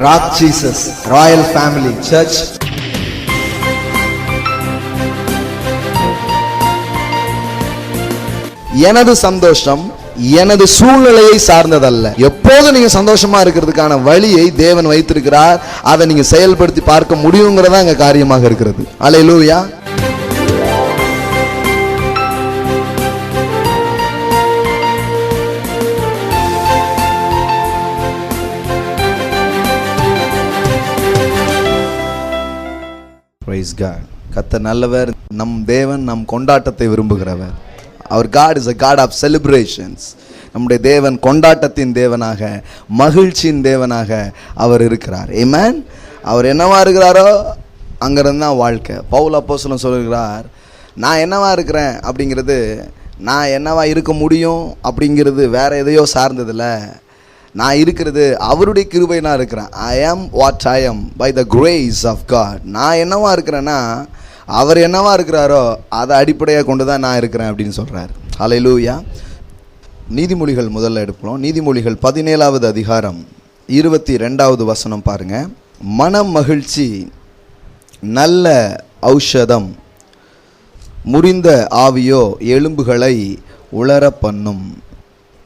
Rock Jesus Royal Family Church. எனது சந்தோஷம் எனது சூழ்நிலையை சார்ந்ததல்ல. எப்போதும் நீங்க சந்தோஷமா இருக்கிறதுக்கான வழியை தேவன் வைத்திருக்கிறார். அதை நீங்க செயல்படுத்தி பார்க்க முடியுங்கிறதா எங்க காரியமாக இருக்கிறது. அல்லேலூயா. Praise God. கர்த்தர் நல்லவர். நம் தேவன் நம் கொண்டாட்டத்தை விரும்புகிறவர். Our God is a God of celebrations. நம்முடைய தேவன் கொண்டாட்டத்தின் தேவனாக, மகிழ்ச்சியின் தேவனாக அவர் இருக்கிறார். Amen. அவர் என்னவா இருக்கிறாரோ அங்கிருந்து தான் வாழ்க்கை. பவுல் அப்போஸ்தலன் சொல்கிறார், நான் என்னவா இருக்கிறேன் அப்படிங்கிறது, நான் என்னவா இருக்க முடியும் அப்படிங்கிறது வேற எதையோ சார்ந்ததில்ல. நான் இருக்கிறது அவருடைய கிருபை. நான் இருக்கிறேன். I am what I am by the grace of God. நான் என்னவா இருக்கிறேன்னா அவர் என்னவா இருக்கிறாரோ அதை அடிப்படையாக கொண்டு தான் நான் இருக்கிறேன் அப்படின்னு சொல்கிறார். ஹல்லேலூயா. நீதிமொழிகள் முதல்ல எடுப்போம். நீதிமொழிகள் 17வது அதிகாரம் 22வது வசனம் பாருங்க. மனம் மகிழ்ச்சி நல்ல ஔஷதம், முறிந்த ஆவியோ எலும்புகளை உலர பண்ணும்.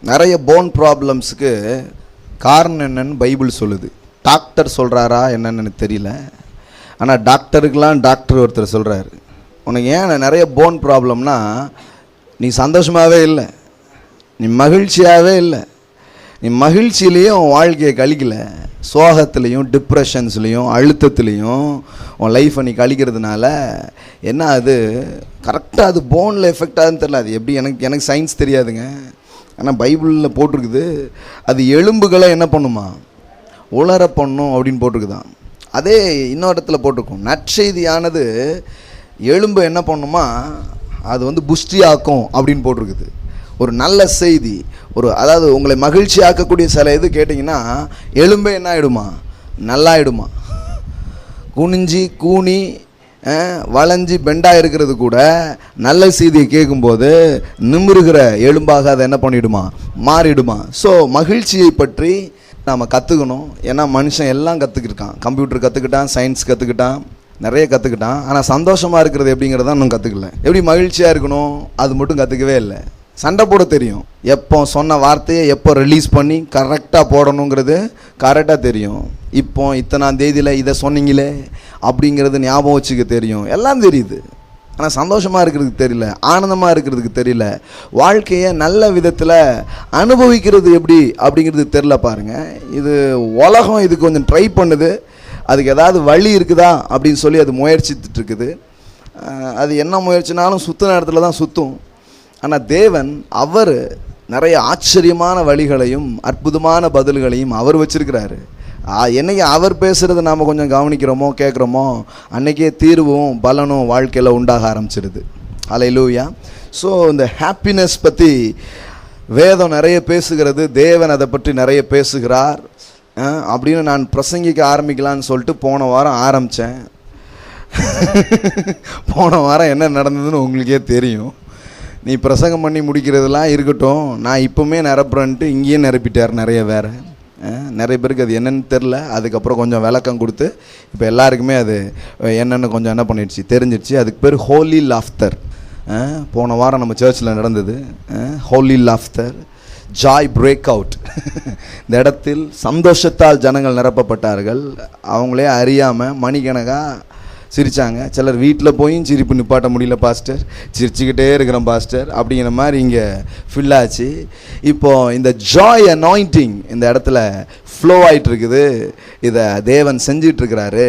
நிறைய போன் ப்ராப்ளம்ஸுக்கு காரணம் என்னன்னு பைபிள் சொல்லுது. டாக்டர் சொல்கிறாரா என்னன்னு எனக்கு தெரியல. ஆனால் டாக்டருக்கெலாம் டாக்டர் ஒருத்தர் சொல்கிறாரு, உனக்கு ஏன் நிறைய போன் ப்ராப்ளம்னா நீ சந்தோஷமாகவே இல்லை, நீ மகிழ்ச்சியாகவே இல்லை, நீ மகிழ்ச்சியிலையும் உன் வாழ்க்கையை கழிக்கலை, சோகத்துலேயும் டிப்ரெஷன்ஸ்லேயும் அழுத்தத்துலேயும் உன் லைஃப்பை நீ கழிக்கிறதுனால என்ன அது கரெக்டாக அது போனில் எஃபெக்ட் ஆகுதுன்னு தெரியல. அது எப்படி எனக்கு சயின்ஸ் தெரியாதுங்க. ஆனால் பைபிளில் போட்டிருக்குது, அது எலும்புகளை என்ன பண்ணுமா, உலர பண்ணும் அப்படின்னு போட்டிருக்குதான். அதே இன்னொரு இடத்துல போட்டிருக்கும், நற்செய்தியானது எலும்பு என்ன பண்ணுமா, அது புஷ்டியாக்கும் அப்படின்னு போட்டிருக்குது. ஒரு நல்ல செய்தி, அதாவது உங்களை மகிழ்ச்சி ஆக்கக்கூடிய சில இது கேட்டிங்கன்னா எலும்பே என்ன ஆகிடுமா, நல்லாயிடுமா. குனிஞ்சி கூனி வளைஞ்சி பெண்டாக இருக்கிறது கூட நல்ல செய்தியை கேட்கும்போது நிமிருகிற எலும்பாக அதை என்ன பண்ணிவிடுமா, மாறிடுமா. ஸோ மகிழ்ச்சியை பற்றி நாம் கற்றுக்கணும். ஏன்னா மனுஷன் எல்லாம் கற்றுக்கிட்டான். கம்ப்யூட்டர் கற்றுக்கிட்டான், சயின்ஸ் கற்றுக்கிட்டான், நிறைய கற்றுக்கிட்டான். ஆனால் சந்தோஷமாக இருக்கிறது எப்படிங்கிறத இன்னும் கற்றுக்கல. எப்படி மகிழ்ச்சியாக இருக்கணும் அது மட்டும் கற்றுக்கவே இல்லை. சண்டை போட தெரியும், எப்போ சொன்ன வார்த்தையை எப்போ ரிலீஸ் பண்ணி கரெக்டாக போடணுங்கிறது கரெக்டாக தெரியும். இப்போ இத்தனாம் தேதியில் இதை சொன்னீங்களே அப்படிங்கிறது ஞாபகம் வச்சுக்க தெரியும், எல்லாம் தெரியுது. ஆனால் சந்தோஷமாக இருக்கிறதுக்கு தெரியல, ஆனந்தமாக இருக்கிறதுக்கு தெரியல, வாழ்க்கையை நல்ல விதத்தில் அனுபவிக்கிறது எப்படி அப்படிங்கிறது தெரியல. பாருங்கள், இது உலகம் இது கொஞ்சம் ட்ரை பண்ணுது, அதுக்கு ஏதாவது வழி இருக்குதா அப்படின்னு சொல்லி அது முயற்சித்துட்டு இருக்குது. அது என்ன முயற்சினாலும் சுற்றுன இடத்துல தான் சுற்றும். ஆனால் தேவன் அவர் நிறைய ஆச்சரியமான வழிகளையும் அற்புதமான பதில்களையும் அவர் வச்சிருக்கிறாரு. என்னைக்கு அவர் பேசுகிறத நாம் கொஞ்சம் கவனிக்கிறோமோ கேட்குறோமோ அன்றைக்கே தீர்வும் பலனும் வாழ்க்கையில் உண்டாக ஆரம்பிச்சிடுது. அல்லேலூயா. ஸோ இந்த ஹாப்பினஸ் பற்றி வேதம் நிறைய பேசுகிறது, தேவன் அதை பற்றி நிறைய பேசுகிறார் அப்படின்னு நான் பிரசங்கிக்க ஆரம்பிக்கலான்னு சொல்லிட்டு போன வாரம் ஆரம்பித்தேன். போன வாரம் என்ன நடந்ததுன்னு உங்களுக்கே தெரியும். நீ பிரசங்கம் பண்ணி முடிக்கிறதுலாம் இருக்கட்டும், நான் இப்போவுமே நிரப்புறேன்ட்டு இங்கேயே நிரப்பிட்டார் நிறைய பேருக்கு அது என்னென்னு தெரில. அதுக்கப்புறம் கொஞ்சம் விளக்கம் கொடுத்து இப்போ எல்லாருக்குமே அது என்னென்னு கொஞ்சம் என்ன பண்ணிடுச்சு, தெரிஞ்சிடுச்சு. அதுக்கு பேர் ஹோலி லாஃப்டர். போன வாரம் நம்ம சர்ச்சில் நடந்தது. Holy laughter, joy break out. இந்த இடத்தில் சந்தோஷத்தால் ஜனங்கள் நிரப்பப்பட்டார்கள். அவங்களே அறியாமல் மணிக்கணக்காக சிரித்தாங்க. சிலர் வீட்டில் போயும் சிரிப்பு நிப்பாட்ட முடியல, பாஸ்டர் சிரிச்சுக்கிட்டே இருக்கிறோம் பாஸ்டர் அப்படிங்கிற மாதிரி இங்கே ஃபில் ஆச்சு. இப்போது இந்த ஜாய் அனாயிண்டிங் இந்த இடத்துல ஃப்ளோ ஆகிட்டு இருக்குது. இதை தேவன் செஞ்சிட்ருக்கிறாரு.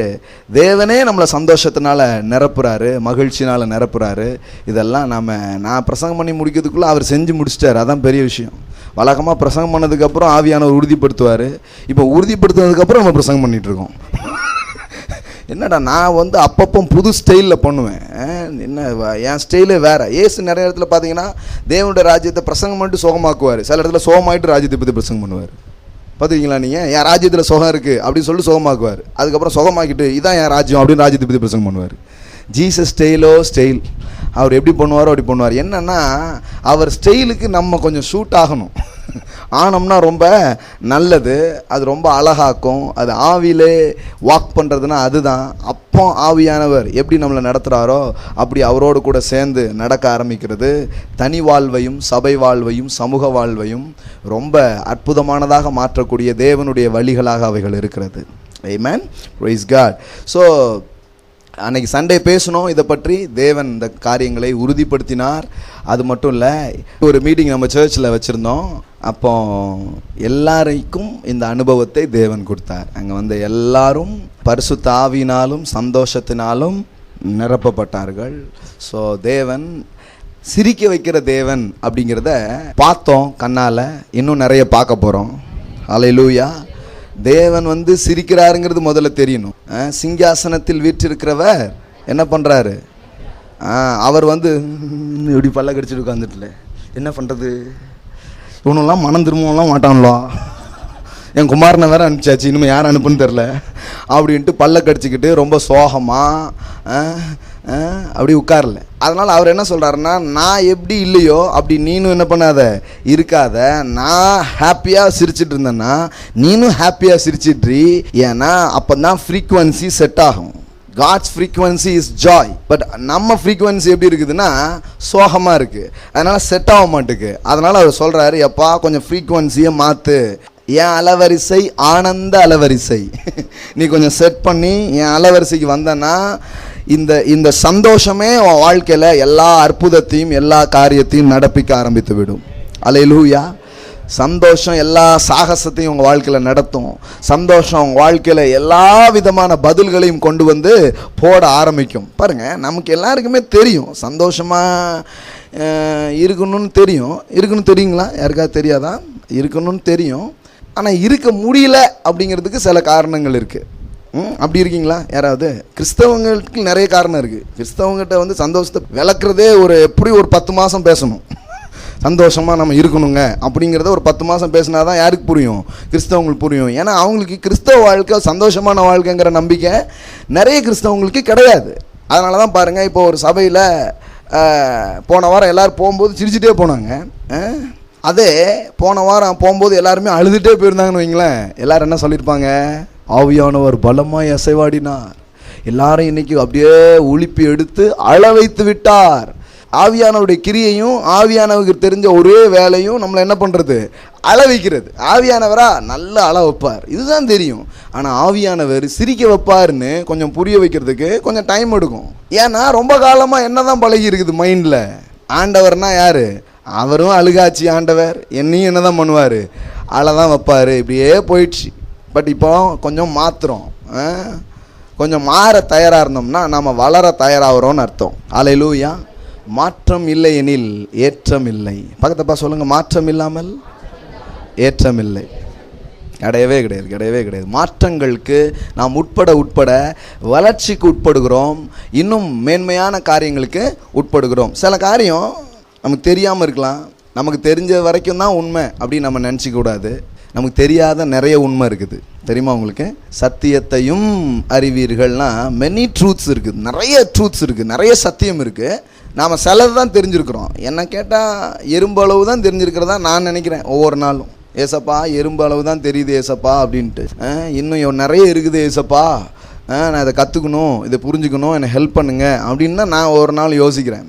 தேவனே நம்மளை சந்தோஷத்தினால நிரப்புறாரு, மகிழ்ச்சினால் நிரப்புறாரு. இதெல்லாம் நான் பிரசங்கம் பண்ணி முடிக்கிறதுக்குள்ளே அவர் செஞ்சு முடிச்சிட்டார். அதான் பெரிய விஷயம். வழக்கமாக பிரசங்கம் பண்ணதுக்கப்புறம் ஆவியானவர் உறுதிப்படுத்துவார். இப்போ உறுதிப்படுத்துனதுக்கப்புறம் நம்ம பிரசங்கம் பண்ணிகிட்ருக்கோம். என்னடா நான் அப்பப்போ புது ஸ்டைலில் பண்ணுவேன். என்ன என் ஸ்டைலே வேறு. ஏசு நிறைய இடத்துல பார்த்தீங்கன்னா தேவனுடைய ராஜ்யத்தை பிரசங்கம் பண்ணிட்டு சுகமாக்குவார். சில இடத்துல சுகமாயிட்டு ராஜ்யத்தை பற்றி பிரசங்கம் பண்ணுவார். பார்த்துக்கிங்களா நீங்கள்? என் ராஜ்யத்தில் சுகம் இருக்குது அப்படின்னு சொல்லிட்டு சுகமாக்குவார். அதுக்கப்புறம் சுகமாக்கிட்டு இதான் என் ராஜ்யம் அப்படின்னு ராஜ்யத்தை பற்றி பிரசங்கம் பண்ணுவார். ஜீசஸ் ஸ்டைல் அவர் எப்படி பண்ணுவாரோ அப்படி பண்ணுவார். என்னென்னா அவர் ஸ்டைலுக்கு நம்ம கொஞ்சம் ஷூட் ஆகணும். ஆனம்னா ரொம்ப நல்லது, அது ரொம்ப அழகாக்கும். அது ஆவியிலே வாக் பண்ணுறதுனா அதுதான். அப்போ ஆவியானவர் எப்படி நம்மளை நடத்துகிறாரோ அப்படி அவரோடு கூட சேர்ந்து நடக்க ஆரம்பிக்கிறது தனி வாழ்வையும் சபை வாழ்வையும் சமூக வாழ்வையும் ரொம்ப அற்புதமானதாக மாற்றக்கூடிய தேவனுடைய வழிகளாக அவைகள் இருக்கிறது. ஆமென், பிரைஸ் காட். ஸோ அன்னைக்கு சண்டே பேசணும் இதை பற்றி. தேவன் இந்த காரியங்களை உறுதிப்படுத்தினார். அது மட்டும் இல்லை, ஒரு மீட்டிங் நம்ம சர்ச்சில் வச்சுருந்தோம். அப்போ எல்லாருக்கும் இந்த அனுபவத்தை தேவன் கொடுத்தார். அங்கே வந்து எல்லாரும் பரிசுத்த ஆவியினாலும் சந்தோஷத்தினாலும் நிரப்பப்பட்டார்கள். ஸோ தேவன் சிரிக்க வைக்கிற தேவன் அப்படிங்கிறத பார்த்தோம் கண்ணால். இன்னும் நிறைய பார்க்க போகிறோம். அல்லேலூயா. தேவன் வந்து சிரிக்கிறாருங்கிறது முதல்ல தெரியணும். சிங்காசனத்தில் வீற்றிருக்கிறவர் என்ன பண்ணுறாரு? அவர் வந்து இப்படி பல்ல கடிச்சிட்டு உட்காந்துட்டுல என்ன பண்ணுறது, இவனெல்லாம் மனம் திரும்பலாம் மாட்டான்லோ, என் குமாரனை வேற அனுப்பிச்சாச்சு, இனிமேல் யார் அனுப்புன்னு தெரில அப்படின்ட்டு பல்ல கடிச்சிக்கிட்டு ரொம்ப சோகமாக அப்படி உட்காரல. அதனால் அவர் என்ன சொல்கிறாருன்னா, நான் எப்படி இல்லையோ அப்படி நீனும் என்ன பண்ணாத இருக்காத. நான் ஹாப்பியாக சிரிச்சிட்டு இருந்தேன்னா நீனும் ஹாப்பியாக சிரிச்சிட்ரி. ஏன்னா அப்போ தான் ஃப்ரீக்குவன்சி செட் ஆகும். God's frequency is joy. But நம்ம ஃப்ரீக்குவன்சி எப்படி இருக்குதுன்னா சோகமாக இருக்குது. அதனால் செட் ஆக மாட்டுக்கு. அதனால் அவர் சொல்கிறாரு, எப்பா கொஞ்சம் ஃப்ரீக்குவன்சியை மாற்று. என் அலவரிசை ஆனந்த அலவரிசை. நீ கொஞ்சம் செட் பண்ணி என் அலவரிசைக்கு வந்தன்னா இந்த சந்தோஷமே உன் வாழ்க்கையில் எல்லா அற்புதத்தையும் எல்லா காரியத்தையும் நடப்பிக்க ஆரம்பித்து விடும். அல்லேலூயா. சந்தோஷம் எல்லா சாகசத்தையும் உங்கள் வாழ்க்கையில் நடத்தும். சந்தோஷம் உங்கள் வாழ்க்கையில் எல்லா விதமான பதில்களையும் கொண்டு வந்து போட ஆரம்பிக்கும். பாருங்கள், நமக்கு எல்லாருக்குமே தெரியும் சந்தோஷமாக இருக்கணும்னு தெரியும். இருக்கணும்னு தெரியுங்களா? யாருக்காவது தெரியாதா? இருக்கணும்னு தெரியும், ஆனால் இருக்க முடியல அப்படிங்கிறதுக்கு சில காரணங்கள் இருக்குது. அப்படி இருக்கீங்களா யாராவது? கிறிஸ்தவங்களுக்கு நிறைய காரணம் இருக்குது. கிறிஸ்தவங்கிட்ட வந்து சந்தோஷத்தை விளக்குறதே எப்படி ஒரு 10 மாதம் பேசணும். சந்தோஷமாக நம்ம இருக்கணுங்க அப்படிங்கிறத ஒரு 10 மாதம் பேசினா தான் யாருக்கு புரியும்? கிறிஸ்தவங்களுக்கு புரியும். ஏன்னா அவங்களுக்கு கிறிஸ்தவ வாழ்க்கை சந்தோஷமான வாழ்க்கைங்கிற நம்பிக்கை நிறைய கிறிஸ்தவங்களுக்கு கிடையாது. அதனால தான் பாருங்கள், இப்போ ஒரு சபையில் போன வாரம் எல்லோரும் போகும்போது சிரிச்சுட்டே போனாங்க. அதே போன வாரம் போகும்போது எல்லாருமே அழுதுகிட்டே போயிருந்தாங்கன்னு வைங்களேன். எல்லோரும் என்ன சொல்லியிருப்பாங்க? ஆவியானவர் பலமாய் அசைவாடினார், எல்லாரும் இன்னைக்கு அப்படியே உளிப்பி எடுத்து அழ வைத்து விட்டார். ஆவியானவருடைய கிரியையும் ஆவியானவருக்கு தெரிஞ்ச ஒரே வேலையும் நம்மளை என்ன பண்ணுறது? அழ வைக்கிறது. ஆவியானவரா நல்ல அழ வைப்பார், இதுதான் தெரியும். ஆனால் ஆவியானவர் சிரிக்க வைப்பார்னு கொஞ்சம் புரிய வைக்கிறதுக்கு கொஞ்சம் டைம் எடுக்கும். ஏன்னா ரொம்ப காலமாக என்ன தான் பழகி இருக்குது மைண்டில். ஆண்டவர்னா யார்? அவரும் அழுகாச்சு ஆண்டவர், என்னையும் என்ன தான் பண்ணுவார்? அழ தான் வைப்பார். இப்படியே போயிடுச்சு. பட் இப்போ கொஞ்சம் மாற்றுறோம். கொஞ்சம் மாற தயாராக இருந்தோம்னா நாம் வளர தயாராகிறோன்னு அர்த்தம். அல்லேலூயா. மாற்றம் இல்லை எனில் ஏற்றம் இல்லை. பக்கத்தப்பா சொல்லுங்கள், மாற்றம் இல்லாமல் ஏற்றம் இல்லை. கிடையவே கிடையாது, கிடையவே கிடையாது. மாற்றங்களுக்கு நாம் உட்பட வளர்ச்சிக்கு உட்படுகிறோம், இன்னும் மேன்மையான காரியங்களுக்கு உட்படுகிறோம். சில காரியம் நமக்கு தெரியாமல் இருக்கலாம், நமக்கு தெரிஞ்ச வரைக்கும் தான் உண்மை அப்படின்னு நம்ம நினச்சிக்கூடாது. நமக்கு தெரியாத நிறைய உண்மை இருக்குது, தெரியுமா உங்களுக்கு? சத்தியத்தையும் அறிவீர்கள்னா மெனி ட்ரூத்ஸ் இருக்குது, நிறைய ட்ரூத்ஸ் இருக்குது, நிறைய சத்தியம் இருக்குது. நாம் சிலது தான் தெரிஞ்சுருக்கிறோம். என்ன கேட்டால் எறும்பு அளவு தான் தெரிஞ்சிருக்கிறதா நான் நினைக்கிறேன். ஒவ்வொரு நாளும் ஏசப்பா எறும்பு அளவு தான் தெரியுது ஏசப்பா அப்படின்ட்டு. இன்னும் நிறைய இருக்குது ஏசப்பா, நான் இதை கற்றுக்கணும், இதை புரிஞ்சுக்கணும், என்னை ஹெல்ப் பண்ணுங்க அப்படின்னு தான் நான் ஒவ்வொரு நாள் யோசிக்கிறேன்.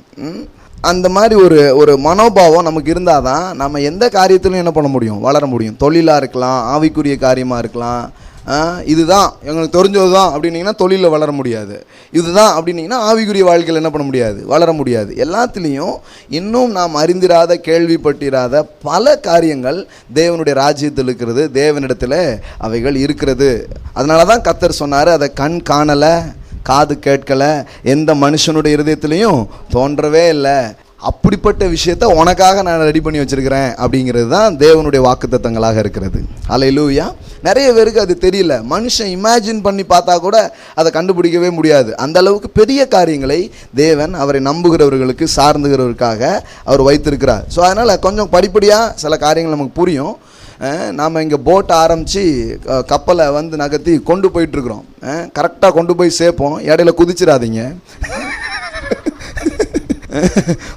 அந்த மாதிரி ஒரு மனோபாவம் நமக்கு இருந்தால் தான் நம்ம எந்த காரியத்திலும் என்ன பண்ண முடியும்? வளர முடியும். தொழிலாக இருக்கலாம், ஆவிக்குரிய காரியமாக இருக்கலாம். இதுதான் எங்களுக்கு தெரிஞ்சது தான் அப்படின்னீங்கன்னா தொழிலில் வளர முடியாது. இதுதான் அப்படின்னீங்கன்னா ஆவிக்குரிய வாழ்க்கையில் என்ன பண்ண முடியாது? வளர முடியாது. எல்லாத்துலேயும் இன்னும் நாம் அறிந்திராத கேள்விப்பட்டிராத பல காரியங்கள் தேவனுடைய ராஜ்யத்தில் இருக்கிறது, தேவனிடத்தில் அவைகள் இருக்கிறது. அதனால தான் கர்த்தர் சொன்னார், அதை கண் காணலை, காது கேட்கலை, எந்த மனுஷனுடைய இருதயத்திலையும் தோன்றவே இல்லை. அப்படிப்பட்ட விஷயத்தை உனக்காக நான் ரெடி பண்ணி வச்சிருக்கிறேன் அப்படிங்கிறது தான் தேவனுடைய வாக்குத்தத்தங்களாக இருக்கிறது. அல்லேலூயா. நிறைய பேருக்கு அது தெரியல. மனுஷன் இமேஜின் பண்ணி பார்த்தா கூட அதை கண்டுபிடிக்கவே முடியாது. அந்த அளவுக்கு பெரிய காரியங்களை தேவன் அவரை நம்புகிறவர்களுக்கு சார்ந்துகிறவருக்காக அவர் வைத்திருக்கிறார். ஸோ அதனால் கொஞ்சம் படிப்படியாக சில காரியங்கள் நமக்கு புரியும். நாம் இங்கே போட்டை ஆரம்பித்து கப்பலை வந்து நகர்த்தி கொண்டு போயிட்டுருக்குறோம். கரெக்டாக கொண்டு போய் சேர்ப்போம். இடையில குதிச்சிடாதீங்க.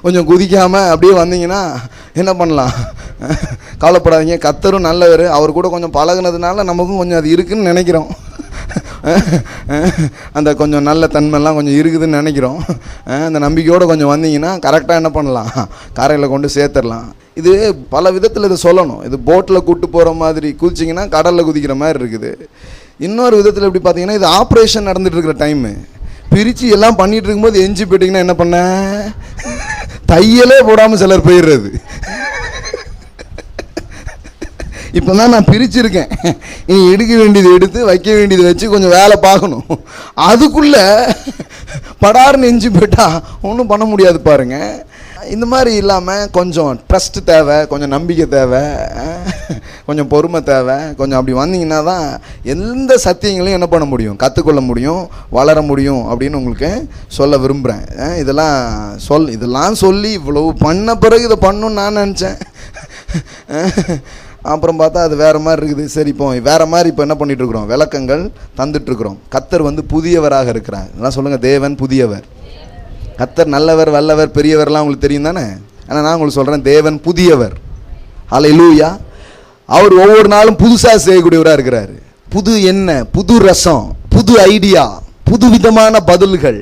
கொஞ்சம் குதிக்காமல் அப்படியே வந்தீங்கன்னா என்ன பண்ணலாம்? கவலைப்படாதீங்க, கர்த்தரும் நல்லவர். அவர் கூட கொஞ்சம் பழகுனதுனால நமக்கும் கொஞ்சம் அது இருக்குதுன்னு நினைக்கிறோம். அந்த கொஞ்சம் நல்ல தன்மைலாம் கொஞ்சம் இருக்குதுன்னு நினைக்கிறோம். அந்த நம்பிக்கையோடு கொஞ்சம் வந்தீங்கன்னா கரெக்டாக என்ன பண்ணலாம், கரையில் கொண்டு சேர்த்துடலாம். இது பல விதத்தில் இதை சொல்லணும். இது போட்டில் கூட்டு போகிற மாதிரி குதிச்சிங்கன்னா கடலில் குதிக்கிற மாதிரி இருக்குது. இன்னொரு விதத்தில் எப்படி பார்த்தீங்கன்னா, இது ஆப்ரேஷன் நடந்துகிட்டு இருக்கிற டைமு. பிரித்து எல்லாம் பண்ணிகிட்டு இருக்கும்போது எஞ்சி போயிட்டிங்கன்னா என்ன பண்ண, தையலே போடாமல் சிலர் போயிடுறது. இப்போ தான் நான் பிரிச்சுருக்கேன், இனி எடுக்க வேண்டியது எடுத்து வைக்க வேண்டியது வச்சு கொஞ்சம் வேலை பார்க்கணும். அதுக்குள்ளே படார்னு எஞ்சி போயிட்டா ஒன்றும் பண்ண முடியாது பாருங்கள். இந்த மாதிரி இல்லாமல் கொஞ்சம் ட்ரஸ்ட் தேவை, கொஞ்சம் நம்பிக்கை தேவை, கொஞ்சம் பொறுமை தேவை. கொஞ்சம் அப்படி வந்தீங்கன்னா தான் எந்த சத்தியங்களையும் என்ன பண்ண முடியும், கற்றுக்கொள்ள முடியும், வளர முடியும் அப்படின்னு உங்களுக்கு சொல்ல விரும்புகிறேன். இதெல்லாம் சொல்லி இவ்வளவு பண்ண பிறகு இதை பண்ணணும்னு நான் நினச்சேன். அப்புறம் பார்த்தா அது வேறு மாதிரி இருக்குது. சரி, இப்போ வேறு மாதிரி இப்போ என்ன பண்ணிகிட்ருக்குறோம், விளக்கங்கள் தந்துட்டுருக்குறோம். கர்த்தர் வந்து புதியவராக இருக்கிறார். எல்லாம் சொல்லுங்கள், தேவன் புதியவர். கர்த்தர் நல்லவர், வல்லவர், பெரியவர்லாம் உங்களுக்கு தெரியும் தானே. ஆனால் நான் உங்களுக்கு சொல்கிறேன், தேவன் புதியவர். ஹல்லேலூயா. அவர் ஒவ்வொரு நாளும் புதுசாக செய்யக்கூடியவராக இருக்கிறார். புது எண்ணெய், புது ரசம், புது ஐடியா, புது விதமான பதில்கள்,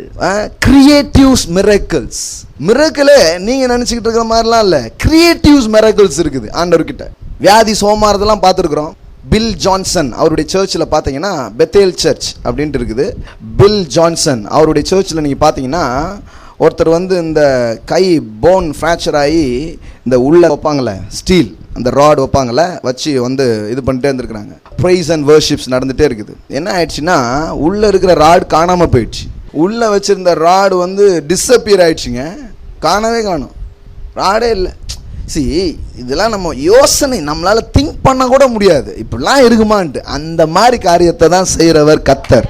கிரியேட்டிவ்ஸ் மிரக்கிள்ஸ். மிரக்கிளே நீங்கள் நினச்சிக்கிட்டு இருக்கிற மாதிரிலாம் இல்லை, கிரியேட்டிவ்ஸ் மிரக்கிள்ஸ் இருக்குது ஆண்டவர்கிட்ட. வியாதி சோமாரதெல்லாம் பார்த்துருக்குறோம். பில் ஜான்சன் அவருடைய சர்ச்சில் பார்த்தீங்கன்னா, பெத்தேல் சர்ச் அப்படின்ட்டு இருக்குது. பில் ஜான்சன் அவருடைய சர்ச்சில் நீங்கள் பார்த்தீங்கன்னா, ஒருத்தர் வந்து இந்த கை போன் ஃப்ராக்சர் ஆகி இந்த உள்ளே வைப்பாங்களே ஸ்டீல், அந்த ராட் வைப்பாங்களே வச்சு வந்து இது பண்ணிட்டே இருந்துருக்குறாங்க. ப்ரைஸ் அண்ட் வர்ஷிப்ஸ் நடந்துகிட்டே இருக்குது. என்ன ஆயிடுச்சுன்னா, உள்ளே இருக்கிற ராட் காணாமல் போயிடுச்சு. உள்ளே வச்சுருந்த ராடு வந்து டிஸப்பியர் ஆயிடுச்சுங்க. காணவே காணும், ராடே இல்லை. இதெல்லாம் நம்ம யோசனை நம்மளால் திங்க் பண்ண கூட முடியாது, இப்படிலாம் இருக்குமான்ட்டு. அந்த மாதிரி காரியத்தை தான் செய்கிறவர் கர்த்தர்.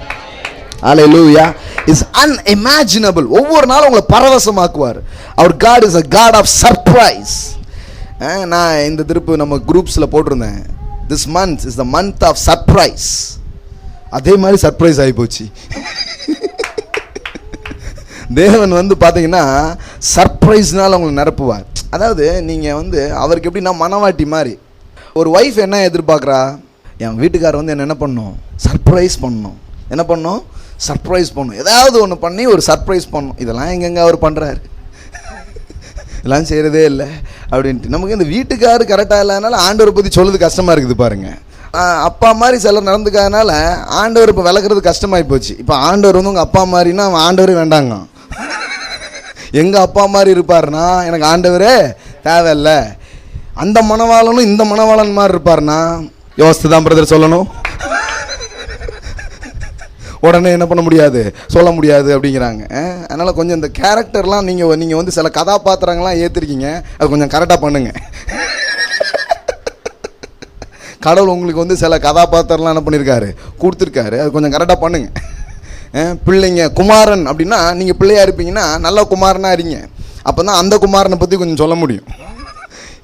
ஹல்லேலூயா. Is unimaginable. ஒவ்வொரு நாளும் உங்களை பரவசமாக்குவார். அவர் God is a God of surprise. நான் இந்த திருப்பு நம்ம குரூப்ஸில் போட்டிருந்தேன், this month is the month of surprise. அதே மாதிரி சர்ப்ரைஸ் ஆகி போச்சு. தேவன் வந்து பார்த்தீங்கன்னா சர்ப்ரைஸ்னால உங்களை நிரப்புவார். அதாவது நீங்கள் வந்து அவருக்கு எப்படின்னா மனவாட்டி மாதிரி. ஒரு ஒய்ஃப் என்ன எதிர்பார்க்குறா, என் வீட்டுக்காரர் வந்து என்ன பண்ணணும், சர்ப்ரைஸ் பண்ணணும். என்ன பண்ணணும், சர்ப்ரைஸ் பண்ணணும். ஏதாவது ஒன்று பண்ணி ஒரு சர்ப்ரைஸ் பண்ணணும். இதெல்லாம் எங்கெங்கே அவர் பண்ணுறாரு, இதெல்லாம் செய்கிறதே இல்லை அப்படின்ட்டு. நமக்கு இந்த வீட்டுக்காரர் கரெக்டாக இல்லாதனால ஆண்டவரை பற்றி சொல்லுறது கஷ்டமாக இருக்குது பாருங்கள். அப்பா மாதிரி சிலர் நடந்துக்காதனால ஆண்டவர் இப்போ விளக்குறது கஷ்டமாகி போச்சு. இப்போ ஆண்டவர் வந்து உங்கள் அப்பா மாதிரின்னா அவன் ஆண்டவரே வேண்டாங்க. எங்கள் அப்பா மாதிரி இருப்பார்னா எனக்கு ஆண்டவரே தேவையில்லை. அந்த மணவாளனும் இந்த மணவாளன் மாதிரி இருப்பார்னா யோசித்து தான் பிரதர் சொல்லணும். உடனே என்ன பண்ண முடியாது, சொல்ல முடியாது அப்படிங்கிறாங்க. அதனால் கொஞ்சம் இந்த கேரக்டர்லாம் நீங்கள் வந்து சில கதாபாத்திரங்கள்லாம் ஏற்றிருக்கீங்க, அது கொஞ்சம் கரெக்டாக பண்ணுங்க. கடவுள் உங்களுக்கு வந்து சில கதாபாத்திரம்லாம் என்ன பண்ணியிருக்காரு, கொடுத்துருக்காரு, அது கொஞ்சம் கரெக்டாக பண்ணுங்க. பிள்ளைங்க குமாரன் அப்படின்னா நீங்கள் பிள்ளையாக இருப்பீங்கன்னா நல்ல குமாரனாக இருங்க. அப்போ தான் அந்த குமாரனை பற்றி கொஞ்சம் சொல்ல முடியும்.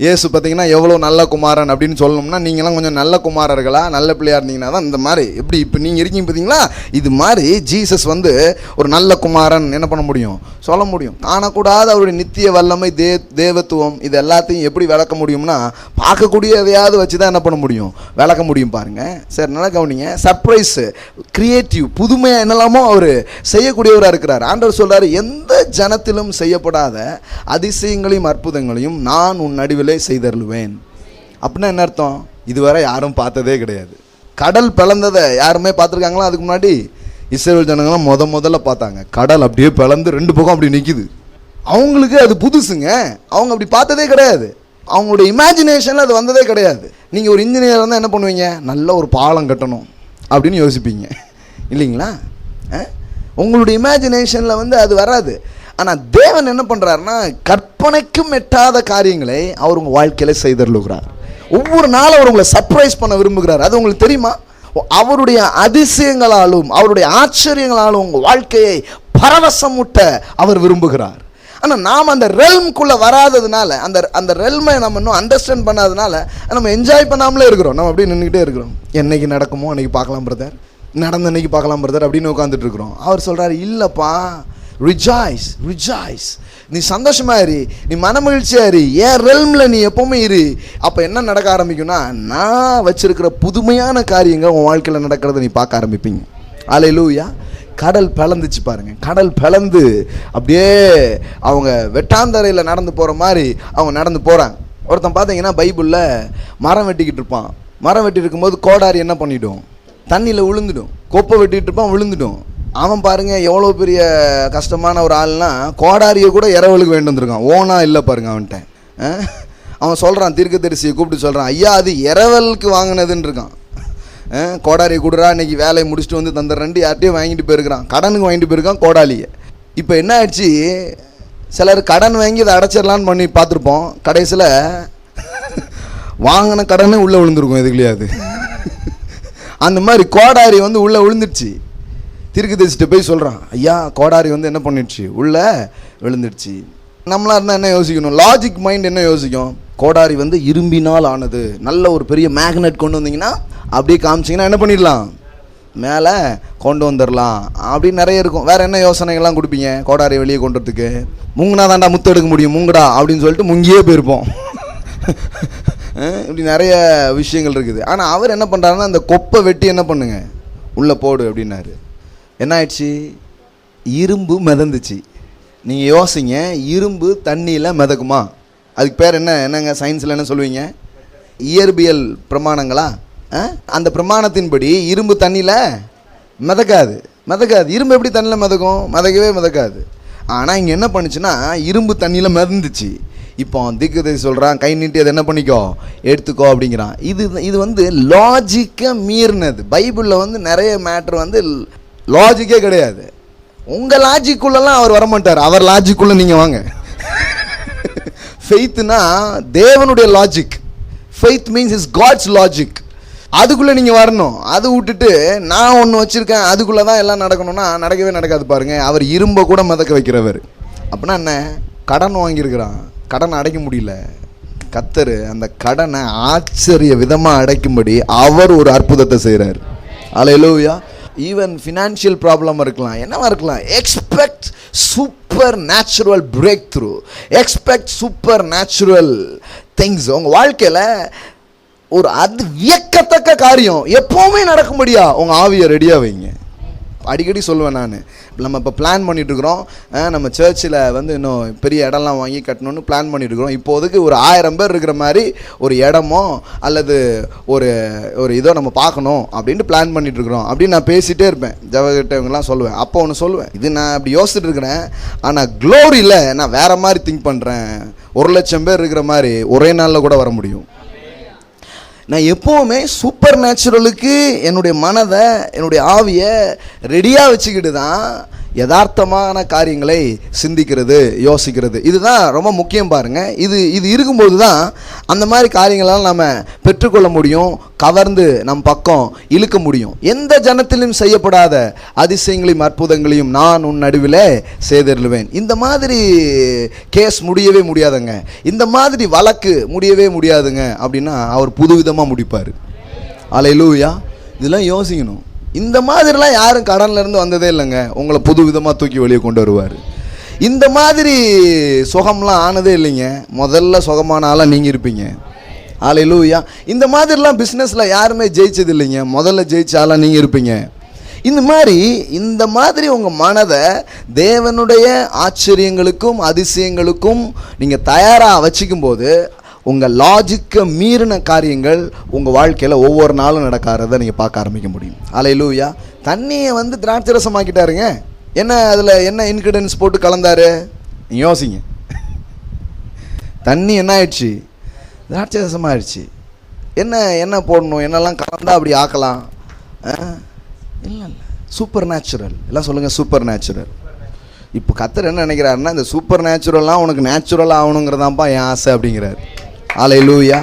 இயேசு பார்த்தீங்கன்னா எவ்வளோ நல்ல குமாரன் அப்படின்னு சொல்லணும்னா நீங்களாம் கொஞ்சம் நல்ல குமாரர்களாக நல்ல பிள்ளையாக இருந்தீங்கன்னா தான் இந்த மாதிரி எப்படி இப்போ நீங்கள் இருக்கீங்க பார்த்தீங்களா, இது மாதிரி ஜீசஸ் வந்து ஒரு நல்ல குமாரன் என்ன பண்ண முடியும், சொல்ல முடியும். காணக்கூடாத அவருடைய நித்திய வல்லமை, தேவத்துவம், இது எல்லாத்தையும் எப்படி விளக்க முடியும்னா பார்க்கக்கூடிய எதையாவது வச்சு தான் என்ன பண்ண முடியும், விளக்க முடியும் பாருங்கள். சரி, நல்லா கவனிங்க. சர்ப்ரைஸு, கிரியேட்டிவ், புதுமையாக என்னெல்லாமோ அவர் செய்யக்கூடியவராக இருக்கிறார். ஆண்டவர் சொல்கிறார், எந்த ஜனத்திலும் செய்யப்படாத அதிசயங்களையும் அற்புதங்களையும் நான் உன் நடுவில் செய்தருளுவேன். அப்படின்னா என்ன அர்த்தம், இதுவரை யாரும் பார்த்ததே கிடையாது. கடல் பிளந்ததை யாருமே பார்த்துருக்காங்களா? அதுக்கு முன்னாடி இஸ்ரவேல் ஜனங்களாம் முதல்ல பார்த்தாங்க. கடல் அப்படியே பிளந்து ரெண்டு பக்கம் அப்படி நிற்கிது. அவங்களுக்கு அது புதுசுங்க, அவங்க அப்படி பார்த்ததே கிடையாது. அவங்களுடைய இமேஜினேஷனில் அது வந்ததே கிடையாது. நீங்கள் ஒரு இன்ஜினியர் வந்து என்ன பண்ணுவீங்க, நல்ல ஒரு பாலம் கட்டணும் அப்படின்னு யோசிப்பீங்க இல்லைங்களா? உங்களுடைய இமேஜினேஷனில் வந்து அது வராது. ஆனால் தேவன் என்ன பண்ணுறாருன்னா, கற்பனைக்கும் எட்டாத காரியங்களை அவர் உங்கள் வாழ்க்கையில் செய்தருளுகிறார். ஒவ்வொரு நாளும் அவர் உங்களை சர்ப்ரைஸ் பண்ண விரும்புகிறார். அது உங்களுக்கு தெரியுமா? அவருடைய அதிசயங்களாலும் அவருடைய ஆச்சரியங்களாலும் உங்கள் வாழ்க்கையை பரவசமூட்ட அவர் விரும்புகிறார். ஆனால் நாம் அந்த ரெல்ம்குள்ளே வராததுனால, அந்த ரெல்மை நம்ம இன்னும் அண்டர்ஸ்டாண்ட் பண்ணாததுனால நம்ம என்ஜாய் பண்ணாமலே இருக்கிறோம். நம்ம அப்படியே நின்றுக்கிட்டே இருக்கிறோம். என்னைக்கு நடக்குமோ அன்றைக்கி பார்க்கலாம் பிரதர், நடந்த அன்னைக்கு பார்க்கலாம் பிரதர் அப்படின்னு உட்காந்துட்டு இருக்கிறோம். அவர் சொல்கிறார், இல்லைப்பா, ரிஜாய்ஸ், ரிஜாய்ஸ். நீ சந்தோஷமா இரு, நீ மனமகிழ்ச்சியா இரு, என் ரெல்ம்ல நீ எப்பவுமே இரு. அப்போ என்ன நடக்க ஆரம்பிக்கும்னா, நான் வச்சிருக்கிற புதுமையான காரியங்கள் உன் வாழ்க்கையில் நடக்கிறத நீ பார்க்க ஆரம்பிப்பீங்க. அல்லேலூயா. கடல் பிளந்துச்சு பாருங்க. கடல் பிளந்து அப்படியே அவங்க வெட்டாந்தரையில் நடந்து போகிற மாதிரி அவங்க நடந்து போகிறாங்க. ஒருத்தன் பார்த்தீங்கன்னா பைபிளில் மரம் வெட்டிக்கிட்டு இருப்பான். மரம் வெட்டி இருக்கும்போது கோடாரி என்ன பண்ணிவிடும், தண்ணியில் விழுந்துடும். கொப்பை வெட்டிகிட்டு இருப்பான், விழுந்துடும். அவன் பாருங்க எவ்வளோ பெரிய கஷ்டமான ஒரு ஆள்னா, கோடாரியை கூட இரவலுக்கு வேண்டு வந்திருக்கான். ஓனா இல்லை பாருங்க அவன்கிட்ட. அவன் சொல்கிறான், தீர்க்கதரிசியை கூப்பிட்டு சொல்கிறான், ஐயா அது இரவலுக்கு வாங்கினதுன்னு இருக்கான். கோடாரியை கொடுறா, இன்னைக்கு வேலையை முடிச்சுட்டு வந்து தந்துடுறேன்ட்டு யார்ட்டையும் வாங்கிட்டு போயிருக்கிறான். கடனுக்கு வாங்கிட்டு போயிருக்கான் கோடாலியை. இப்போ என்ன ஆயிடுச்சு, சிலர் கடன் வாங்கி அதை அடைச்சிடலான்னு பண்ணி பார்த்துருப்போம். கடைசியில் வாங்கின கடனே உள்ளே விழுந்துருக்கும் எதுக்குலையாது. அந்த மாதிரி கோடாரி வந்து உள்ளே விழுந்துடுச்சு. தீர்க்கதரிசிட்ட போய் சொல்கிறான், ஐயா கோடாரி வந்து என்ன பண்ணிடுச்சு, உள்ளே விழுந்துடுச்சு. நம்மளாக இருந்தால் என்ன யோசிக்கணும், லாஜிக் மைண்ட் என்ன யோசிக்கும், கோடாரி வந்து இரும்பினால் ஆனது, நல்ல ஒரு பெரிய மேக்னெட் கொண்டு வந்தீங்கன்னா அப்படியே காமிச்சிங்கன்னா என்ன பண்ணிடலாம், மேலே கொண்டு வந்துடலாம் அப்படின்னு நிறைய இருக்கும். வேறு என்ன யோசனைகள்லாம் கொடுப்பீங்க கோடாரியை வெளியே கொண்டு வரதுக்கு? முங்குனா தாண்டா முத்து எடுக்க முடியும், முங்குடா அப்படின்னு சொல்லிட்டு முங்கியே போயிருப்போம். இப்படி நிறைய விஷயங்கள் இருக்குது. ஆனால் அவர் என்ன பண்ணுறாருன்னா, அந்த கொப்பை வெட்டி என்ன பண்ணுங்க உள்ளே போடு அப்படின்னாரு. என்ன ஆயிடுச்சு, இரும்பு மிதந்துச்சு. நீங்கள் யோசிங்க, இரும்பு தண்ணியில் மிதக்குமா? அதுக்கு பேர் என்னங்க சயின்ஸில் என்ன சொல்லுவீங்க, இயற்பியல் பிரமாணங்களா? அந்த பிரமாணத்தின்படி இரும்பு தண்ணியில் மிதக்காது. இரும்பு எப்படி தண்ணியில் மிதக்கும், மிதக்கவே மிதக்காது. ஆனால் இங்கே என்ன பண்ணுச்சுன்னா, இரும்பு தண்ணியில் மிதந்துச்சு. இப்போ தீர்க்கதரிசி சொல்கிறான், கை நீட்டி அதை என்ன பண்ணிக்கோ, எடுத்துக்கோ அப்படிங்கிறான். இது வந்து லாஜிக்கை மீறினது. பைபிளில் வந்து நிறைய மேட்ரு வந்து லாஜிக்கே கிடையாது. உங்கள் லாஜிக்குள்ளெல்லாம் அவர் வரமாட்டார், அவர் லாஜிக்குள்ளே நீங்கள் வாங்க. ஃபெய்த்னா தேவனுடைய logic. Faith means is God's logic. அதுக்குள்ளே நீங்கள் வரணும். அது விட்டுட்டு நான் ஒன்று வச்சுருக்கேன் அதுக்குள்ளே தான் எல்லாம் நடக்கணும்னா நடக்கவே நடக்காது பாருங்க. அவர் இரும்பை கூட மிதக்க வைக்கிறவர். அப்படின்னா என்ன, கடன் வாங்கியிருக்கிறான், கடனை அடைக்க முடியல. கர்த்தர் அந்த கடனை ஆச்சரிய விதமாக அடைக்கும்படி அவர் ஒரு அற்புதத்தை செய்கிறார். அல்லேலூயா. ஈவன் ஃபினான்ஷியல் ப்ராப்ளம் இருக்கலாம், என்னவா இருக்கலாம், expect super natural break through, expect super natural things. உங்கள் வாழ்க்கையில் ஒரு அது வியக்கத்தக்க காரியம் எப்போவுமே நடக்கும்படியா உங்கள் ஆவியை ரெடியாக வைங்க. அடிக்கடி சொல்லுவேன் நான், நம்ம இப்போ பிளான் பண்ணிட்டுருக்குறோம், நம்ம சர்ச்சில் வந்து இன்னும் பெரிய இடம்லாம் வாங்கி கட்டணும்னு பிளான் பண்ணிட்டுருக்குறோம். இப்போதைக்கு ஒரு 1000 பேர் இருக்கிற மாதிரி ஒரு இடமோ அல்லது ஒரு ஒரு இதோ நம்ம பார்க்கணும் அப்படின்ட்டு பிளான் பண்ணிட்டுருக்குறோம் அப்படின்னு நான் பேசிகிட்டே இருப்பேன். ஜவகிட்டவங்கலாம் சொல்லுவேன். அப்போ ஒன்று சொல்லுவேன், இது நான் அப்படி யோசிச்சுட்டு இருக்கிறேன், ஆனால் க்ளோரியில் நான் வேறு மாதிரி திங்க் பண்ணுறேன். 1,00,000 பேர் இருக்கிற மாதிரி ஒரே நாளில் கூட வர முடியும். நான் எப்போவுமே சூப்பர் நேச்சுரலுக்கு என்னுடைய மனதை, என்னுடைய ஆவியை ரெடியாக வச்சுக்கிட்டு தான் யதார்த்தமான காரியங்களை சிந்திக்கிறது, யோசிக்கிறது. இதுதான் ரொம்ப முக்கியம் பாருங்கள். இது இருக்கும்போது தான் அந்த மாதிரி காரியங்களால் நம்ம பெற்றுக்கொள்ள முடியும், கவர்ந்து நம் பக்கம் இழுக்க முடியும். எந்த ஜனத்திலும் செய்யப்படாத அதிசயங்களையும் அற்புதங்களையும் நான் உன் நடுவில் செய்தருளுவேன். இந்த மாதிரி கேஸ் முடியவே முடியாதுங்க, இந்த மாதிரி வழக்கு முடியவே முடியாதுங்க அப்படின்னா அவர் புதுவிதமாக முடிப்பார். அல்லேலூயா. இதெல்லாம் யோசிக்கணும். இந்த மாதிரிலாம் யாரும் கடன்லேருந்து வந்ததே இல்லைங்க. உங்களை புது விதமாக தூக்கி வெளியே கொண்டு வருவார். இந்த மாதிரி சுகம்லாம் ஆனதே இல்லைங்க. முதல்ல சுகமான ஆளாக நீங்கள் இருப்பீங்க. அல்லேலூயா. இந்த மாதிரிலாம் பிஸ்னஸில் யாருமே ஜெயிச்சது இல்லைங்க. முதல்ல ஜெயிச்ச ஆளாக நீங்கள் இருப்பீங்க. இந்த மாதிரி உங்கள் மனதை தேவனுடைய ஆச்சரியங்களுக்கும் அதிசயங்களுக்கும் நீங்கள் தயாராக வச்சுக்கும் போது உங்கள் லாஜிக்கை மீறின காரியங்கள் உங்கள் வாழ்க்கையில் ஒவ்வொரு நாளும் நடக்காரதை நீங்கள் பார்க்க ஆரம்பிக்க முடியும். அல்லேலூயா. தண்ணியை வந்து திராட்சை ரசமாக்கிட்டாருங்க. என்ன அதில் என்ன இன்கிரிடியன்ஸ் போட்டு கலந்தாரு யோசிங்க. தண்ணி என்ன ஆயிடுச்சு, திராட்சை ரசமாகிடுச்சு. என்ன போடணும், என்னெல்லாம் கலந்தால் அப்படி ஆக்கலாம்? இல்லை சூப்பர் நேச்சுரல். எல்லாம் சொல்லுங்கள் சூப்பர் நேச்சுரல். இப்போ கர்த்தர் என்ன நினைக்கிறாருன்னா, இந்த சூப்பர் நேச்சுரல்லாம் உனக்கு நேச்சுரல் ஆகணுங்கிறதான்ப்பா என் ஆசை அப்படிங்கிறார். அல்லேலூயா.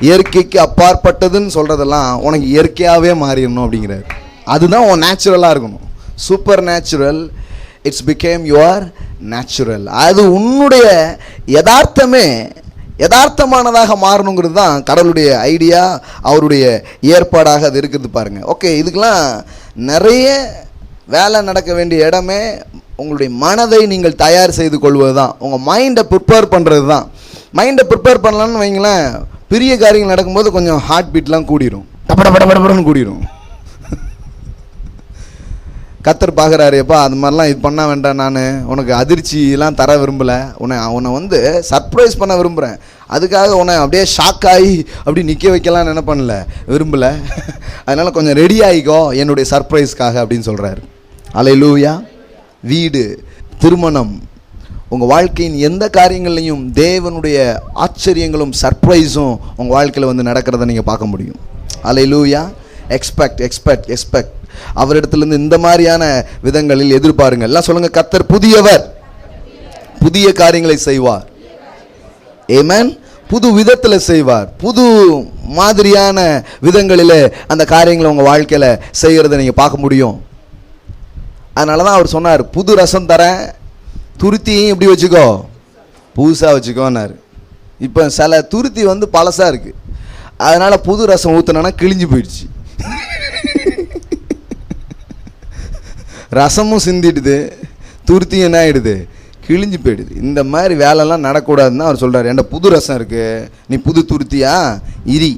இயற்கைக்கு அப்பாற்பட்டதுன்னு சொல்கிறதெல்லாம் உனக்கு இயற்கையாகவே மாறிடணும் அப்படிங்கிறார். அதுதான் உன் நேச்சுரலாக இருக்கணும். Super natural, it's became your natural. அது உன்னுடைய யதார்த்தமானதாக மாறணுங்கிறது தான் கடவுளுடைய ஐடியா, அவருடைய ஏற்பாடாக அது இருக்கிறது பாருங்கள். ஓகே, இதுக்கெல்லாம் நிறைய வேலை நடக்க வேண்டிய இடமே உங்களுடைய மனதை நீங்கள் தயார் செய்து கொள்வது தான், உங்கள் மைண்டை ப்ரிப்பேர் பண்ணுறது தான். மைண்டை ப்ரிப்பேர் பண்ணலான்னு வைங்களேன், பெரிய காரியங்கள் நடக்கும்போது கொஞ்சம் ஹார்ட் பீட்லாம் கூடிரும், டப்படப்படப்படன்னு கூடிரும். கர்த்தர் பார்க்குறாரு, எப்பா அது மாதிரிலாம் இது பண்ண வேண்டாம், நான் உனக்கு அதிர்ச்சியெலாம் தர விரும்பலை, உன்னை வந்து சர்ப்ரைஸ் பண்ண விரும்புகிறேன், அதுக்காக உன்னை அப்படியே ஷாக் ஆகி அப்படி நிற்க வைக்கலாம் என்ன பண்ணல விரும்பலை, அதனால் கொஞ்சம் ரெடி ஆகிக்கோ என்னுடைய சர்ப்ரைஸ்க்காக அப்படின்னு சொல்கிறாரு. அல்லேலூயா. வீடு, திருமணம், உங்கள் வாழ்க்கையின் எந்த காரியங்கள்லையும் தேவனுடைய ஆச்சரியங்களும் சர்ப்ரைஸும் உங்கள் வாழ்க்கையில் வந்து நடக்கிறத நீங்கள் பார்க்க முடியும். அல்லேலூயா. எக்ஸ்பெக்ட் எக்ஸ்பெக்ட் எக்ஸ்பெக்ட் அவரிடத்துலேருந்து இந்த மாதிரியான விதங்களில் எதிர்பாருங்க. எல்லாம் சொல்லுங்க, கர்த்தர் புதியவர், புதிய காரியங்களை செய்வார். ஆமென். புது விதத்தில் செய்வார், புது மாதிரியான விதங்களில் அந்த காரியங்களை உங்கள் வாழ்க்கையில் செய்கிறத நீங்கள் பார்க்க முடியும். அதனால தான் அவர் சொன்னார், புது ரசம் தரேன், துருத்தியும் எப்படி வச்சுக்கோ, புதுசாக வச்சுக்கோன்னாரு. இப்போ சில துருத்தி வந்து பழசாக இருக்குது, அதனால் புது ரசம் ஊற்றினா கிழிஞ்சு போயிடுச்சு, ரசமும் சிந்திடுது, துருத்தியும் என்ன ஆகிடுது, கிழிஞ்சு போயிடுது. இந்த மாதிரி வேலைலாம் நடக்கூடாதுன்னு அவர் சொல்கிறார். என்கிட்ட புது ரசம் இருக்குது, நீ புது துருத்தியா இரி,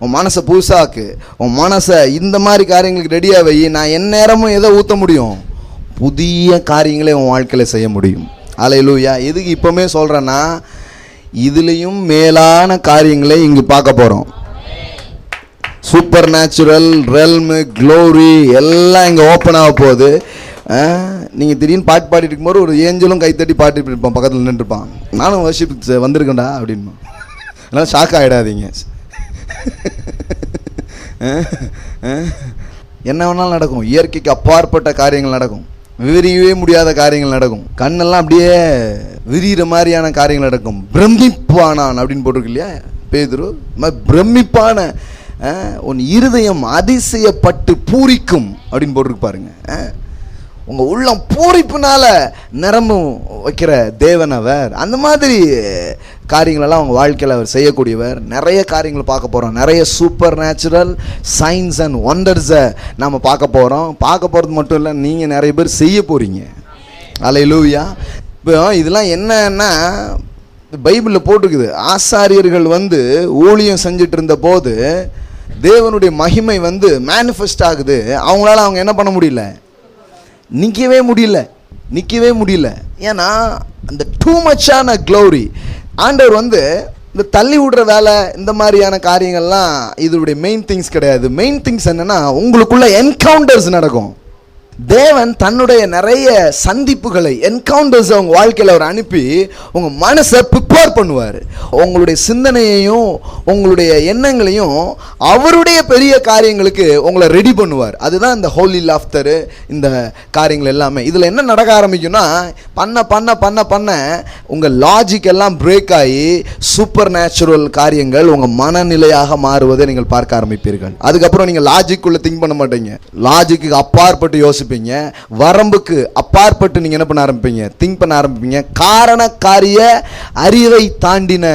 உன் மனசை புதுசாக்கு, உன் மனசை இந்த மாதிரி காரியங்களுக்கு ரெடியாக வை, நான் எந்நேரமும் எதை ஊற்ற முடியும், புதிய காரியங்களே உன் வாழ்க்கையில் செய்ய முடியும். அல்லேலூயா. எதுக்கு இப்போவுமே சொல்கிறேன்னா, இதுலேயும் மேலான காரியங்களை இங்கே பார்க்க போகிறோம். சூப்பர் நேச்சுரல் ரெல்மு க்ளோரி எல்லாம் இங்கே ஓப்பன் ஆக போகுது. நீங்கள் திடீர்னு பாட்டு பாடிட்டு இருக்கும்போது ஒரு ஏஞ்சலும் கைத்தட்டி பாட்டு இருப்பான், பக்கத்தில் நின்றுருப்பான், நானும் வர்ஷிப் வந்திருக்கேன்டா அப்படின்னு. அதனால் ஷாக் ஆகிடாதீங்க. என்ன வேணாலும் நடக்கும், இயற்கைக்கு அப்பாற்பட்ட காரியங்கள் நடக்கும், விவரியவே முடியாத காரியங்கள் நடக்கும், கண்ணெல்லாம் அப்படியே விரிகிற மாதிரியான காரியங்கள் நடக்கும். பிரமிப்பானான் அப்படின்னு போட்டிருக்கு இல்லையா பேதுரு, பிரமிப்பான உன் இருதயம் அதிசயப்பட்டு பூரிக்கும் அப்படின்னு போட்டிருக்கு பாருங்க. உங்கள் உள்ளம் பூரிப்புனால நிரம்பும் வைக்கிற தேவன் அவர். அந்த மாதிரி காரியங்களெல்லாம் அவங்க வாழ்க்கையில் அவர் செய்யக்கூடியவர். நிறைய காரியங்களை பார்க்க போகிறோம், நிறைய சூப்பர் நேச்சுரல் சயின்ஸ் அண்ட் ஒண்டர்ஸை நாம் பார்க்க போகிறோம். பார்க்க போகிறது மட்டும் இல்லை, நீங்கள் நிறைய பேர் செய்ய போகிறீங்க. அல்லேலூயா. இப்போ இதெல்லாம் என்னன்னா பைபிளில் போட்டிருக்குது. ஆசாரியர்கள் வந்து ஊழியம் செஞ்சுட்டு இருந்த போது தேவனுடைய மகிமை வந்து மேனிஃபெஸ்ட் ஆகுது. அவங்களால அவங்க என்ன பண்ண முடியல, நிற்கவே முடியல. ஏன்னா அந்த டூ மச்சான க்ளோரி. ஆண்டவர் வந்து இந்த தள்ளி விடுற வேலை, இந்த மாதிரியான காரியங்கள்லாம் இதனுடைய மெயின் திங்ஸ் கிடையாது. மெயின் திங்ஸ் என்னன்னா, உங்களுக்குள்ள என்கவுண்டர்ஸ் நடக்கும். தேவன் தன்னுடைய நிறைய சந்திப்புகளை, என்கவுண்டர்ஸ் அவங்க வாழ்க்கையில் அவர் அனுப்பி உங்கள் மனசை ப்ரிப்பேர் பண்ணுவார். உங்களுடைய சிந்தனையையும் உங்களுடைய எண்ணங்களையும் அவருடைய பெரிய காரியங்களுக்கு உங்களை ரெடி பண்ணுவார். அதுதான் இந்த ஹோலி லாஃப்டரு, இந்த காரியங்கள் எல்லாமே. இதில் என்ன நடக்க ஆரம்பிக்கும்னா, பண்ண பண்ண பண்ண பண்ண உங்கள் லாஜிக் எல்லாம் பிரேக் ஆகி சூப்பர் நேச்சுரல் காரியங்கள் உங்கள் மனநிலையாக மாறுவதை நீங்கள் பார்க்க ஆரம்பிப்பீர்கள். அதுக்கப்புறம் நீங்கள் லாஜிக்குள்ளே திங்க் பண்ண மாட்டீங்க, லாஜிக்கு அப்பாற்பட்டு யோசிப்பீங்க, வரம்புக்கு அப்பாற்பட்டு நீங்க என்ன பண்ண ஆரம்பிப்பீங்க, திங்க் பண்ண ஆரம்பிப்பீங்க. காரண காரிய அறிவை தாண்டின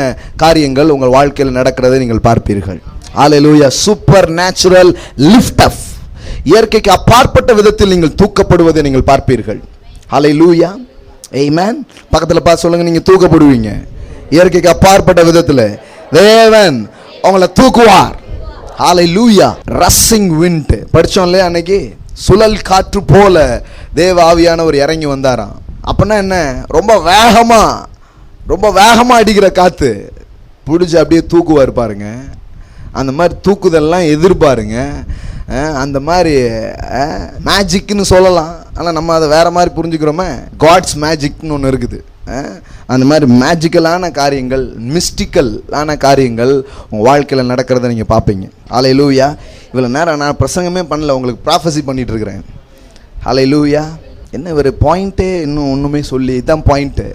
காரியங்கள் உங்கள் வாழ்க்கையில் நடக்கிறதை நீங்கள் பார்ப்பீர்கள். அல்லேலூயா. சூப்பர் நேச்சுரல் லிஃப்ட் அப், இயற்கைக்கு அப்பாற்பட்ட விதத்தில் நீங்கள் தூக்கப்படுவதை நீங்கள் பார்ப்பீர்கள். அல்லேலூயா. ஆமென். பக்கத்தில் பார்த்து சொல்லுங்க, நீங்க தூக்கப்படுவீங்க இயற்கைக்கு அப்பாற்பட்ட விதத்தில். தேவன் உங்களை தூக்குவார். அல்லேலூயா. ரஷிங் விண்ட் படிச்சோம் இல்லையா அன்னைக்கு, சுழல் காற்று போல தேவ ஆவியானவர் இறங்கி வந்தாராம். அப்படின்னா என்ன, ரொம்ப வேகமா அடிக்கிற காத்து பிடிச்சி அப்படியே தூக்குவார் பாருங்க. அந்த மாதிரி தூக்குதெல்லாம் எதிர்பாருங்க. அந்த மாதிரி மேஜிக்னு சொல்லலாம், ஆனால் நம்ம அதை வேற மாதிரி புரிஞ்சுக்கிறோமே. காட்ஸ் மேஜிக்னு ஒன்று இருக்குது. அந்த மாதிரி மேஜிக்கலான காரியங்கள், மிஸ்டிக்கலான காரியங்கள் உங்கள் வாழ்க்கையில் நடக்கிறத நீங்கள் பார்ப்பீங்க. அல்லேலூயா. இவ்வளோ நேரம் நான் பிரசங்கமே பண்ணல, உங்களுக்கு ப்ராஃபஸி பண்ணிகிட்டு இருக்கிறேன். அல்லேலூயா. என்ன ஒரு பாயிண்ட்டே இன்னும் ஒன்றுமே சொல்லி, இதுதான் பாயிண்ட்டு.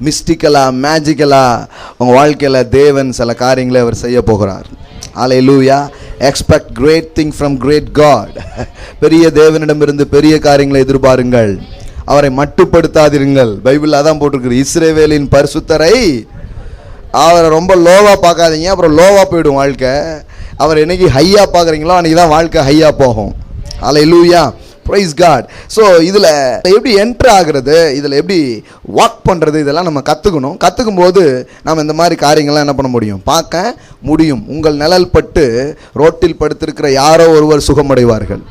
மிஸ்டிக்கலாக மேஜிக்கலாக உங்கள் வாழ்க்கையில் தேவன் சில காரியங்களை அவர் செய்ய போகிறார். அல்லேலூயா. Expect great thing from great God. பெரிய தேவனிடமிருந்து பெரிய காரியங்களை எதிர்பாருங்கள், அவரை மட்டுப்படுத்தாதிருங்கள். பைபிள் அதான் போட்டிருக்கு, இஸ்ரவேலின் பரிசுத்தரை அவரை ரொம்ப லோவாக பார்க்காதீங்க, அப்புறம் லோவாக போயிடும் வாழ்க்கை. அவர் என்னைக்கு ஹையாக பார்க்குறீங்களோ அன்றைக்கி தான் வாழ்க்கை ஹையாக போகும். அல்லேலூயா. Praise God. ஸோ இதில் எப்படி என்ட்ரு ஆகுறது, இதில் எப்படி வாக் பண்ணுறது, இதெல்லாம் நம்ம கற்றுக்கணும். கற்றுக்கும் போது நம்ம இந்த மாதிரி காரியங்கள்லாம் என்ன பண்ண முடியும், பார்க்க முடியும். உங்கள் நிழல் பட்டு ரோட்டில் படுத்திருக்கிற யாரோ ஒருவர் சுகமடைவார்கள்.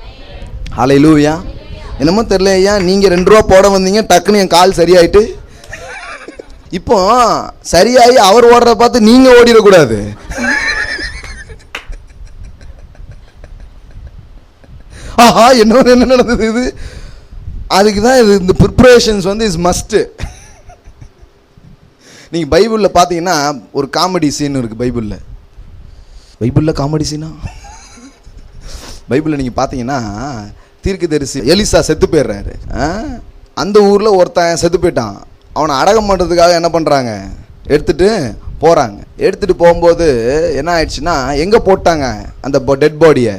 ஹல்லேலூயா. என்னமோ தெரியல ஐயா, நீங்கள் 2 ரூபா போட வந்தீங்க, டக்குன்னு என் கால் சரியாயிட்டு. இப்போ சரியாகி அவர் ஓடுறத பார்த்து நீங்கள் ஓடிடக்கூடாது. ஆஹா என்ன நடந்தது இது, அதுக்கு தான் இது. இந்த ப்ரிப்பரேஷன்ஸ் வந்து இஸ் மஸ்ட்டு. நீங்கள் பைபிளில் பார்த்தீங்கன்னா ஒரு காமெடி சீன் இருக்குது. பைபிளில் காமெடி சீனா? பைபிளில் நீங்கள் பார்த்தீங்கன்னா தீர்க்கதரிசி எலிசா செத்து போயிடுறாரு. அந்த ஊரில் ஒருத்தன் செத்து போயிட்டான். அவனை அடக்கம் பண்ணுறதுக்காக என்ன பண்ணுறாங்க, எடுத்துகிட்டு போகிறாங்க. எடுத்துகிட்டு போகும்போது என்ன ஆயிடுச்சுன்னா, எங்கே போட்டாங்க அந்த டெட் பாடியை?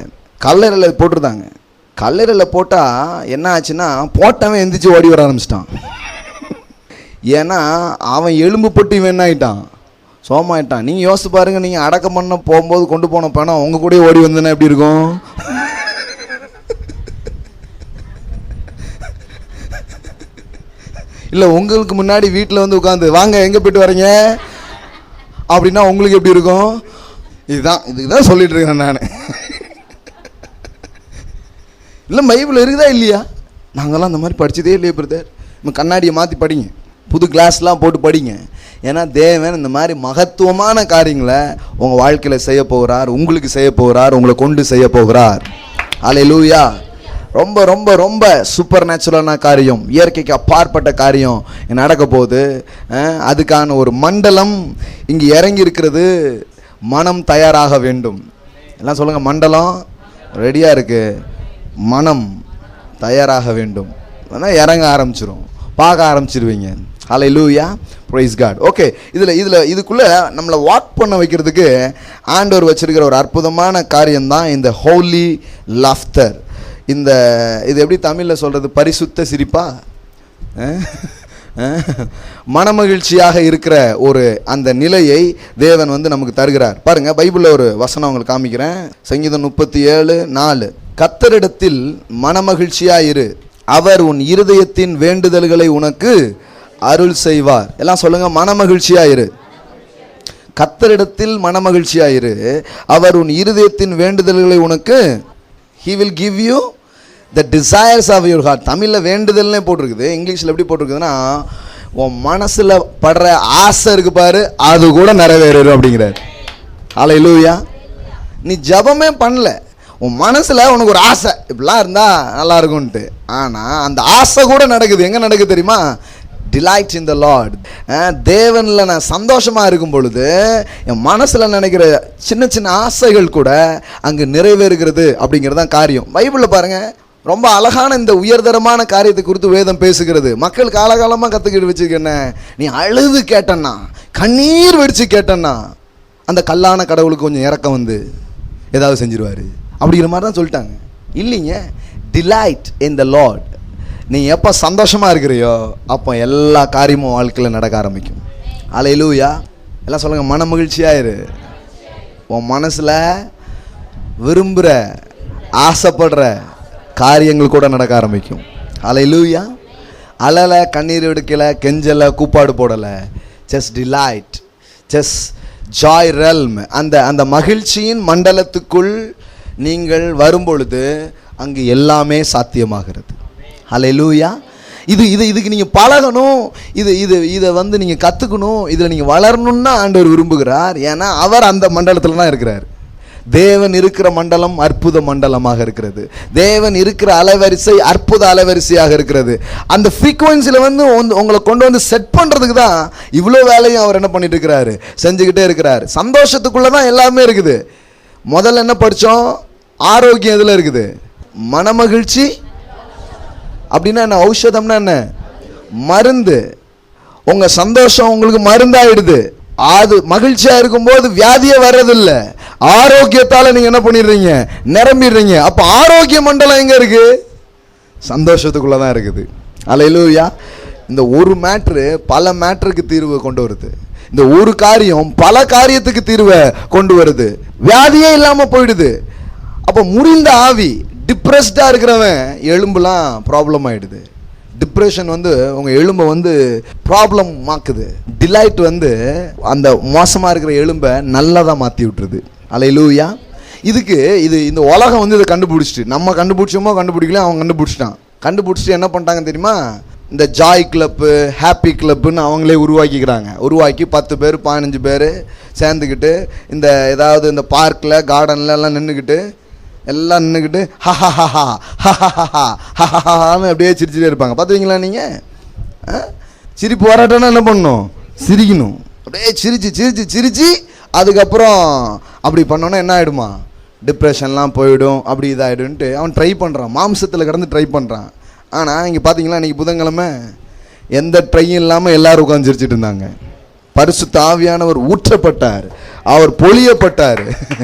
கல்லறையில் போட்டிருந்தாங்க. கல்லறையில் போட்டால் என்ன ஆச்சுன்னா, போட்டவன் எந்திரிச்சு ஓடி வர ஆரம்பிச்சிட்டான். ஏன்னா அவன் எலும்பு போட்டு இவன் என்ன ஆகிட்டான், சோமாயிட்டான். நீங்கள் யோசிச்சு பாருங்கள், நீங்கள் அடக்கம் பண்ண போகும்போது கொண்டு போன பணம் உங்கள் கூட ஓடி வந்ததுன்னா எப்படி இருக்கும்? இல்லை உங்களுக்கு முன்னாடி வீட்டில் வந்து உட்காந்து வாங்க எங்கே போய்ட்டு வரீங்க அப்படின்னா உங்களுக்கு எப்படி இருக்கும்? இதுதான் சொல்லிட்டு இருக்கேன் நான். இல்லை பைபிள் இருக்குதா இல்லையா? நாங்கள்லாம் அந்த மாதிரி படித்ததே இல்லையே பிரதர். நம்ம கண்ணாடியை மாற்றி படிங்க, புது கிளாஸ்லாம் போட்டு படிங்க. ஏன்னா தேவன் இந்த மாதிரி மகத்துவமான காரியங்களை உங்கள் வாழ்க்கையில் செய்ய போகிறார், உங்களுக்கு செய்ய போகிறார், உங்களை கொண்டு செய்ய போகிறார். ஹல்லேலூயா. ரொம்ப ரொம்ப ரொம்ப சூப்பர் நேச்சுரலான காரியம், இயற்கைக்கு அப்பாற்பட்ட காரியம் நடக்க போகுது. அதுக்கான ஒரு மண்டலம் இங்கே இறங்கி இருக்கிறது. மனம் தயாராக வேண்டும். எல்லாம் சொல்லுங்கள், மண்டலம் ரெடியாக இருக்குது, மனம் தயாராக வேண்டும். ஆனால் இறங்க ஆரம்பிச்சிடும், பார்க்க ஆரம்பிச்சிருவீங்க. ஹல்லேலூயா, பிரைஸ் காட். ஓகே, இதுக்குள்ளே நம்மளை வாக் பண்ண வைக்கிறதுக்கு ஆண்டவர் வச்சிருக்கிற ஒரு அற்புதமான காரியம்தான் இந்த ஹோலி லாஃப்டர். இது எப்படி தமிழில் சொல்கிறது, பரிசுத்த சிரிப்பா? மனமகிழ்ச்சியாக இருக்கிற ஒரு அந்த நிலையை தேவன் வந்து நமக்கு தருகிறார். பாருங்க, பைபிளில் ஒரு வசனம் உங்களுக்கு காமிக்கிறேன். சங்கீதம் 37:4. கர்த்தரிடத்தில் மனமகிழ்ச்சியாயிரு, அவர் உன் இருதயத்தின் வேண்டுதல்களை உனக்கு அருள் செய்வார். எல்லாம் சொல்லுங்க, மனமகிழ்ச்சியாயிரு. கர்த்தரிடத்தில் மனமகிழ்ச்சியாயிரு, அவர் உன் இருதயத்தின் வேண்டுதல்களை உனக்கு, he will give you the desires of your heart. தமிழில் வேண்டுதல்னே போட்டிருக்குது, இங்கிலீஷில் எப்படி போட்டிருக்குதுன்னா, உன் மனசில் படுற ஆசை இருக்கு பாரு, அது கூட நிறைவேறும் அப்படிங்கிறார். ஹல்லேலூயா. நீ ஜபமே பண்ணல, உன் மனசில் உனக்கு ஒரு ஆசை, இப்படிலாம் இருந்தால் நல்லா இருக்கும்ன்ட்டு. ஆனால் அந்த ஆசை கூட நடக்குது. எங்கே நடக்குது தெரியுமா? Delight in the Lord. தேவனில் நான் சந்தோஷமாக இருக்கும் பொழுது என் மனசில் நினைக்கிற சின்ன சின்ன ஆசைகள் கூட அங்கே நிறைவேறுகிறது அப்படிங்கிறதான் காரியம். பைபிளில் பாருங்கள், ரொம்ப அழகான இந்த உயர்தரமான காரியத்தை குறித்து வேதம் பேசுகிறது. மக்கள் காலகாலமாக கற்றுக்கிட்டு வச்சுருக்கேன்ன, நீ அழுது கேட்டன்னா, கண்ணீர் வெடிச்சு கேட்டன்னா, அந்த கல்லான கடவுளுக்கு கொஞ்சம் இறக்கம் வந்து ஏதாவது செஞ்சிருவார் அப்படிங்கிற மாதிரி தான் சொல்லிட்டாங்க. இல்லைங்க, டிலைட் இன் த லார்ட். நீ எப்போ சந்தோஷமாக இருக்கிறியோ அப்போ எல்லா காரியமும் வாழ்க்கையில் நடக்க ஆரம்பிக்கும். ஹல்லேலூயா. எல்லாம் சொல்லுங்கள், மன மகிழ்ச்சியாயிரு. உன் மனசில் விரும்புகிற ஆசைப்படுற காரியங்கள் கூட நடக்க ஆரம்பிக்கும். ஹல்லேலூயா. அழலை, கண்ணீர் எடுக்கலை, கெஞ்சலை, கூப்பாடு போடலை. Just delight, just Joy realm. அந்த மகிழ்ச்சியின் மண்டலத்துக்குள் நீங்கள் வரும்பொழுது அங்கு எல்லாமே சாத்தியமாகிறது. ஹல்லேலூயா. இதுக்கு நீங்கள் பழகணும், இதை வந்து நீங்கள் கற்றுக்கணும், இதில் நீங்கள் வளரணும்னா ஆண்டவர் விரும்புகிறார். ஏன்னா அவர் அந்த மண்டலத்தில் தான் இருக்கிறார். தேவன் இருக்கிற மண்டலம் அற்புத மண்டலமாக இருக்கிறது. தேவன் இருக்கிற அலைவரிசை அற்புத அலைவரிசையாக இருக்கிறது. அந்த ஃப்ரீக்குவன்சியில் வந்து உங்களை கொண்டு வந்து செட் பண்ணுறதுக்கு தான் இவ்வளோ வேலையும் அவர் என்ன பண்ணிட்டு இருக்கிறாரு, செஞ்சுக்கிட்டே இருக்கிறார். சந்தோஷத்துக்குள்ளே தான் எல்லாமே இருக்குது. முதல்ல என்ன படித்தோம்? ஆரோக்கியம் எதில் இருக்குது? மனமகிழ்ச்சி அப்படின்னா என்ன? ஔஷதம்னா என்ன? மருந்து. உங்கள் சந்தோஷம் உங்களுக்கு மருந்தாயிடுது. அது மகிழ்ச்சியா இருக்கும்போது வியாதியே வர்றதில்லை. ஆரோக்கியத்தால் நீங்கள் என்ன பண்ணிடுறீங்க? நிரம்பிடுறீங்க. அப்போ ஆரோக்கிய மண்டலம் எங்கே இருக்கு? சந்தோஷத்துக்குள்ளே தான் இருக்குது. ஹல்லேலூயா. இந்த ஒரு மேட்ரு பல மேட்ருக்கு தீர்வு கொண்டு வருது. இந்த ஒரு காரியம் பல காரியத்துக்கு தீர்வை கொண்டு வருது. வியாதியே இல்லாமல் போயிடுது. அப்போ முறிந்த ஆவி, டிப்ரெஸ்டாக இருக்கிறவன் எலும்புலாம் ப்ராப்ளம் ஆகிடுது. டிப்ரெஷன் வந்து உங்கள் எலும்பை வந்து ப்ராப்ளம் ஆக்குது. டிலைட் வந்து அந்த மோசமாக இருக்கிற எலும்பை நல்லதாக மாற்றி விட்டுருது. அல்லேலூயா. இதுக்கு இந்த உலகம் வந்து இதை கண்டுபிடிச்சிட்டு, நம்ம கண்டுபிடிச்சோமோ கண்டுபிடிக்கல, அவன் கண்டுபிடிச்சிட்டு என்ன பண்ணிட்டாங்க தெரியுமா? இந்த ஜாய் கிளப்பு, ஹாப்பி கிளப்புன்னு அவங்களே உருவாக்கி 10 பேர் 15 பேர் சேர்ந்துக்கிட்டு இந்த ஏதாவது இந்த பார்க்கில் கார்டனில் எல்லாம் நின்றுக்கிட்டு ஹஹான்னு அப்படியே சிரிச்சுட்டே இருப்பாங்க. பார்த்துவீங்களா நீங்கள்? சிரிப்பு வராட்டோன்னா என்ன பண்ணணும்? சிரிக்கணும். அப்படியே சிரிச்சு அதுக்கப்புறம் அப்படி பண்ணோன்னா என்ன ஆகிடுமா? டிப்ரெஷன்லாம் போயிடும், அப்படி இதாகிடும்ன்ட்டு அவன் ட்ரை பண்ணுறான், மாம்சத்தில் கிடந்து ட்ரை பண்ணுறான். ஆனால் இங்கே பார்த்தீங்களா, இன்றைக்கி புதன்கிழமை எந்த ட்ரையும் இல்லாமல் எல்லோரும் உட்காந்து சிரிச்சிட்டு இருந்தாங்க. பரிசுத்த ஆவியானவர் ஊற்றப்பட்டார், அவர் பொழியப்பட்டார்.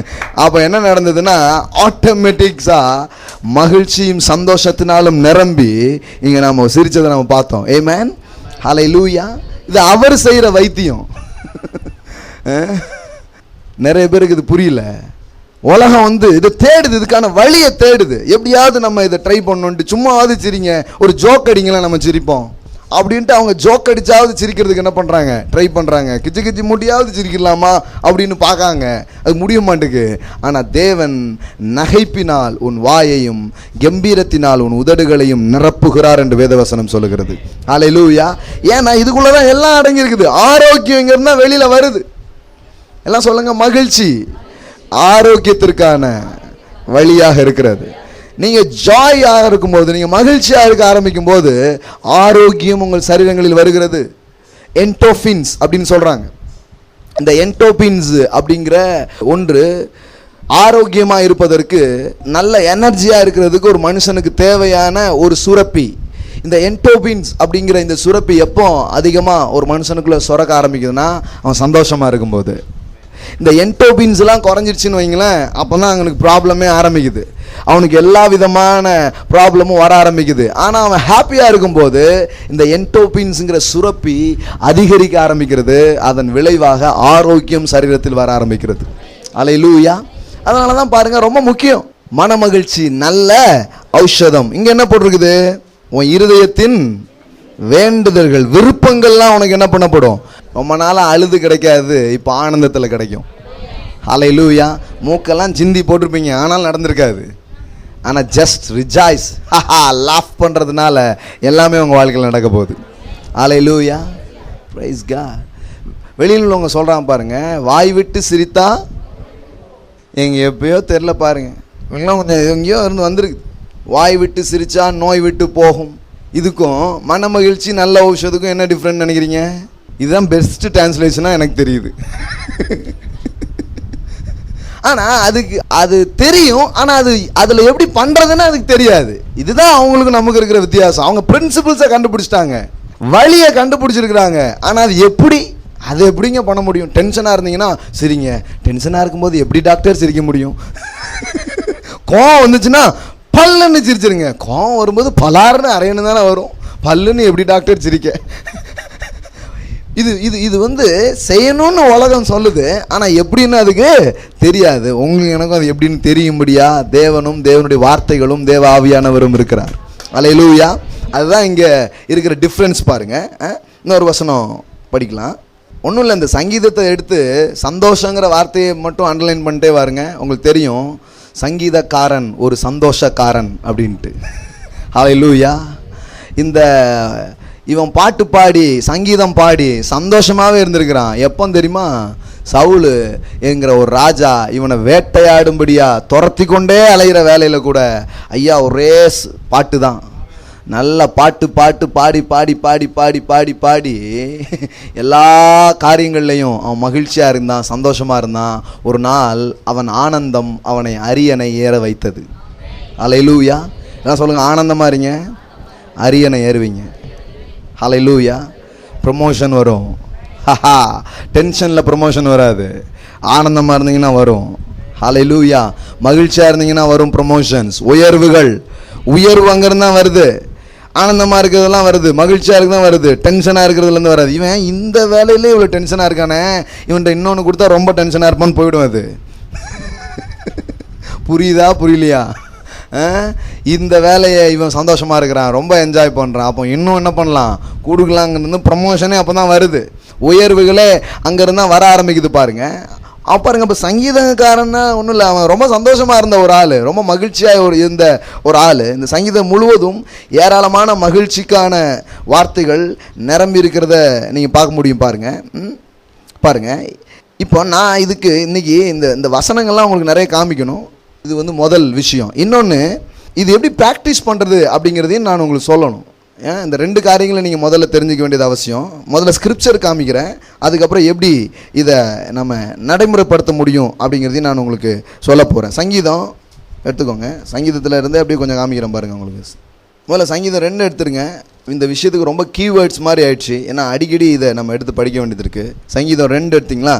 அப்போ என்ன நடந்ததுன்னா, ஆட்டோமேட்டிக்ஸாக மகிழ்ச்சியும் சந்தோஷத்தினாலும் நிரம்பி இங்கே நம்ம சிரித்ததை நம்ம பார்த்தோம். ஆமென், ஹல்லேலூயா. இது அவர் செய்கிற வைத்தியம். நிறைய பேருக்கு இது புரியல. உலகம் வந்து இதை தேடுது, இதுக்கான வழியை தேடுது. எப்படியாவது நம்ம இதை ட்ரை பண்ணணுன்ட்டு சும்மாவது சிரிங்க, ஒரு ஜோக் அடிங்களா நம்ம சிரிப்போம் அப்படின்ட்டு அவங்க ஜோக் அடிச்சாவது சிரிக்கிறதுக்கு என்ன பண்ணுறாங்க? ட்ரை பண்ணுறாங்க. கிச்சு முடியாவது சிரிக்கலாமா அப்படின்னு பார்க்காங்க, அது முடிய மாட்டேங்குது. ஆனால் தேவன் நகைப்பினால் உன் வாயையும் கம்பீரத்தினால் உன் உதடுகளையும் நிரப்புகிறார் என்று வேதவசனம் சொல்லுகிறது. அல்லேலூயா. ஏன்னா இதுக்குள்ளதான் எல்லாம் அடங்கி இருக்குது. ஆரோக்கியங்கிறது தான் வெளியில வருது. எல்லாம் சொல்லுங்க, மகிழ்ச்சி ஆரோக்கியத்திற்கான வழியாக இருக்கிறது. நீங்க ஜாயாக இருக்கும்போது, நீங்க மகிழ்ச்சியாக இருக்க ஆரம்பிக்கும் போது ஆரோக்கியம் உங்கள் சரீரங்களில் வருகிறது. என்டோஃபின்ஸ் அப்படின்னு சொல்றாங்க. இந்த என்டோபின்ஸ் அப்படிங்கிற ஒன்று ஆரோக்கியமாக இருப்பதற்கு, நல்ல எனர்ஜியாக இருக்கிறதுக்கு ஒரு மனுஷனுக்கு தேவையான ஒரு சுரப்பி. இந்த என்டோபின்ஸ் அப்படிங்கிற இந்த சுரப்பி எப்போ அதிகமாக ஒரு மனுஷனுக்குள்ள சுரக்க ஆரம்பிக்குதுன்னா, அவன் சந்தோஷமாக இருக்கும்போது. இந்த என்டோபின்ஸ்லாம் குறைஞ்சிருச்சுன்னு வைங்களேன், அப்போ தான் அவனுக்கு ப்ராப்ளமே ஆரம்பிக்குது. அவனுக்கு எல்லா விதமான ப்ராப்ளமும் வர ஆரம்பிக்குது. ஆனால் அவன் ஹாப்பியாக இருக்கும்போது இந்த என்டோபின்ஸுங்கிற சுரப்பி அதிகரிக்க ஆரம்பிக்கிறது. அதன் விளைவாக ஆரோக்கியம் சரீரத்தில் வர ஆரம்பிக்கிறது. அல்லேலூயா. அதனால தான் பாருங்கள், ரொம்ப முக்கியம். மன மகிழ்ச்சி நல்ல ஔஷதம். இங்கே என்ன போட்டிருக்குது? உன் இருதயத்தின் வேண்டுதல்கள், விருப்பங்கள்லாம் உனக்கு என்ன பண்ணப்படும்? ரொம்ப நாளாக அழுது கிடைக்காது, இப்போ ஆனந்தத்தில் கிடைக்கும். அல்லேலூயா. மூக்கெல்லாம் சிந்தி போட்டிருப்பீங்க, ஆனால் நடந்திருக்காது. ஆனால் ஜஸ்ட் ரிஜாய்ஸ், லாஃப் பண்ணுறதுனால எல்லாமே உங்கள் வாழ்க்கையில் நடக்க போகுது. அல்லேலூயா. Praise God. வெளியில் உள்ளவங்க சொல்கிறாங்க பாருங்க, வாய் விட்டு சிரித்தா எங்கே எப்பயோ தெரில பாருங்க, இவங்களாம் கொஞ்சம் எங்கேயோ இருந்து வந்திருக்கு. வாய் விட்டு சிரித்தா நோய் விட்டு போகும். இதுக்கும் மன மகிழ்ச்சி நல்ல ஔஷதுக்கும் என்ன டிஃப்ரெண்ட் நினைக்கிறீங்க? இதுதான் பெஸ்ட் டிரான்ஸ்லேஷனாக எனக்கு தெரியுது. ஆனால் அது தெரியும், ஆனால் அதில் எப்படி பண்ணுறதுன்னு அதுக்கு தெரியாது. இதுதான் அவங்களுக்கு நமக்கு இருக்கிற வித்தியாசம். அவங்க பிரின்சிபிள்ஸை கண்டுபிடிச்சிட்டாங்க, வழியை கண்டுபிடிச்சிருக்கிறாங்க. ஆனால் அது எப்படிங்க பண்ண முடியும்? டென்ஷனாக இருந்தீங்கன்னா சரிங்க, டென்ஷனாக இருக்கும்போது எப்படி டாக்டர் சிரிக்க முடியும்? கோவம் வந்துச்சுன்னா பல்லுன்னு சிரிச்சிருங்க. கோவம் வரும்போது பலாருன்னு அரையணும் தானே வரும். பல்லுன்னு எப்படி டாக்டர் சிரிக்க? இது வந்து செய்யணும்னு உலகம் சொல்லுது, ஆனால் எப்படின்னு அதுக்கு தெரியாது. உங்களுக்கு எனக்கும் அது எப்படின்னு தெரியும்படியா தேவனும் தேவனுடைய வார்த்தைகளும் தேவ ஆவியானவரும் இருக்கிறார். அல்லேலூயா. அதுதான் இங்கே இருக்கிற டிஃப்ரென்ஸ் பாருங்க. இன்னொரு வசனம் படிக்கலாம். ஒன்றும் இல்லை, இந்த சங்கீதத்தை எடுத்து சந்தோஷங்கிற வார்த்தையை மட்டும் அண்டர்லைன் பண்ணிட்டே பாருங்க, உங்களுக்கு தெரியும் சங்கீதக்காரன் ஒரு சந்தோஷக்காரன் அப்படின்ட்டு. அல்லேலூயா. இவன் பாட்டு பாடி சங்கீதம் பாடி சந்தோஷமாகவே இருந்திருக்கிறான். எப்போ தெரியுமா? சவுலு என்கிற ஒரு ராஜா இவனை வேட்டையாடும்படியா துரத்தி கொண்டே அலைகிற வேலையில் கூட ஐயா ஒரே பாட்டு தான், நல்ல பாட்டு பாடி பாடி பாடி பாடி பாடி பாடி எல்லா காரியங்கள்லையும் அவன் மகிழ்ச்சியாக இருந்தான், சந்தோஷமாக இருந்தான். ஒரு நாள் அவன் ஆனந்தம் அவனை அரியணை ஏற வைத்தது. அல்லேலூயா. எல்லாம் சொல்லுங்கள், ஆனந்தமாக இருங்க, அரியணை ஏறுவீங்க. அல்லேலூயா. ப்ரமோஷன் வரும். டென்ஷனில் ப்ரமோஷன் வராது, ஆனந்தமாக இருந்தீங்கன்னா வரும். அல்லேலூயா. மகிழ்ச்சியாக இருந்தீங்கன்னா வரும் ப்ரமோஷன்ஸ், உயர்வு அங்கேருந்து தான் வருது. ஆனந்தமாக இருக்கிறதெல்லாம் வருது, மகிழ்ச்சியாக இருக்கிறது தான் வருது, டென்ஷனாக இருக்கிறதுலேருந்து வராது. இவன் இந்த வேலையிலே இவ்வளோ டென்ஷனாக இருக்கானே, இவன்கிட்ட இன்னொன்று கொடுத்தா ரொம்ப டென்ஷனாக இருப்பான்னு போயிடும். அது புரியுதா புரியலையா? இந்த வேலையை இவன் சந்தோஷமாக இருக்கிறான், ரொம்ப என்ஜாய் பண்ணுறான், அப்போ இன்னும் என்ன பண்ணலாம், கொடுக்கலாங்கிறது ப்ரமோஷனே அப்போ தான் வருது, உயர்வுகளே அங்கேருந்து தான் வர ஆரம்பிக்குது பாருங்க. பாருங்க, இப்போ சங்கீதக்காரன்னா ஒன்றும் இல்லை, அவன் ரொம்ப சந்தோஷமாக இருந்த ஒரு ஆள், ரொம்ப மகிழ்ச்சியாக இருந்த ஒரு ஆள். இந்த சங்கீதம் முழுவதும் ஏராளமான மகிழ்ச்சிக்கான வார்த்தைகள் நிரம்பி இருக்கிறத நீங்கள் பார்க்க முடியும் பாருங்க. பாருங்க, இப்போ நான் இதுக்கு இன்றைக்கி இந்த வசனங்கள்லாம் உங்களுக்கு நிறைய காமிக்கணும். இது வந்து முதல் விஷயம். இன்னொன்று, இது எப்படி ப்ராக்டிஸ் பண்ணுறது அப்படிங்கிறதையும் நான் உங்களுக்கு சொல்லணும். இந்த ரெண்டு காரியங்களை நீங்கள் முதல்ல தெரிஞ்சிக்க வேண்டியது அவசியம். முதல்ல ஸ்கிரிப்சர் காமிக்கிறேன், அதுக்கப்புறம் எப்படி இதை நம்ம நடைமுறைப்படுத்த முடியும் அப்படிங்கிறதையும் நான் உங்களுக்கு சொல்ல போகிறேன். சங்கீதம் எடுத்துக்கோங்க, சங்கீதத்தில் இருந்து அப்படியே கொஞ்சம் காமிக்கிறேன் பாருங்கள் உங்களுக்கு. முதல்ல சங்கீதம் 2 எடுத்துருங்க. இந்த விஷயத்துக்கு ரொம்ப கீவேர்ட்ஸ் மாதிரி ஆயிடுச்சு, ஏன்னா அடிக்கடி இதை நம்ம எடுத்து படிக்க வேண்டியது இருக்குது. சங்கீதம் 2 எடுத்திங்களா,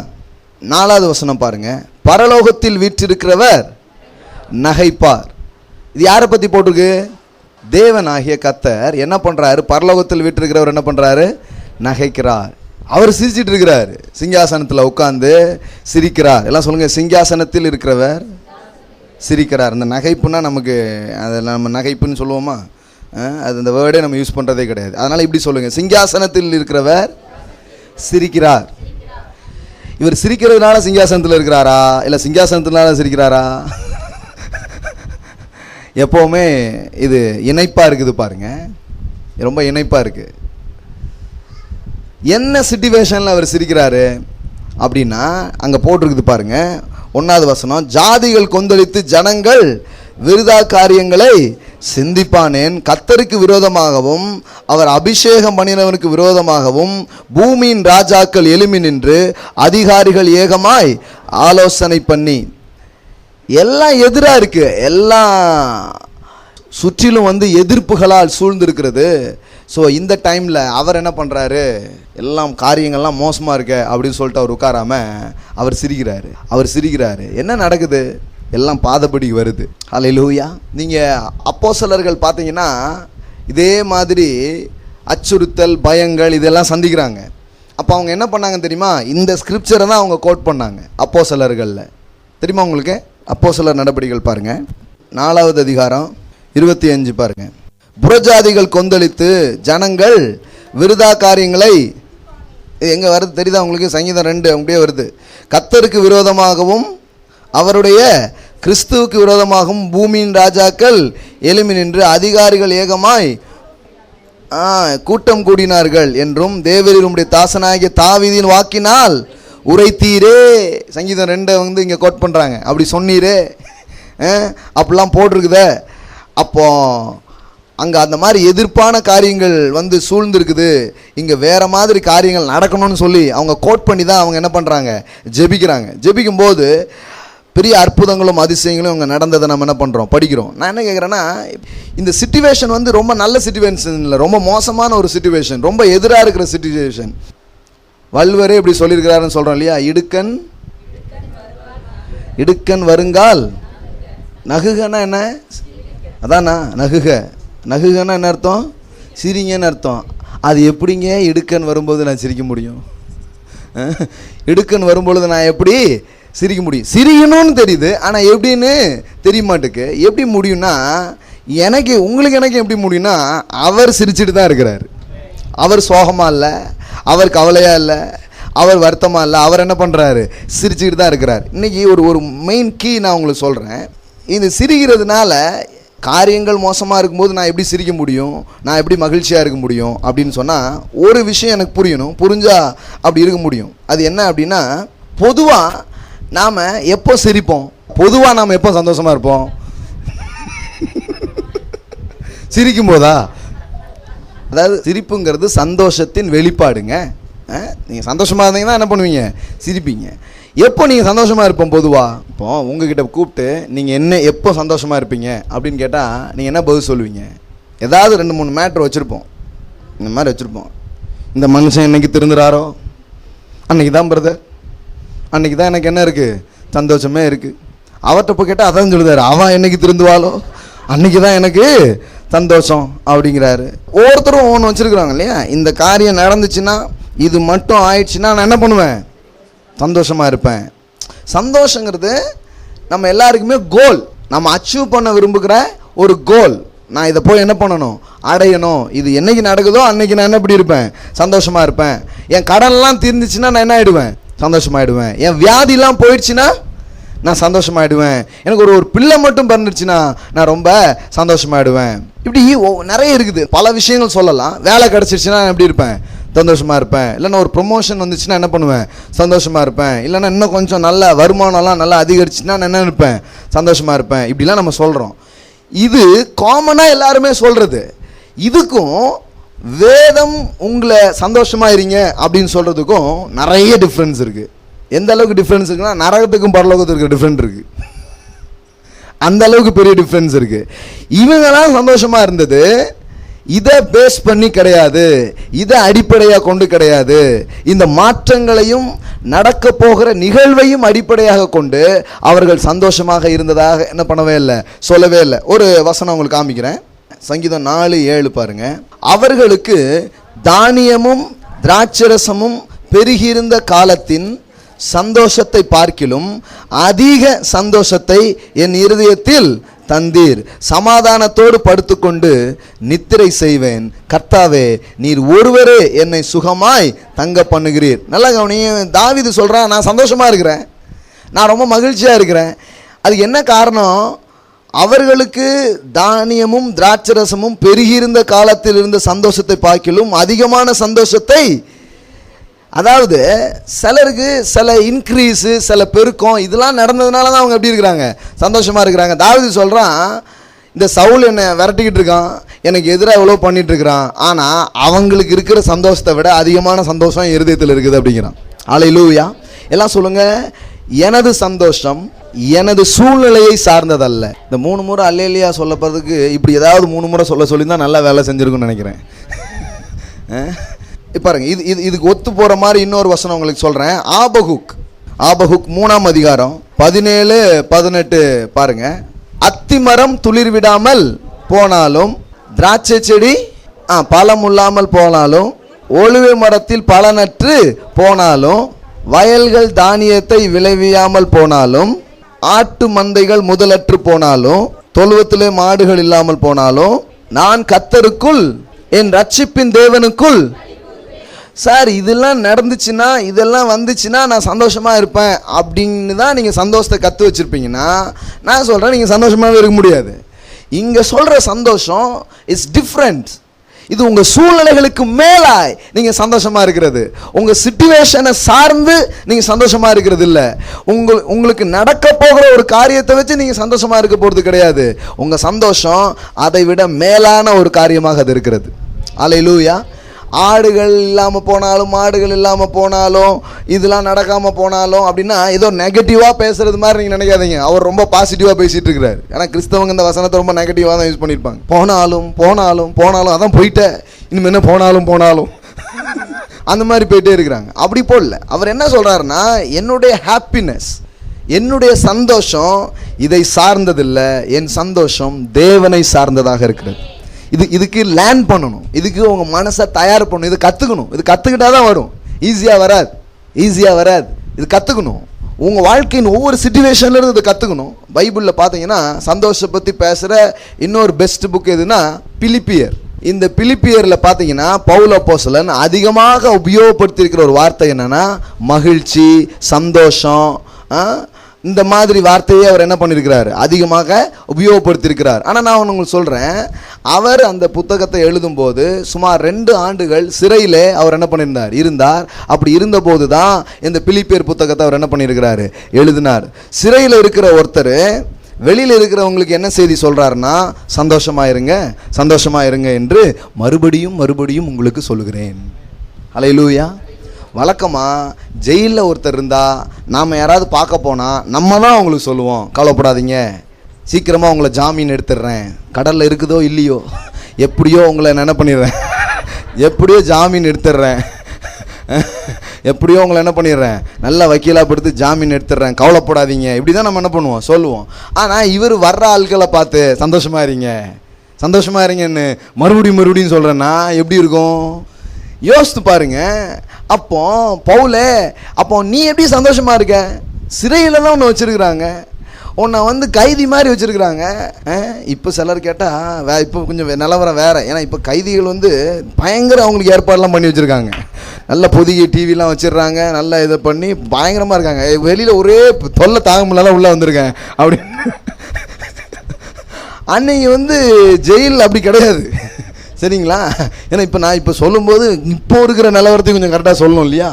4வது வசனம் பாருங்கள். பரலோகத்தில் வீற்றிருக்கிறவர் நகைப்பார். இது யாரை பற்றி போட்டிருக்கு? தேவனாகிய கர்த்தர் என்ன பண்ணுறாரு? பரலோகத்தில் வீற்றிருக்கிறவர் என்ன பண்ணுறாரு? நகைக்கிறார். அவர் சிரிச்சிட்டு இருக்கிறார், சிங்காசனத்தில் உட்கார்ந்து சிரிக்கிறார். எல்லாம் சொல்லுங்கள், சிங்காசனத்தில் இருக்கிறவர் சிரிக்கிறார். இந்த நகைப்புன்னா நமக்கு அதில் நம்ம நகைப்புன்னு சொல்லுவோமா? அது இந்த வேர்டே நம்ம யூஸ் பண்ணுறதே கிடையாது. அதனால் இப்படி சொல்லுங்கள், சிங்காசனத்தில் இருக்கிறவர் சிரிக்கிறார். இவர் சிரிக்கிறதுனால சிங்காசனத்தில் இருக்கிறாரா, இல்லை சிங்காசனத்தினால சிரிக்கிறாரா? எப்போவுமே இது இணைப்பாக இருக்குது பாருங்க, ரொம்ப இணைப்பாக இருக்குது. என்ன சிச்சுவேஷனில் அவர் சிரிக்கிறாரு அப்படின்னா அங்கே போட்டிருக்குது பாருங்க, 1வது வசனம். ஜாதிகள் கொந்தளித்து ஜனங்கள் விருதா காரியங்களை சிந்திப்பானேன். கர்த்தருக்கு விரோதமாகவும் அவர் அபிஷேகம் பண்ணினவனுக்கு விரோதமாகவும் பூமியின் ராஜாக்கள் எழும்பி நின்று அதிகாரிகள் ஏகமாய் ஆலோசனை பண்ணி. எல்லாம் எதிராக இருக்கு, எல்லாம் சுற்றிலும் வந்து எதிர்ப்புகளால் சூழ்ந்திருக்கிறது. ஸோ இந்த டைமில் அவர் என்ன பண்ணுறாரு? எல்லாம் காரியங்கள்லாம் மோசமாக இருக்கு அப்படின்னு சொல்லிட்டு அவர் உட்காராம அவர் சிரிக்கிறாரு. அவர் சிரிக்கிறாரு. என்ன நடக்குது? எல்லாம் பாதப்படி வருது. ஹல்லேலூயா. நீங்கள் அப்போஸ்தலர்கள் பார்த்தீங்கன்னா இதே மாதிரி அச்சுறுத்தல், பயங்கள் இதெல்லாம் சந்திக்கிறாங்க. அப்போ அவங்க என்ன பண்ணாங்க தெரியுமா? இந்த ஸ்கிரிப்சரை தான் அவங்க கோட் பண்ணாங்க அப்போஸ்தலர்களில். தெரியுமா உங்களுக்கு? அப்போஸ்தலர் நடபடிகள் பாருங்க, 4வது அதிகாரம் 25 பாருங்க. புறஜாதிகள் கொந்தளித்து ஜனங்கள் விருதா காரியங்களை, எங்கே வருது தெரியுதா உங்களுக்கு? சங்கீதம் 2 அப்படியே வருது. கர்த்தருக்கு விரோதமாகவும் அவருடைய கிறிஸ்துவுக்கு விரோதமாகவும் பூமியின் ராஜாக்கள் எழும்பி நின்று அதிகாரிகள் ஏகமாய் கூட்டம் கூடினார்கள் என்றும் தேவரீர் உம்முடைய தாசனாகிய தாவீதின் வாக்கினால் உரைத்தீரே. சங்கீதம் 2 வந்து இங்கே கோட் பண்ணுறாங்க. அப்படி சொன்னீரே, அப்படிலாம் போட்டிருக்குதே. அப்போ அங்கே அந்த மாதிரி எதிர்ப்பான காரியங்கள் வந்து சூழ்ந்துருக்குது, இங்கே வேறு மாதிரி காரியங்கள் நடக்கணும்னு சொல்லி அவங்க கோட் பண்ணி தான் அவங்க என்ன பண்ணுறாங்க? ஜெபிக்கிறாங்க. ஜெபிக்கும்போது பெரிய அற்புதங்களும் அதிசயங்களும் அவங்க நடந்ததை நம்ம என்ன பண்ணுறோம்? படிக்கிறோம். நான் என்ன கேட்குறேன்னா, இந்த சிச்சுவேஷன் வந்து ரொம்ப நல்ல சிச்சுவேஷன் இல்லை, ரொம்ப மோசமான ஒரு சிச்சுவேஷன், ரொம்ப எதிராக இருக்கிற சிச்சுவேஷன். வள்ளுவரே இப்படி சொல்லியிருக்கிறாருன்னு சொல்கிறோம் இல்லையா? இடுக்கன் வருங்கால் நகுகன்னா என்ன? அதானா நகுக? நகுகன்னா என்ன அர்த்தம்? சிரிங்கன்னு அர்த்தம். அது எப்படிங்க இடுக்கன் வரும்போது நான் சிரிக்க முடியும்? இடுக்கன் வரும்பொழுது நான் எப்படி சிரிக்க முடியும்? சிரிக்கணும்னு தெரியுது, ஆனால் எப்படின்னு தெரிய மாட்டேக்கு. எப்படி முடியும்னா, உங்களுக்கு எப்படி முடியும்னா, அவர் சிரிச்சுட்டு தான் இருக்கிறார். அவர் சோகமாக இல்லை, அவர் கவலையாக இல்லை, அவர் வருத்தமாக இல்லை, அவர் என்ன பண்ணுறாரு? சிரிச்சுக்கிட்டு தான் இருக்கிறார். இன்றைக்கி ஒரு மெயின் கீ நான் உங்களுக்கு சொல்கிறேன். இது சிரிக்கிறதுனால காரியங்கள் மோசமாக இருக்கும்போது நான் எப்படி சிரிக்க முடியும், நான் எப்படி மகிழ்ச்சியாக இருக்க முடியும் அப்படின்னு சொன்னால் ஒரு விஷயம் எனக்கு புரியணும். புரிஞ்சால் அப்படி இருக்க முடியும். அது என்ன அப்படின்னா, பொதுவாக நாம் எப்போ சிரிப்போம்? பொதுவாக நாம் எப்போ சந்தோஷமாக இருப்போம்? சிரிக்கும் போதா? அதாவது சிரிப்புங்கிறது சந்தோஷத்தின் வெளிப்பாடுங்க. நீங்கள் சந்தோஷமாக இருந்தீங்கன்னா என்ன பண்ணுவீங்க? சிரிப்பீங்க. எப்போ நீங்கள் சந்தோஷமாக இருப்போம்? பொதுவாக இப்போ உங்ககிட்ட கூப்பிட்டு நீங்கள் எப்போ சந்தோஷமாக இருப்பீங்க அப்படின்னு கேட்டால் நீங்கள் என்ன பதில் சொல்லுவீங்க? ஏதாவது 2-3 மேட்ரு வச்சுருப்போம். இந்த மாதிரி வச்சுருப்போம். இந்த மனுஷன் என்னைக்கு திருந்துறாரோ அன்றைக்கி தான் பிரதர், அன்றைக்கி தான் எனக்கு என்ன இருக்குது? சந்தோஷமே இருக்குது. அவர்கிட்ட போய் கேட்டால் அதான் சொல்லுதாரு, அவன் என்னைக்கு திருந்துவாளோ அன்றைக்கி தான் எனக்கு சந்தோஷம் அப்படிங்கிறாரு. ஒவ்வொருத்தரும் ஒன்று வச்சுருக்குறாங்க இல்லையா? இந்த காரியம் நடந்துச்சுன்னா, இது மட்டும் ஆயிடுச்சுன்னா நான் என்ன பண்ணுவேன்? சந்தோஷமாக இருப்பேன். சந்தோஷங்கிறது நம்ம எல்லாருக்குமே கோல். நம்ம அச்சீவ் பண்ண விரும்புகிற ஒரு கோல். நான் இதை போய் என்ன பண்ணணும், அடையணும். இது என்னைக்கு நடக்குதோ அன்னைக்கு நான் என்ன எப்படி இருப்பேன், சந்தோஷமாக இருப்பேன். என் கடன்லாம் தீர்ந்துச்சுன்னா நான் என்ன ஆகிடுவேன், சந்தோஷமாயிடுவேன். என் வியாதிலாம் போயிடுச்சுன்னா நான் சந்தோஷமாயிடுவேன். எனக்கு ஒரு பிள்ளை மட்டும் பிறந்துச்சுன்னா நான் ரொம்ப சந்தோஷமாயிடுவேன். இப்படி நிறைய இருக்குது, பல விஷயங்கள் சொல்லலாம். வேலை கிடச்சிருச்சுன்னா நான் எப்படி இருப்பேன், சந்தோஷமாக இருப்பேன். இல்லைன்னா ஒரு ப்ரொமோஷன் வந்துச்சுன்னா என்ன பண்ணுவேன், சந்தோஷமாக இருப்பேன். இல்லைன்னா இன்னும் கொஞ்சம் நல்ல வருமானம்லாம் நல்லா அதிகரிச்சுன்னா நான் என்ன இருப்பேன், சந்தோஷமாக இருப்பேன். இப்படிலாம் நம்ம சொல்கிறோம். இது காமனாக எல்லாருமே சொல்கிறது. இதுக்கும் வேதம் உங்களை சந்தோஷமாக இருங்க அப்படின்னு சொல்கிறதுக்கும் நிறைய டிஃப்ரென்ஸ் இருக்குது. எந்த அளவுக்கு டிஃப்ரென்ஸ் இருக்குன்னா, நரகத்துக்கும் பரலோகத்துக்கும் டிஃப்ரெண்ட் இருக்குது. அந்த அளவுக்கு பெரிய டிஃப்ரென்ஸ் இருக்குது. இவங்கெல்லாம் சந்தோஷமாக இருந்தது இதை பேஸ் பண்ணி கிடையாது, இதை அடிப்படையாக கொண்டு கிடையாது. இந்த மாற்றங்களையும் நடக்க போகிற நிகழ்வையும் அடிப்படையாக கொண்டு அவர்கள் சந்தோஷமாக இருந்ததாக என்ன பண்ணவே இல்லை, சொல்லவே இல்லை. ஒரு வசனம் உங்களுக்கு காமிக்கிறேன். சங்கீதம் 4:7 பாருங்க. அவர்களுக்கு தானியமும் திராட்சரசமும் பெருகியிருந்த காலத்தின் சந்தோஷத்தை பார்க்கிலும் அதிக சந்தோஷத்தை என் இருதயத்தில் தந்தீர். சமாதானத்தோடு படுத்துக்கொண்டு நித்திரை செய்வேன். கர்த்தாவே, நீர் ஒருவரே என்னை சுகமாய் தங்க பண்ணுகிறீர். நல்லா கவனிங்க, தாவீது சொல்கிறான், நான் சந்தோஷமாக இருக்கிறேன், நான் ரொம்ப மகிழ்ச்சியாக இருக்கிறேன். அதுக்கு என்ன காரணம்? அவர்களுக்கு தானியமும் திராட்சரசமும் பெருகியிருந்த காலத்தில் இருந்த சந்தோஷத்தை பார்க்கிலும் அதிகமான சந்தோஷத்தை, அதாவது சிலருக்கு சில இன்க்ரீஸு, சில பெருக்கம் இதெல்லாம் நடந்ததுனால தான் அவங்க எப்படி இருக்கிறாங்க, சந்தோஷமாக இருக்கிறாங்க. தாவீது சொல்கிறான், இந்த சவுல் என்னை விரட்டிக்கிட்டு இருக்கான், எனக்கு எதிராக எவ்வளோ பண்ணிட்டு இருக்கிறான், ஆனால் அவங்களுக்கு இருக்கிற சந்தோஷத்தை விட அதிகமான சந்தோஷம் இருதயத்தில் இருக்குது அப்படிங்கிறான். அல்லேலூயா. எல்லாம் சொல்லுங்கள், எனது சந்தோஷம் எனது சூழ்நிலையை சார்ந்ததல்ல. இந்த 3 முறை அல்லேலூயா சொல்ல போகிறதுக்கு இப்படி ஏதாவது 3 முறை சொல்ல சொல்லி தான் நல்லா வேலை செஞ்சுருக்குன்னு நினைக்கிறேன். பாருங்க, இதுக்கு ஒத்து போகிற மாதிரி இன்னொரு வசனம் உங்களுக்கு சொல்கிறேன். ஆபகுக் 3ஆம் அதிகாரம் 17-18 பாருங்க. அத்திமரம் துளிர் விடாமல் போனாலும், திராட்சை செடி பழம் இல்லாமல் போனாலும், ஒலிவ மரத்தில் பலனற்று போனாலும், வயல்கள் தானியத்தை விளைவியாமல் போனாலும், ஆட்டு மந்தைகள் முதலற்று போனாலும், தொழுவத்திலே மாடுகள் இல்லாமல் போனாலும், நான் கர்த்தருக்குள் என் ரட்சிப்பின் தேவனுக்குள். சார், இதெல்லாம் நடந்துச்சுன்னா, இதெல்லாம் வந்துச்சுன்னா நான் சந்தோஷமாக இருப்பேன் அப்படின்னு தான் நீங்கள் சந்தோஷத்தை கற்று வச்சுருப்பீங்கன்னா, நான் சொல்கிறேன் நீங்கள் சந்தோஷமாகவே இருக்க முடியாது. இங்கே சொல்கிற சந்தோஷம் இஸ் டிஃப்ரெண்ட். இது உங்கள் சூழ்நிலைகளுக்கு மேலாய் நீங்கள் சந்தோஷமாக இருக்கிறது. உங்கள் சிச்சுவேஷனை சார்ந்து நீங்கள் சந்தோஷமாக இருக்கிறது இல்லை. உங்களுக்கு நடக்க போகிற ஒரு காரியத்தை வச்சு நீங்கள் சந்தோஷமாக இருக்க போகிறது கிடையாது. உங்கள் சந்தோஷம் அதை விட மேலான ஒரு காரியமாக அது இருக்கிறது. அல்லேலூயா. ஆடுகள் இல்லாமல் போனாலும், மாடுகள் இல்லாமல் போனாலும், இதெல்லாம் நடக்காமல் போனாலும் அப்படின்னா ஏதோ நெகட்டிவாக பேசுகிறது மாதிரி நீங்கள் நினைக்காதீங்க. அவர் ரொம்ப பாசிட்டிவாக பேசிகிட்டு இருக்கிறார். ஏன்னா கிறிஸ்தவங்க இந்த வசனத்தை ரொம்ப நெகட்டிவாக தான் யூஸ் பண்ணியிருப்பாங்க. போனாலும் போனாலும் போனாலும், அதான் போயிட்டேன், இனிமேல் என்ன போனாலும் போனாலும் அந்த மாதிரி போயிட்டே இருக்கிறாங்க. அப்படி போடல. அவர் என்ன சொல்கிறாருன்னா, என்னுடைய ஹாப்பினஸ், என்னுடைய சந்தோஷம் இதை சார்ந்ததில்லை, என் சந்தோஷம் தேவனை சார்ந்ததாக இருக்கிறது. இதுக்கு லேர்ன் பண்ணணும், இதுக்கு உங்கள் மனசை தயார் பண்ணணும், இது கற்றுக்கணும். இது கற்றுக்கிட்டா தான் வரும், ஈஸியாக வராது. இது கற்றுக்கணும். உங்கள் வாழ்க்கையின் ஒவ்வொரு சிச்சுவேஷன்லேருந்து இதை கற்றுக்கணும். பைபிளில் பார்த்தீங்கன்னா சந்தோஷத்தை பற்றி பேசுகிற இன்னொரு பெஸ்ட் புக் எதுனா பிலிப்பியர். இந்த பிலிப்பியரில் பார்த்தீங்கன்னா பவுல் அப்போஸ்தலன் அதிகமாக உபயோகப்படுத்தியிருக்கிற ஒரு வார்த்தை என்னென்னா மகிழ்ச்சி, சந்தோஷம், இந்த மாதிரி வார்த்தையை அவர் என்ன பண்ணியிருக்கிறார், அதிகமாக உபயோகப்படுத்தியிருக்கிறார். ஆனால் நான் உங்களுக்கு சொல்கிறேன், அவர் அந்த புத்தகத்தை எழுதும்போது சுமார் 2 ஆண்டுகள் சிறையிலே அவர் என்ன பண்ணியிருந்தார். அப்படி இருந்தபோது தான் இந்த பிலிப்பியர் புத்தகத்தை அவர் என்ன பண்ணியிருக்கிறாரு, எழுதினார். சிறையில் இருக்கிற ஒருத்தர் வெளியில் இருக்கிறவங்களுக்கு என்ன செய்தி சொல்கிறாருன்னா, சந்தோஷமாக இருங்க என்று மறுபடியும் உங்களுக்கு சொல்லுகிறேன். அல்லேலூயா. வழக்கமாக ஜெயிலில் ஒருத்தர் இருந்தால் நாம் யாராவது பார்க்க போனால் நம்ம தான் அவங்களுக்கு சொல்லுவோம், கவலைப்படாதீங்க, சீக்கிரமாக உங்களை ஜாமீன் எடுத்துடுறேன், கடலில் இருக்குதோ இல்லையோ எப்படியோ உங்களை என்ன பண்ணிடுறேன், எப்படியோ ஜாமீன் எடுத்துடுறேன், எப்படியோ உங்களை என்ன பண்ணிடுறேன், நல்ல வக்கீலாக படுத்து ஜாமீன் எடுத்துடுறேன், கவலைப்படாதீங்க, இப்படி தான் நம்ம என்ன பண்ணுவோம், சொல்லுவோம். ஆனால் இவர் வர்ற ஆட்களை பார்த்து சந்தோஷமாக இருங்கன்னு மறுபடியும் சொல்கிறேன்னா எப்படி இருக்கும் யோசித்து பாருங்க. அப்போ பவுலே, அப்போ நீ எப்படி சந்தோஷமாக இருக்க? சிறையில் தான் ஒன்று வச்சுருக்குறாங்க, உன்னை வந்து கைதி மாதிரி வச்சுருக்குறாங்க. இப்போ சிலர் கேட்டால் இப்போ கொஞ்சம் நிலவரம் வேறு. ஏன்னா இப்போ கைதிகள் வந்து பயங்கர அவங்களுக்கு ஏற்பாடெல்லாம் பண்ணி வச்சுருக்காங்க. நல்ல புதிய டிவிலாம் வச்சிடுறாங்க, நல்லா இதை பண்ணி பயங்கரமாக இருக்காங்க. வெளியில் ஒரே தொல்லை தாங்க முடியல உள்ளே வந்திருக்கேன் அப்படின்னு. அன்னைக்கு வந்து ஜெயில் அப்படி கிடையாது, சரிங்களா? ஏன்னா இப்போ நான் இப்போ சொல்லும்போது இப்போ இருக்கிற நிலவரத்தையும் கொஞ்சம் கரெக்டாக சொல்லணும் இல்லையா?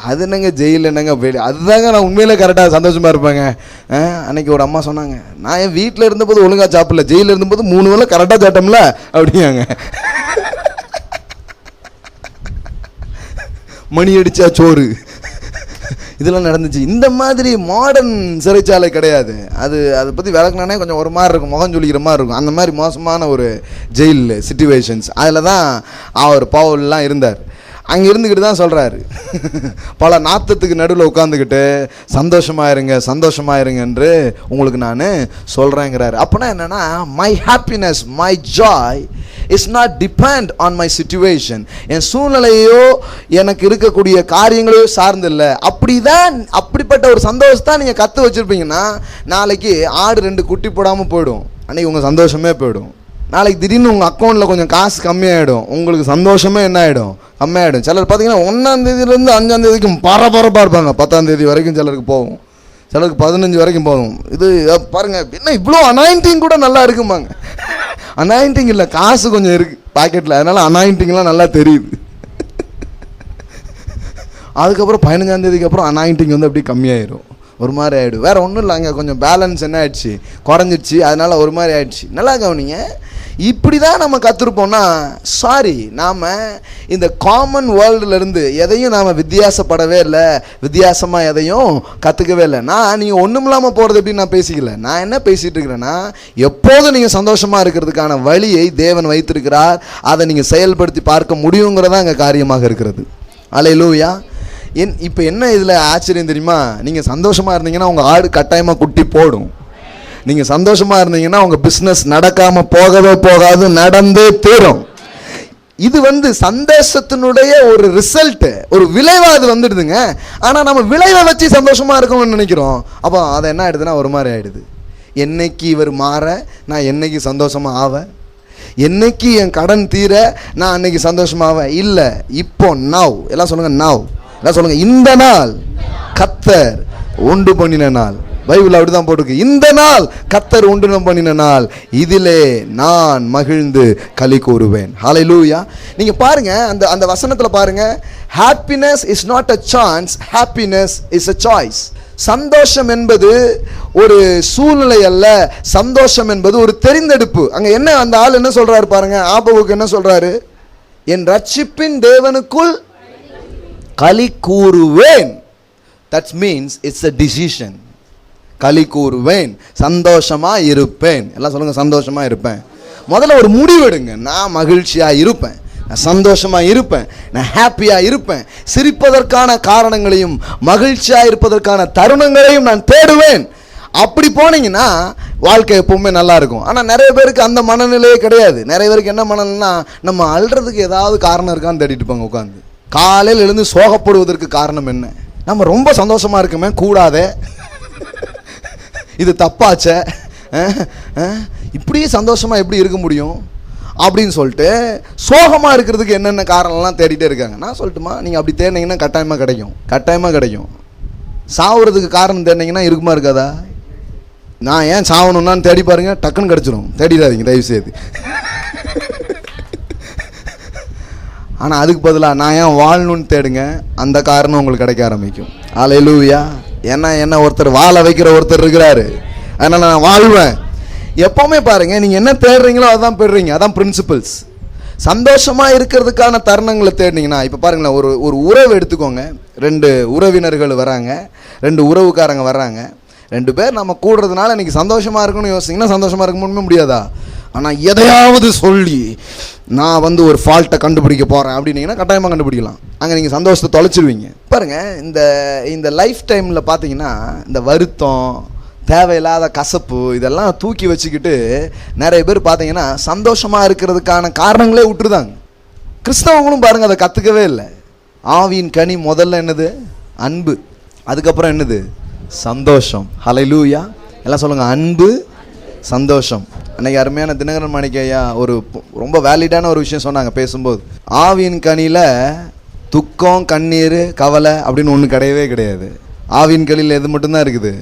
அது என்னங்க ஜெயில் என்னங்க வெளி, அதுதாங்க நான் உண்மையிலே கரெக்டாக சந்தோஷமாக இருப்பேங்க. அன்னைக்கு ஒரு அம்மா சொன்னாங்க, நான் என் வீட்டில் இருந்தபோது ஒழுங்காக சாப்பிடல, ஜெயிலில் இருந்தபோது 3 வேளை கரெக்டாக சாப்பிட்டோம்ல அப்படியாங்க. மணி அடிச்சா சோறு, இதெல்லாம் நடந்துச்சு. இந்த மாதிரி மாடர்ன் சிறைச்சாலை கிடையாது. அதை பற்றி விளக்குனானே கொஞ்சம் ஒரு மாதிரி இருக்கும், முகம் சொல்லிக்கிற மாதிரி இருக்கும். அந்த மாதிரி மோசமான ஒரு ஜெயில் சிச்சுவேஷன்ஸ். அதில் தான் அவர் பவுல்லாம் இருந்தார். அங்கே இருந்துக்கிட்டு தான் சொல்கிறாரு, பல நாத்தத்துக்கு நடுவில் உட்காந்துக்கிட்டு சந்தோஷமாக இருங்க என்று உங்களுக்கு நான் சொல்கிறேங்கிறாரு. அப்போனா என்னென்னா, my happiness, my joy is not depend on my situation. என் சூழ்நிலையோ எனக்கு இருக்கக்கூடிய காரியங்களையோ சார்ந்து இல்லை. அப்படிப்பட்ட ஒரு சந்தோஷத்தான் நீங்கள் கற்று வச்சுருப்பீங்கன்னா, நாளைக்கு ஆடு 2 குட்டி போடாமல் போயிடும், அன்றைக்கி உங்கள் சந்தோஷமே போயிடும். நாளைக்கு திடீர்னு உங்கள் அக்கௌண்ட்டில் கொஞ்சம் காசு கம்மியாகிடும், உங்களுக்கு சந்தோஷமே என்ன ஆகிடும், கம்மியாகிடும். சிலர் பார்த்தீங்கன்னா 1ஆம் தேதியிலேருந்து 5ஆம் தேதிக்கு பரபரப்பாக இருப்பாங்க. 10ஆம் தேதி வரைக்கும் சிலருக்கு போகும், சிலருக்கு 15 வரைக்கும் போகும். இது பாருங்கள், என்ன இவ்வளோ அனாயிண்டிங் கூட நல்லா இருக்குமாங்க. அனாயிண்டிங் இல்லை, காசு கொஞ்சம் இருக்குது பாக்கெட்டில், அதனால் அனாயிண்டிங்லாம் நல்லா தெரியுது. அதுக்கப்புறம் 15ஆம் தேதிக்கு அப்புறம் அனாயிண்டிங் வந்து அப்படியே கம்மியாயிடும், ஒரு மாதிரி ஆகிடும். வேறு ஒன்றும் இல்லை, அங்கே கொஞ்சம் பேலன்ஸ் என்ன ஆயிடுச்சு, குறைஞ்சிடுச்சு, அதனால் ஒரு மாதிரி ஆயிடுச்சு. நல்லா கவனிங்க, இப்படி தான் நம்ம கற்றுருப்போம்னா சாரி, நாம் இந்த காமன் வேர்ல்டுலேருந்து எதையும் நாம் வித்தியாசப்படவே இல்லை, வித்தியாசமாக எதையும் கற்றுக்கவே இல்லை. நீங்கள் ஒன்றும் இல்லாமல் போகிறது எப்படின்னு நான் பேசிக்கல. நான் என்ன பேசிகிட்டு இருக்கிறேன்னா, எப்போதும் நீங்கள் சந்தோஷமாக இருக்கிறதுக்கான வழியை தேவன் வைத்திருக்கிறார், அதை நீங்கள் செயல்படுத்தி பார்க்க முடியுங்கிறதா அங்கே காரியமாக இருக்கிறது. அல்லேலூயா. இப்போ என்ன இதில் ஆச்சரியம் தெரியுமா? நீங்கள் சந்தோஷமாக இருந்தீங்கன்னா உங்கள் ஆடு கட்டாயமாக குட்டி போடும். நீங்கள் சந்தோஷமாக இருந்தீங்கன்னா உங்கள் பிஸ்னஸ் நடக்காமல் போகவே போகாது, நடந்தே தீரும். இது வந்து சந்தோஷத்தினுடைய ஒரு ரிசல்ட்டு, ஒரு விளைவாக அது வந்துடுதுங்க. ஆனால் நம்ம விளைவை வச்சு சந்தோஷமாக இருக்கணும்னு நினைக்கிறோம். அப்போ அதை என்ன ஆகிடுதுன்னா ஒரு மாதிரி ஆகிடுது. என்னைக்கு இவர் மாற நான் என்னைக்கு சந்தோஷமாக ஆவேன், என்னைக்கு என் கடன் தீர நான் அன்னைக்கு சந்தோஷமாவேன். இல்லை, இப்போ நவ். எல்லாம் சொல்லுங்கள் நவ். எல்லாம் சொல்லுங்கள், இந்த நாள் கர்த்தர் உண்டு பண்ணின நாள். பைபிள் அப்படிதான் போட்டிருக்கு, இந்த நாள் கர்த்தர் உண்டு பண்ணின நாள், இதிலே நான் மகிழ்ந்து களி கூறுவேன். ஹல்லேலூயா. நீங்க பாருங்க, அந்த வசனத்துல பாருங்க, happiness is not a chance, happiness is a choice. சந்தோஷம் என்பது ஒரு சூழ்நிலை அல்ல, சந்தோஷம் என்பது ஒரு தெரிந்தெடுப்பு. அங்க என்ன அந்த ஆள் என்ன சொல்றாரு பாருங்க, ஆபகுக்கு என்ன சொல்றாரு, என் ரட்சிப்பின் தேவனுக்குள் களி கூறுவேன். That means it's a decision. களி கூறுவேன், சந்தோஷமா இருப்பேன். எல்லாம் சொல்லுங்க, சந்தோஷமா இருப்பேன். முதல்ல ஒரு முடிவெடுங்க, நான் மகிழ்ச்சியா இருப்பேன், நான் சந்தோஷமா இருப்பேன், நான் ஹாப்பியா இருப்பேன். சிரிப்பதற்கான காரணங்களையும் மகிழ்ச்சியா இருப்பதற்கான தருணங்களையும் நான் தேடுவேன். அப்படி போனீங்கன்னா வாழ்க்கை எப்பவுமே நல்லா இருக்கும். ஆனால் நிறைய பேருக்கு அந்த மனநிலையே கிடையாது. நிறைய பேருக்கு என்ன மனநிலைன்னா, நம்ம அழுறதுக்கு ஏதாவது காரணம் இருக்கான்னு தேடிட்டு இருப்பாங்க உட்காந்து. காலையில் எழுந்து சோகப்படுவதற்கு காரணம் என்ன, நம்ம ரொம்ப சந்தோஷமா இருக்குமே கூடாதே, இது தப்பாச்சே, இப்படியே சந்தோஷமாக எப்படி இருக்க முடியும் அப்படின்னு சொல்லிட்டு சோகமாக இருக்கிறதுக்கு என்னென்ன காரணம்லாம் தேடிட்டே இருக்காங்க. நான் சொல்லட்டுமா, நீங்கள் அப்படி தேடினீங்கன்னா கட்டாயமாக கிடைக்கும். சாவுறதுக்கு காரணம் தேடினீங்கன்னா இருக்குமா இருக்காதா? நான் ஏன் சாவணும்னான்னு தேடி பாருங்க, டக்குன்னு கிடச்சிரும். தேடிடாதீங்க தயவுசெய்து. ஆனால் அதுக்கு பதிலாக நான் ஏன் வாழணும்னு தேடுங்க, அந்த காரணம் உங்களுக்கு கிடைக்க ஆரம்பிக்கும். அல்லேலூயா. என்ன ஒருத்தர் வாழ வைக்கிற ஒருத்தர் இருக்கிறாரு, அதனால் நான் வாழ்வேன். எப்போவுமே பாருங்கள், நீங்கள் என்ன தேடுறீங்களோ அதான் பெறுறீங்க. அதான் பிரின்சிபல்ஸ். சந்தோஷமாக இருக்கிறதுக்கான தருணங்களை தேடினீங்கன்னா, இப்போ பாருங்களேன், ஒரு உறவு எடுத்துக்கோங்க. 2 உறவினர்கள் வராங்க, 2 உறவுக்காரங்க வர்றாங்க. 2 பேர் நம்ம கூடுறதுனால இன்றைக்கி சந்தோஷமாக இருக்கணும்னு யோசிச்சிங்கன்னா சந்தோஷமாக இருக்க முடியாதா? ஆனால் எதையாவது சொல்லி நான் வந்து ஒரு ஃபால்ட்டை கண்டுபிடிக்க போகிறேன் அப்படின்னீங்கன்னா கட்டாயமாக கண்டுபிடிக்கலாம். அங்கே நீங்கள் சந்தோஷத்தை தொலைச்சிருவீங்க. பாருங்கள், இந்த லைஃப் டைமில் பார்த்தீங்கன்னா இந்த வருத்தம், தேவையில்லாத கசப்பு, இதெல்லாம் தூக்கி வச்சுக்கிட்டு நிறைய பேர் பார்த்தீங்கன்னா சந்தோஷமாக இருக்கிறதுக்கான காரணங்களே விட்டுருதாங்க. கிறிஸ்தவங்களும் பாருங்கள் அதை கற்றுக்கவே இல்லை. ஆவியின் கனி முதல்ல என்னது? அன்பு. அதுக்கப்புறம் என்னது? சந்தோஷம். ஹல்லேலூயா. எல்லாம் சொல்லுங்க, அன்பு, சந்தோஷம். அன்னைக்கு அருமையான தினகரன் மாணிக்கையா ஒரு ரொம்ப வேலிடான ஒரு விஷயம் சொன்னாங்க பேசும்போது. ஆவியின் கனியில் துக்கம், கண்ணீர், கவலை அப்படின்னு ஒன்று கிடையவே கிடையாது. ஆவியின் கனியில் எது மட்டும்தான் இருக்குது?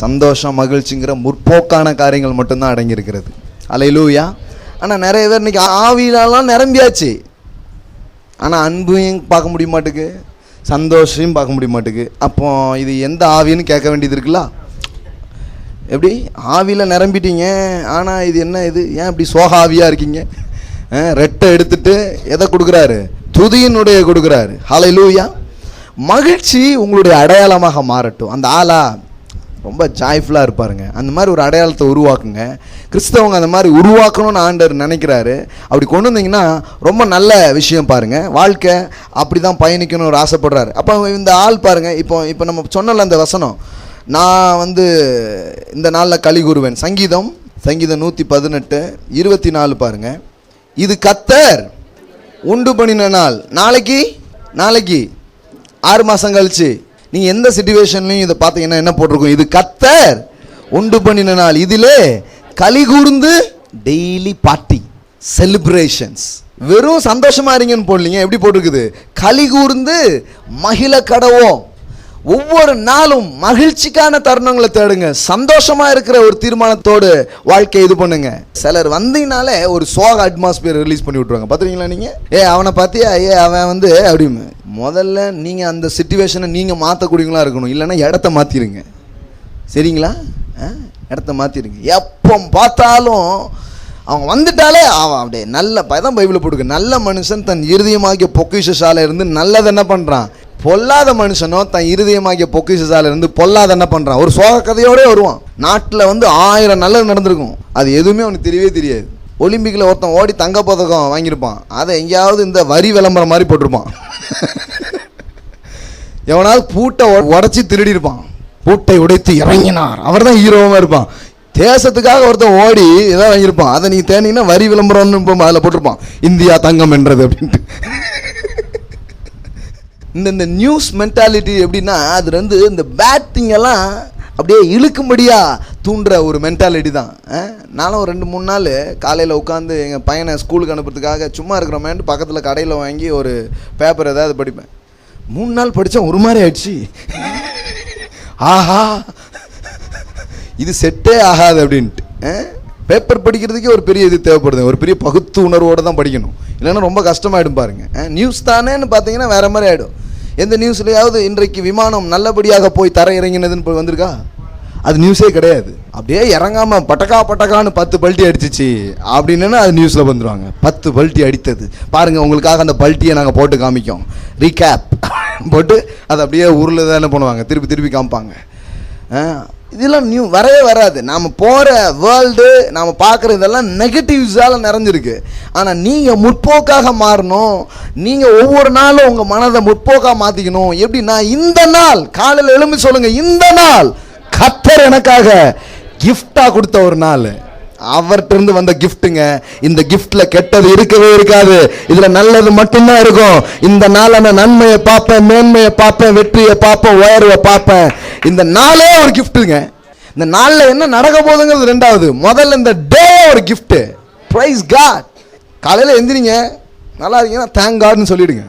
சந்தோஷம், மகிழ்ச்சிங்கிற முற்போக்கான காரியங்கள் மட்டும்தான் அடங்கியிருக்கிறது. ஹல்லேலூயா. ஆனால் நிறைய பேர் இன்னைக்கு ஆவியிலலாம் நிரம்பியாச்சு, ஆனால் அன்பையும் பார்க்க முடிய மாட்டுக்கு, சந்தோஷத்தையும் பார்க்க முடிய மாட்டுக்கு. அப்போ இது எந்த ஆவின்னு கேட்க வேண்டியது இருக்குல்ல? எப்படி ஆவியில் நிரம்பிட்டீங்க, ஆனால் இது என்ன, இது ஏன் இப்படி சோகாவியாக இருக்கீங்க? ரெட்டை எடுத்துட்டு எதை கொடுக்குறாரு? துதியினுடைய கொடுக்குறாரு. ஹல்லேலூயா. மகிழ்ச்சி உங்களுடைய அடையாளமாக மாறட்டும். அந்த ஆளா ரொம்ப ஜாய்ஃபுல்லாக இருப்பாருங்க, அந்த மாதிரி ஒரு அடையாளத்தை உருவாக்குங்க. கிறிஸ்தவங்க அந்த மாதிரி உருவாக்கணும்னு ஆண்டவர் நினைக்கிறாரு. அப்படி கொண்டு வந்தீங்கன்னா ரொம்ப நல்ல விஷயம். பாருங்கள், வாழ்க்கை அப்படி தான் பயணிக்கணும்னு ஒரு ஆசைப்படுறாரு. அப்போ இந்த ஆள் பாருங்கள், இப்போ நம்ம சொன்னல அந்த வசனம், நான் இந்த நாளில் களி கூறுவேன். சங்கீதம் 118:24 பாருங்கள். இது கர்த்தர் உண்டு பண்ணின நாள். நாளைக்கு 6 மாதம் கழிச்சு நீங்கள் எந்த சிச்சுவேஷன்லையும் இதை பார்த்தீங்கன்னா என்ன போட்டிருக்கும்? இது கர்த்தர் உண்டு பண்ணின நாள், இதிலே களி கூர்ந்து, டெய்லி பார்ட்டி, செலிப்ரேஷன்ஸ். வெறும் சந்தோஷமா இருங்கன்னு போடலீங்க, எப்படி போட்டிருக்குது? களி கூர்ந்து மகிழ கடவோம். ஒவ்வொரு நாளும் மகிழ்ச்சிக்கான தருணங்களை தேடுங்க. சந்தோஷமா இருக்கிற ஒரு தீர்மானத்தோடு வாழ்க்கை இது பண்ணுங்க. சிலர் வந்தீங்கனாலே ஒரு சோக அட்மாஸ்பியர் ரிலீஸ் பண்ணி விட்டுருவாங்க. பார்த்துருக்கீங்களா நீங்க? அவனை பார்த்தியா, அவன் அப்படின்னு. முதல்ல நீங்க அந்த சிச்சுவேஷனை நீங்க மாற்றக்கூடியவங்களா இருக்கணும். இல்லைன்னா இடத்த மாத்திருங்க. சரிங்களா? இடத்த மாத்திருங்க. எப்போ பார்த்தாலும் அவங்க வந்துட்டாலே அவன் அப்படியே நல்ல தான் பைபிளை போட்டுக்க, நல்ல மனுஷன் தன் இருதயமாகிய பொக்கிஷசாலை இருந்து நல்லது என்ன பண்றான், பொல்லாத மனுஷனோ தன் இருதயமாகிய பொக்கிஷசாலை இருந்து பொல்லாத என்ன பண்றான். ஒரு சோக கதையோட வருவான். நாட்டில் 1000 நல்லது நடந்திருக்கும், அது எதுவுமே அவனுக்கு தெரியவே தெரியாது. ஒலிம்பிக்கில் ஒருத்தன் ஓடி தங்க பதக்கம் வாங்கியிருப்பான், அதை எங்கேயாவது இந்த வரி விளம்பரம் மாதிரி போட்டிருப்பான். எவனாவது பூட்டை உடைச்சி திருடிருப்பான், பூட்டை உடைத்து இறங்கினார், அவர் தான் ஹீரோவாக இருப்பான். தேசத்துக்காக ஒருத்தன் ஓடி ஏதாவது வாங்கியிருப்பான், அதை நீங்கள் தேனீங்கன்னா வரி விளம்பரம்னு அதில் போட்டிருப்பான், இந்தியா தங்கம் என்றது அப்படின்ட்டு. இந்த நியூஸ் மென்டாலிட்டி எப்படின்னா, அது இந்த பேட்டிங் எல்லாம் அப்படியே இழுக்கும்படியா தூண்டுற ஒரு மென்டாலிட்டி தான். நானும் 2-3 நாள் காலையில் உட்காந்து எங்கள் பையனை ஸ்கூலுக்கு அனுப்புறதுக்காக சும்மா இருக்கிறோமேன்ட்டு பக்கத்தில் கடையில் வாங்கி ஒரு பேப்பர் ஏதாவது படிப்பேன். 3 நாள் படித்தேன், ஒரு மாதிரி ஆயிடுச்சு. ஆஹா, இது செட்டே ஆகாது அப்படின்ட்டு. பேப்பர் படிக்கிறதுக்கே ஒரு பெரிய இது தேவைப்படுது, ஒரு பெரிய பகுத்து உணர்வோடு தான் படிக்கணும், இல்லைன்னா ரொம்ப கஷ்டமாயிடும் பாருங்க. நியூஸ் தானேன்னு பார்த்தீங்கன்னா வேற மாதிரி ஆகிடும். எந்த நியூஸ்லையாவது இன்றைக்கு விமானம் நல்லபடியாக போய் தர இறங்கினதுன்னு வந்திருக்கா? அது நியூஸே கிடையாது. அப்படியே இறங்காமல் பட்டக்கான்னு 10 பல்ட்டி அடிச்சிச்சு அப்படின்னா அது நியூஸில் வந்துடுவாங்க. 10 பல்ட்டி அடித்தது பாருங்கள், உங்களுக்காக அந்த பல்ட்டியை நாங்கள் போட்டு காமிக்கோம், ரீகேப் போட்டு அதை அப்படியே ஊரில் தான் என்ன பண்ணுவாங்க, திருப்பி காமிப்பாங்க. இதெல்லாம் வரவே வராது. நாம் போகிற வேர்ல்டு, நாம் பார்க்குற இதெல்லாம் நெகட்டிவ்ஸால் நிறைஞ்சிருக்கு. ஆனால் நீங்கள் முற்போக்காக மாறணும். நீங்கள் ஒவ்வொரு நாளும் உங்கள் மனதை முற்போக்காக மாற்றிக்கணும். எப்படின்னா, இந்த நாள் காலையில் எழும்பி சொல்லுங்கள், இந்த நாள் கர்த்தர் எனக்காக கிஃப்டாக கொடுத்த ஒரு நாள், அவர்கிட்ட வந்த கிஃப்ட்டுங்க. இந்த கிஃப்ட்ல கெட்டது இருக்கவே இருக்காது, இதுல நல்லது மட்டும்தான் இருக்கும். இந்த நாள் நான் நன்மையை பார்ப்பேன், மேன்மையை பார்ப்பேன், வெற்றியை பார்ப்பேன், உயர்வை பார்ப்பேன். இந்த நாளே ஒரு கிஃப்ட்டுங்க. இந்த நாளில் என்ன நடக்க போகுதுங்கிறது ரெண்டாவது. முதல்ல இந்த டே ஒரு கிஃப்ட். Price God. காலையில் எந்திரிங்க, நல்லா இருக்கீங்கன்னா தேங்க் காட்னு சொல்லிடுங்க.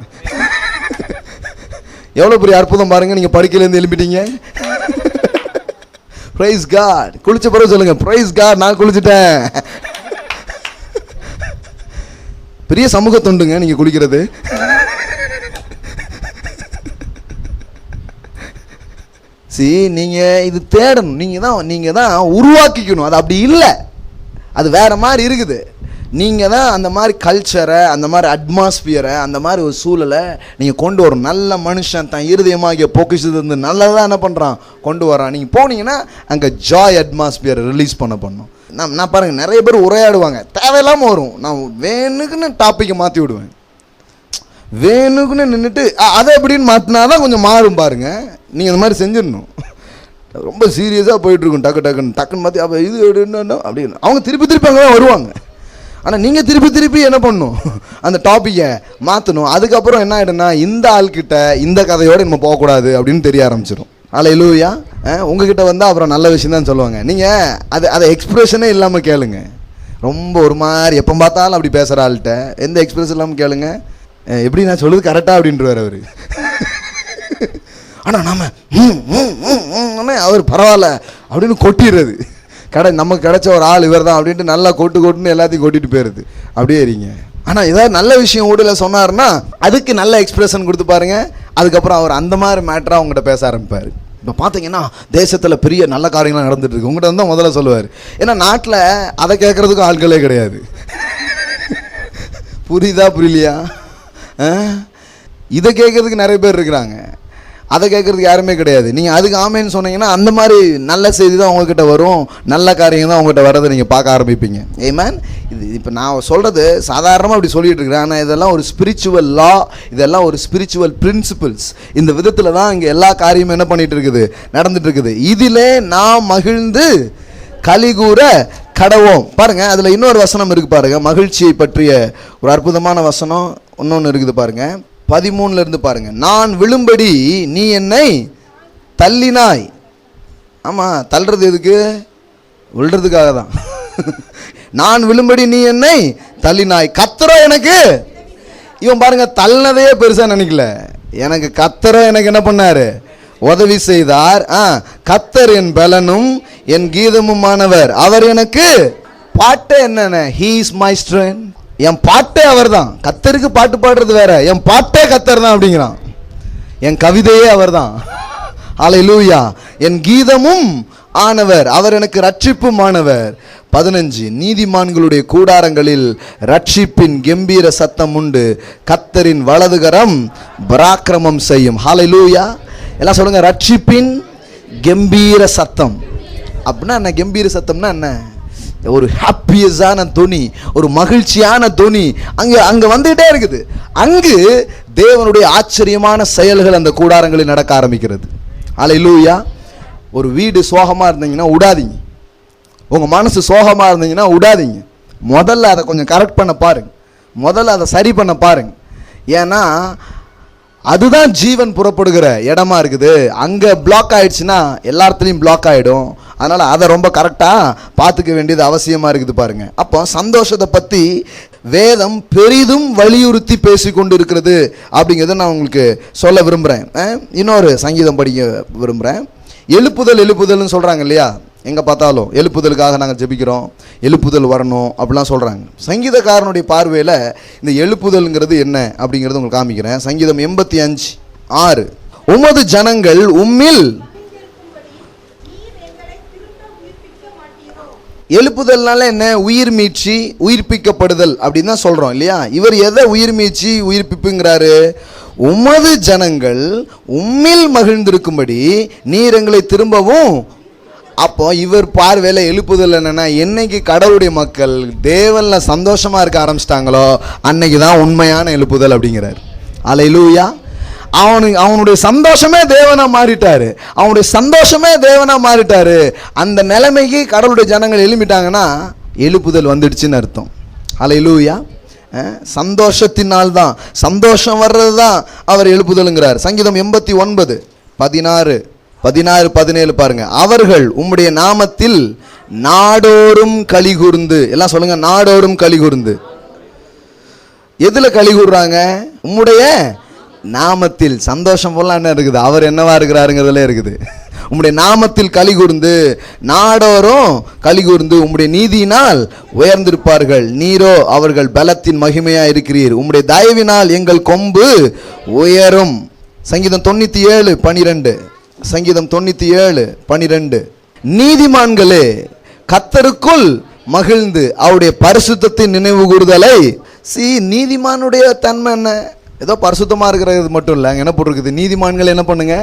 எவ்வளோ பெரிய அற்புதம் பாருங்க, நீங்கள் படுக்கையிலேருந்து எழுப்பிட்டீங்க. Price God. குளிச்ச பிறகு சொல்லுங்க, பிரைஸ் காட், நான் குளிச்சுட்டேன். பெரிய சமூக தொண்டுங்க நீங்க குளிக்கிறது. நீங்க இது தேடணும், நீங்க தான் உருவாக்கிக்கணும். அது அப்படி இல்லை, அது வேற மாதிரி இருக்குது. நீங்கள் தான் அந்த மாதிரி கல்ச்சரை, அந்த மாதிரி அட்மாஸ்பியரை, அந்த மாதிரி ஒரு சூழலை நீங்கள் கொண்டு வரணும். நல்ல மனுஷன் தன் இருதயமாகிய பொக்கிஷத்துலேருந்து நல்லதாக என்ன பண்ணுறான், கொண்டு வரான். நீங்கள் போனீங்கன்னா அங்கே ஜாய் அட்மாஸ்பியரை ரிலீஸ் பண்ணணும். நான் பாருங்கள், நிறைய பேர் உரையாடுவாங்க, தேவையில்லாமல் வரும். நான் வேணுக்குன்னு டாப்பிக்கை மாற்றி விடுவேன். வேணுக்குன்னு நின்றுட்டு அதை எப்படின்னு மாற்றினா தான் கொஞ்சம் மாறும் பாருங்கள். நீங்கள் அந்த மாதிரி செஞ்சிடணும். ரொம்ப சீரியஸாக போயிட்டுருக்கும், டக்குன்னு மாற்றி அப்போ இது எப்படின்னு அப்படின்னு அவங்க திருப்பி அங்கே தான் வருவாங்க. ஆனால் நீங்கள் திருப்பி என்ன பண்ணணும், அந்த டாப்பிக்கை மாற்றணும். அதுக்கப்புறம் என்ன ஆகிடும்னா, இந்த ஆள்கிட்ட இந்த கதையோடு நம்ம போகக்கூடாது அப்படின்னு தெரிய ஆரம்பிச்சிடும். அல்லேலூயா. உங்ககிட்ட வந்தால் அப்புறம் நல்ல விஷயம் தான் சொல்லுவாங்க. நீங்கள் அதை எக்ஸ்பிரஷனே இல்லாமல் கேளுங்க. ரொம்ப ஒரு மாதிரி எப்போ பார்த்தாலும் அப்படி பேசுகிற ஆள்கிட்ட எந்த எக்ஸ்பிரஷன் இல்லாமல் கேளுங்க. எப்படி நான் சொல்லுது கரெக்டாக அப்படின்ட்டுருவார் அவர். ஆனால் நாம அவர் பரவாயில்ல அப்படின்னு கொட்டிடுறது. நமக்கு கிடைச்ச ஒரு ஆள் இவர் தான் அப்படின்ட்டு நல்லா கொட்டுன்னு எல்லாத்தையும் கொட்டிட்டு போயிடுது. அப்படியே இருங்க. ஆனால் ஏதாவது நல்ல விஷயம் ஊடல சொன்னார்னா அதுக்கு நல்ல எக்ஸ்பிரஷன் கொடுத்து பாருங்க. அதுக்கப்புறம் அவர் அந்த மாதிரி மேட்டராக அவங்ககிட்ட பேச ஆரம்பிப்பார். இப்போ பார்த்தீங்கன்னா தேசத்தில் பெரிய நல்ல காரியங்கள்லாம் நடந்துட்டு இருக்கு, உங்கள்கிட்ட வந்து முதல்ல சொல்லுவார். ஏன்னா நாட்டில் அதை கேட்கறதுக்கும் ஆட்களே கிடையாது. புரியுதா புரியலையா? இதை கேட்கறதுக்கு நிறைய பேர் இருக்கிறாங்க, அதை கேட்கறதுக்கு யாருமே கிடையாது. நீங்கள் அதுக்கு ஆமேன்னு சொன்னீங்கன்னா அந்த மாதிரி நல்ல செய்தி தான் உங்ககிட்ட வரும், நல்ல காரியம் தான் உங்கள்கிட்ட வர்றதை நீங்கள் பார்க்க ஆரம்பிப்பீங்க. ஏமேன். இது இப்போ நான் சொல்கிறது சாதாரணமாக அப்படி சொல்லிட்டு இருக்கிறேன். ஆனால் இதெல்லாம் ஒரு ஸ்பிரிச்சுவல் லா, இதெல்லாம் ஒரு ஸ்பிரிச்சுவல் பிரின்சிபிள்ஸ். இந்த விதத்தில் தான் இங்கே எல்லா காரியமும் என்ன பண்ணிகிட்டு இருக்குது, நடந்துட்டு இருக்குது. இதிலே நான் மகிழ்ந்து கலிகூற கடவோம். பாருங்க, அதில் இன்னொரு வசனம் இருக்குது பாருங்க, மகிழ்ச்சியை பற்றிய ஒரு அற்புதமான வசனம் இன்னொன்று இருக்குது பாருங்க. 13 இருந்து பாருங்க. நான் விழும்படி நீ என்னை தள்ளினாய். ஆமாம், தள்ளுறது எதுக்கு? விழுறதுக்காக தான். நான் விழும்படி நீ என்னை தள்ளினாய், கத்தரோ எனக்கு. இவன் பாருங்க தள்ளினதையே பெருசாக நினைக்கல. எனக்கு கத்தரோ எனக்கு என்ன பண்ணாரு, உதவி செய்தார். கத்தர் என் பலனும் என் கீதமுமானவர், அவர் எனக்கு பாட்டு என்னென்ன, ஹீ இஸ் மை ஸ்ட்ரென்த். என் பாட்டே அவர் தான். கத்தருக்கு பாட்டு பாடுறது வேற, என் பாட்டே கத்தர் தான் அப்படிங்கிறான். என் கவிதையே அவர் தான். ஹல்லேலூயா. என் கீதமும் ஆனவர், அவர் எனக்கு ரட்சிப்புமானவர். 15 நீதிமான்களுடைய கூடாரங்களில் ரட்சிப்பின் கம்பீர சத்தம் உண்டு, கத்தரின் வலதுகரம் பராக்கிரமம் செய்யும். ஹல்லேலூயா. எல்லாம் சொல்லுங்க, ரட்சிப்பின் கம்பீர சத்தம். அப்படின்னா என்ன? கம்பீர சத்தம்னா என்ன? ஒரு ஹாப்பியஸான துணி, ஒரு மகிழ்ச்சியான துணி அங்கே வந்துகிட்டே இருக்குது. அங்கு தேவனுடைய ஆச்சரியமான செயல்கள் அந்த கூடாரங்களில் நடக்க ஆரம்பிக்கிறது. ஹல்லேலூயா. ஒரு வீடு சோகமாக இருந்தீங்கன்னா விடாதீங்க, உங்கள் மனசு சோகமாக இருந்தீங்கன்னா விடாதீங்க. முதல்ல அதை கொஞ்சம் கரெக்ட் பண்ண பாருங்க, முதல்ல அதை சரி பண்ண பாருங்க. ஏன்னா அதுதான் ஜீவன் புறப்படுகிற இடமா இருக்குது. அங்கே பிளாக் ஆயிடுச்சுன்னா எல்லாத்துலேயும் பிளாக் ஆகிடும். அதனால் அதை ரொம்ப கரெக்டாக பார்த்துக்க வேண்டியது அவசியமாக இருக்குது பாருங்க. அப்போ சந்தோஷத்தை பற்றி வேதம் பெரிதும் வலியுறுத்தி பேசி கொண்டு இருக்கிறது அப்படிங்கிறத நான் உங்களுக்கு சொல்ல விரும்புகிறேன். இன்னொரு சங்கீதம் படிக்க விரும்புகிறேன். எழுப்புதல்னு சொல்கிறாங்க இல்லையா, எங்கே பார்த்தாலும் எழுப்புதலுக்காக நாங்கள் ஜெபிக்கிறோம், எழுப்புதல் வரணும் அப்படிலாம் சொல்கிறாங்க. சங்கீதக்காரனுடைய பார்வையில் இந்த எழுப்புதல்ங்கிறது என்ன அப்படிங்கிறது உங்களுக்கு காமிக்கிறேன். சங்கீதம் 85:6 உமது ஜனங்கள் உம்மில். எழுப்புதல்னால என்ன? உயிர் மீட்சி, உயிர்ப்பிக்கப்படுதல் அப்படின்னு தான் சொல்கிறோம் இல்லையா. இவர் எதை உயிர் மீட்சி உயிர்ப்பிப்புங்கிறாரு? உமது ஜனங்கள் உம்மில் மகிழ்ந்திருக்கும்படி நீர் எங்களை திரும்பவும். அப்போ இவர் பார்வையில் எழுப்புதல் என்னன்னா, என்னைக்கு கடவுளுடைய மக்கள் தேவனில் சந்தோஷமாக இருக்க ஆரம்பிச்சிட்டாங்களோ அன்னைக்கு தான் உண்மையான எழுப்புதல் அப்படிங்கிறார். அல்லேலூயா. அவனுடைய சந்தோஷமே தேவனா மாறிட்டாரு, அவனுடைய சந்தோஷமே தேவனா மாறிட்டாரு. அந்த நிலைமைக்கு கடவுளுடைய ஜனங்கள் எழுப்பிட்டாங்கன்னா எழுப்புதல் வந்துடுச்சுன்னு அர்த்தம். அல்லேலூயா. சந்தோஷத்தினால் தான், சந்தோஷம் வர்றது தான் அவர் எழுப்புதலுங்கிறார். சங்கீதம் 89:16-17 பாருங்க. அவர்கள் உம்முடைய நாமத்தில் நாடோறும் கலிகூர்ந்து. எல்லாம் சொல்லுங்க, நாடோறும் கலிகூர்ந்து. எதுல கலிகூர்றாங்க? உம்முடைய நாமத்தில். சந்தோஷம் போல என்ன இருக்குது? அவர் என்னவா இருக்கிறாருங்கிறதுல இருக்குது. உம்முடைய நாமத்தில் கலிகூர்ந்து, நாடோறும் கலிகூர்ந்து உம்முடைய நீதியினால் உயர்ந்திருப்பார்கள். நீரோ அவர்கள் பலத்தின் மகிமையா இருக்கிறீர். உம்முடைய தயவினால் எங்கள் கொம்பு உயரும். சங்கீதம் 97:12. சங்கீதம் 97:12 நீதிமான்களே கர்த்தருக்குள் மகிழ்ந்து அவருடைய பரிசுத்தத்தின் நினைவு கூறுதலை. நீதிமானுடைய தன்மை என்ன? ஏதோ பரிசுத்தமாக இருக்கிறது மட்டும் இல்லை, அங்கே என்ன போட்டிருக்குது? நீதிமான்கள் என்ன பண்ணுங்க?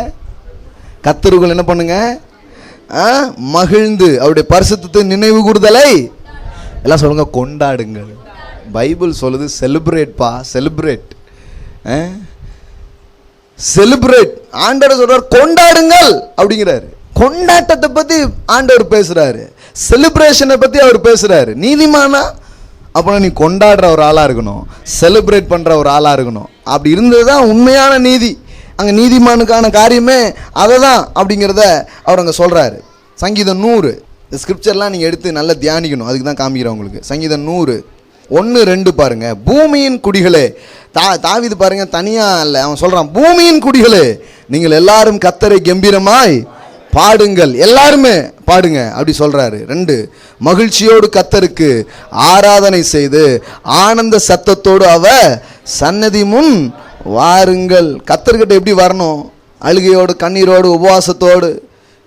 கர்த்தருக்குள் என்ன பண்ணுங்க? மகிழ்ந்து அவருடைய பரிசுத்தத்தை நினைவு கூறுதலை. எல்லாம் சொல்லுங்க, கொண்டாடுங்கள். பைபிள் சொல்லுது செலிப்ரேட்பா, செலிப்ரேட், செலிப்ரேட். ஆண்டவர் சொல்றார் கொண்டாடுங்கள் அப்படிங்கிறாரு. கொண்டாட்டத்தை பத்தி ஆண்டவர் பேசுறாரு, செலிப்ரேஷனை பத்தி அவர் பேசுறாரு. நீதிமானா அப்போ நீ கொண்டாடுற ஒரு ஆளாக இருக்கணும், செலிப்ரேட் பண்ணுற ஒரு ஆளாக இருக்கணும். அப்படி இருந்தது தான் உண்மையான நீதி. அங்கே நீதிமானுக்கான காரியமே அதை தான் அப்படிங்கிறத அவர் அங்கே சொல்கிறாரு. சங்கீதம் 100 இந்த ஸ்கிரிப்சர்லாம் நீங்கள் எடுத்து நல்லா தியானிக்கணும், அதுக்கு தான் காமிக்கிறேன் உங்களுக்கு. சங்கீதம் 100:1-2 பாருங்க. பூமியின் குடிகளே, தாவீது பாருங்க தனியாக இல்லை, அவன் சொல்கிறான், பூமியின் குடிகளே நீங்கள் எல்லாரும் கர்த்தரை கம்பீரமாய் பாடுங்கள், எல்லாருமே பாடுங்க அப்படி சொல்றாரு. 2 மகிழ்ச்சியோடு கர்த்தருக்கு ஆராதனை செய்து ஆனந்த சத்தத்தோடு அவ சன்னதி முன் வாருங்கள். கர்த்தர்கிட்ட எப்படி வரணும்? அழுகையோடு, கண்ணீரோடு, உபவாசத்தோடு,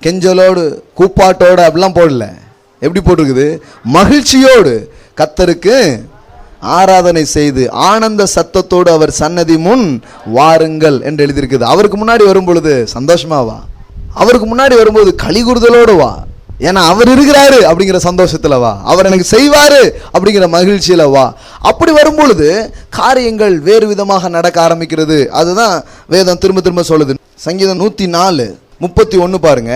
கெஞ்சலோடு, கூப்பாட்டோடு அப்படிலாம் போடல. எப்படி போட்டிருக்குது? மகிழ்ச்சியோடு கர்த்தருக்கு ஆராதனை செய்து ஆனந்த சத்தத்தோடு அவர் சன்னதி முன் வாருங்கள் என்று எழுதியிருக்குது. அவருக்கு முன்னாடி வரும் பொழுது சந்தோஷமா வா, அவருக்கு முன்னாடி வரும்போது களிகூறுதலோடு வா, ஏன்னா அவர் இருக்கிறாரு அப்படிங்கிற சந்தோஷத்துல வா, அவர் எனக்கு செய்வாரு அப்படிங்கிற மகிழ்ச்சியில வா. அப்படி வரும்பொழுது காரியங்கள் வேறு விதமாக நடக்க ஆரம்பிக்கிறது. அதுதான் வேதம் திரும்ப திரும்ப சொல்லுது. சங்கீதம் 104:31 பாருங்க.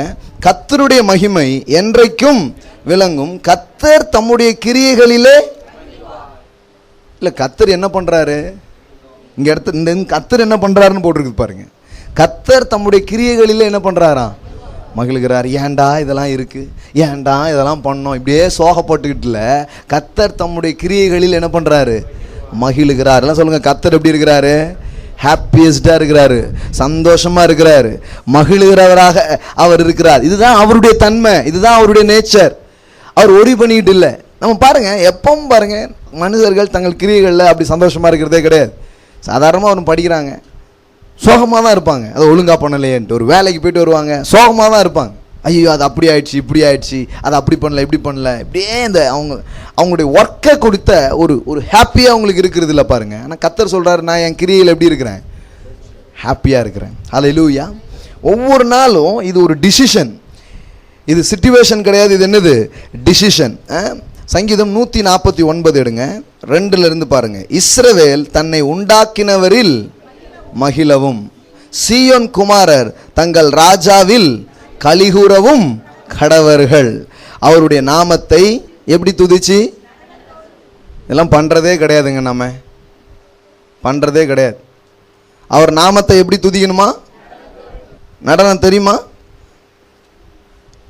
கர்த்தருடைய மகிமை என்றைக்கும் விளங்கும், கர்த்தர் தம்முடைய கிரியைகளிலே. இல்ல, கர்த்தர் என்ன பண்றாரு இங்க இடத்துல, இந்த கர்த்தர் என்ன பண்றாருன்னு போட்டிருக்கு பாருங்க. கர்த்தர் தம்முடைய கிரியைகளில் என்ன பண்ணுறாராம்? மகிழ்கிறார். ஏன்டா இதெல்லாம் இருக்குது, ஏன்டா இதெல்லாம் பண்ணோம், இப்படியே சோகப்பட்டுக்கிட்டுல கர்த்தர் தம்முடைய கிரியைகளில் என்ன பண்ணுறாரு? மகிழ்கிறார். எல்லாம் சொல்லுங்கள், கர்த்தர் எப்படி இருக்கிறாரு? ஹாப்பியஸ்டாக இருக்கிறாரு, சந்தோஷமாக இருக்கிறாரு, மகிழ்கிறவராக அவர் இருக்கிறார். இதுதான் அவருடைய தன்மை, இதுதான் அவருடைய நேச்சர். அவர் ஒரி பண்ணிக்கிட்டு இல்லை. நம்ம பாருங்கள், எப்பவும் பாருங்கள், மனிதர்கள் தங்கள் கிரியைகளில் அப்படி சந்தோஷமாக இருக்கிறதே கிடையாது. சாதாரணமாக ஒன்று படிக்கிறாங்க, சோகமாக தான் இருப்பாங்க. அதை ஒழுங்காக பண்ணலையேன்ட்டு. ஒரு வேலைக்கு போயிட்டு வருவாங்க, சோகமாக தான் இருப்பாங்க. ஐயோ அது அப்படி ஆயிடுச்சு, இப்படி ஆயிடுச்சு, அதை அப்படி பண்ணல, இப்படி பண்ணல, இப்படியே இந்த அவங்களுடைய ஒர்க்கை கொடுத்த ஒரு ஹாப்பியாக அவங்களுக்கு இருக்கிறது இல்லை பாருங்க. ஆனால் கர்த்தர் சொல்கிறாரு, நான் என் கிரியையில் எப்படி இருக்கிறேன்? ஹாப்பியாக இருக்கிறேன். ஹல்லேலூயா. ஒவ்வொரு நாளும் இது ஒரு டிசிஷன், இது சிச்சுவேஷன் கிடையாது, இது என்னது? டிசிஷன். சங்கீதம் 149 எடுங்க, 2 பாருங்க. இஸ்ரவேல் தன்னை உண்டாக்கினவரில் மகிழவும், சீயோன் குமாரர் தங்கள் ராஜாவில் கலிகூறவும் கடவர்கள். அவருடைய நாமத்தை எப்படி துதிச்சு, இதெல்லாம் பண்ணுறதே கிடையாதுங்க, நம்ம பண்ணுறதே கிடையாது. அவர் நாமத்தை எப்படி துதிக்கணுமா? நடனம் தெரியுமா?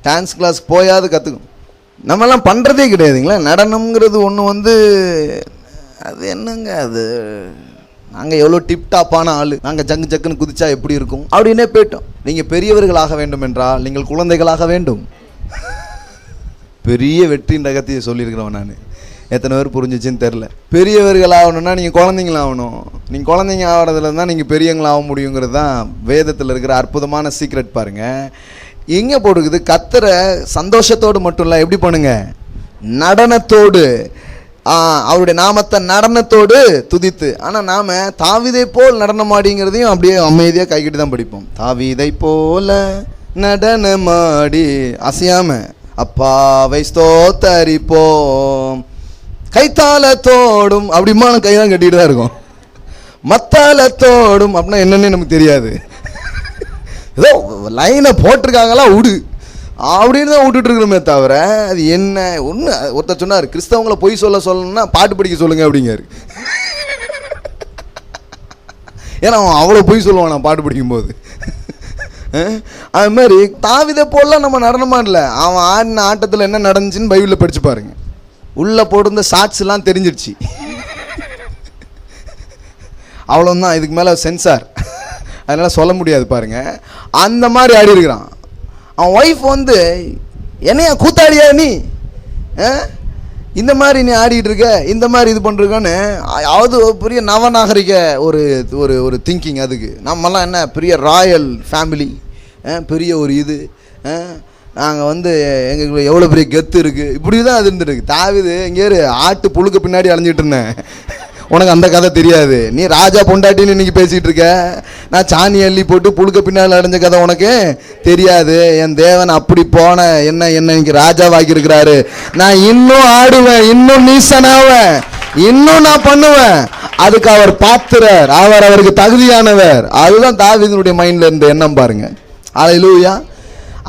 டான்ஸ் கிளாஸ் போயாவது கற்றுக்கணும். நம்மெல்லாம் பண்ணுறதே கிடையாதுங்களா. நடனம்ங்கிறது ஒன்று அது என்னங்க, அது நாங்கள் எவ்வளோ டிப்டாப்பான ஆள், நாங்கள் ஜங்கு ஜக்குன்னு குதிச்சா எப்படி இருக்கும் அப்படின்னே போயிட்டோம். நீங்கள் பெரியவர்களாக வேண்டும் என்றால் நீங்கள் குழந்தைகளாக வேண்டும். பெரிய வெற்றியின் ரகத்தையை சொல்லியிருக்கிறவன் நான். எத்தனை பேர் புரிஞ்சிச்சின்னு தெரில. பெரியவர்கள் ஆகணும்னா நீங்கள் குழந்தைங்களாகணும். நீங்கள் குழந்தைங்க ஆகிறதுல தான் நீங்கள் பெரியவங்களாக முடியுங்கிறது தான் வேதத்தில் இருக்கிற அற்புதமான சீக்ரெட். பாருங்கள், எங்கே போட்டுக்குது? கர்த்தரை சந்தோஷத்தோடு மட்டும் இல்லை, எப்படி பண்ணுங்க? நடனத்தோடு, அவருடைய நாமத்தை நடனத்தோடு துதித்து. ஆனால் நாம் தாவீதை போல் நடனமாடிங்கிறதையும் அப்படியே அமைதியாக கைக்கிட்டு தான் படிப்போம். தாவீதை போல நடனமாடி அசையாம அப்பாவை ஸ்தோத்தரிப்போம், கைத்தாளத்தோடும் அப்படிமா கைதான் கட்டிட்டு தான் இருக்கும். மத்தாளத்தோடும் அப்படின்னா என்னன்னு நமக்கு தெரியாது. ஏதோ லைனை போட்டிருக்காங்களா விடு அப்படின்னு தான் விட்டுட்டு இருக்கிறோமே தவிர அது என்ன ஒன்று. ஒருத்தர் சொன்னார், கிறிஸ்தவங்களை பொய் சொல்லணும்னா பாட்டு படிக்க சொல்லுங்க அப்படிங்காரு. ஏன்னா அவன் அவ்வளோ பொய் சொல்லுவான் நான் பாட்டு படிக்கும்போது. அது மாதிரி தாவீதை போடலாம் நம்ம நடனமா இல்லை. அவன் ஆடின ஆட்டத்தில் என்ன நடந்துச்சுன்னு பைபிளில் படிச்சு பாருங்க. உள்ளே போட்டிருந்த ஷார்ட்ஸ் எல்லாம் தெரிஞ்சிடுச்சு. அவ்வளோதான், இதுக்கு மேலே சென்சார், அதனால் சொல்ல முடியாது பாருங்க. அந்த மாதிரி ஆடி இருக்கிறான். அவன் ஒய்ஃப் என்னையா கூத்தாடியா நீ, இந்த மாதிரி நீ ஆடிட்டு இருக்க, இந்த மாதிரி இது பண்ணுறக்கான்னு. அதாவது பெரிய நவநாகரிக ஒரு ஒரு ஒரு திங்கிங். அதுக்கு நம்மெல்லாம் என்ன பெரிய ராயல் ஃபேமிலி, பெரிய ஒரு இது, நாங்கள் எங்களுக்கு எவ்வளோ பெரிய கெத்து இருக்குது, இப்படி தான் அது இருந்துருக்கு. தாவீது எங்கேயாரு ஆட்டு புழுக்க பின்னாடி அலைஞ்சிட்டு இருந்தேன், உனக்கு அந்த கதை தெரியாது. நீ ராஜா பொண்டாட்டின்னு இன்னைக்கு பேசிகிட்டு இருக்க. நான் சாணி அள்ளி போட்டு புழுக்க பின்னால் அடைஞ்ச கதை உனக்கு தெரியாது. என் தேவன் அப்படி போன என்ன இன்னைக்கு ராஜாவாக்கி இருக்கிறாரு. நான் இன்னும் ஆடுவேன், இன்னும் நீசனாவேன், இன்னும் நான் பண்ணுவேன். அதுக்கு அவர் பாத்திரர், அவருக்கு தகுதியானவர். அதுதான் தாவீதுனுடைய மைண்டில் இருந்த எண்ணம் பாருங்க. ஹல்லேலூயா.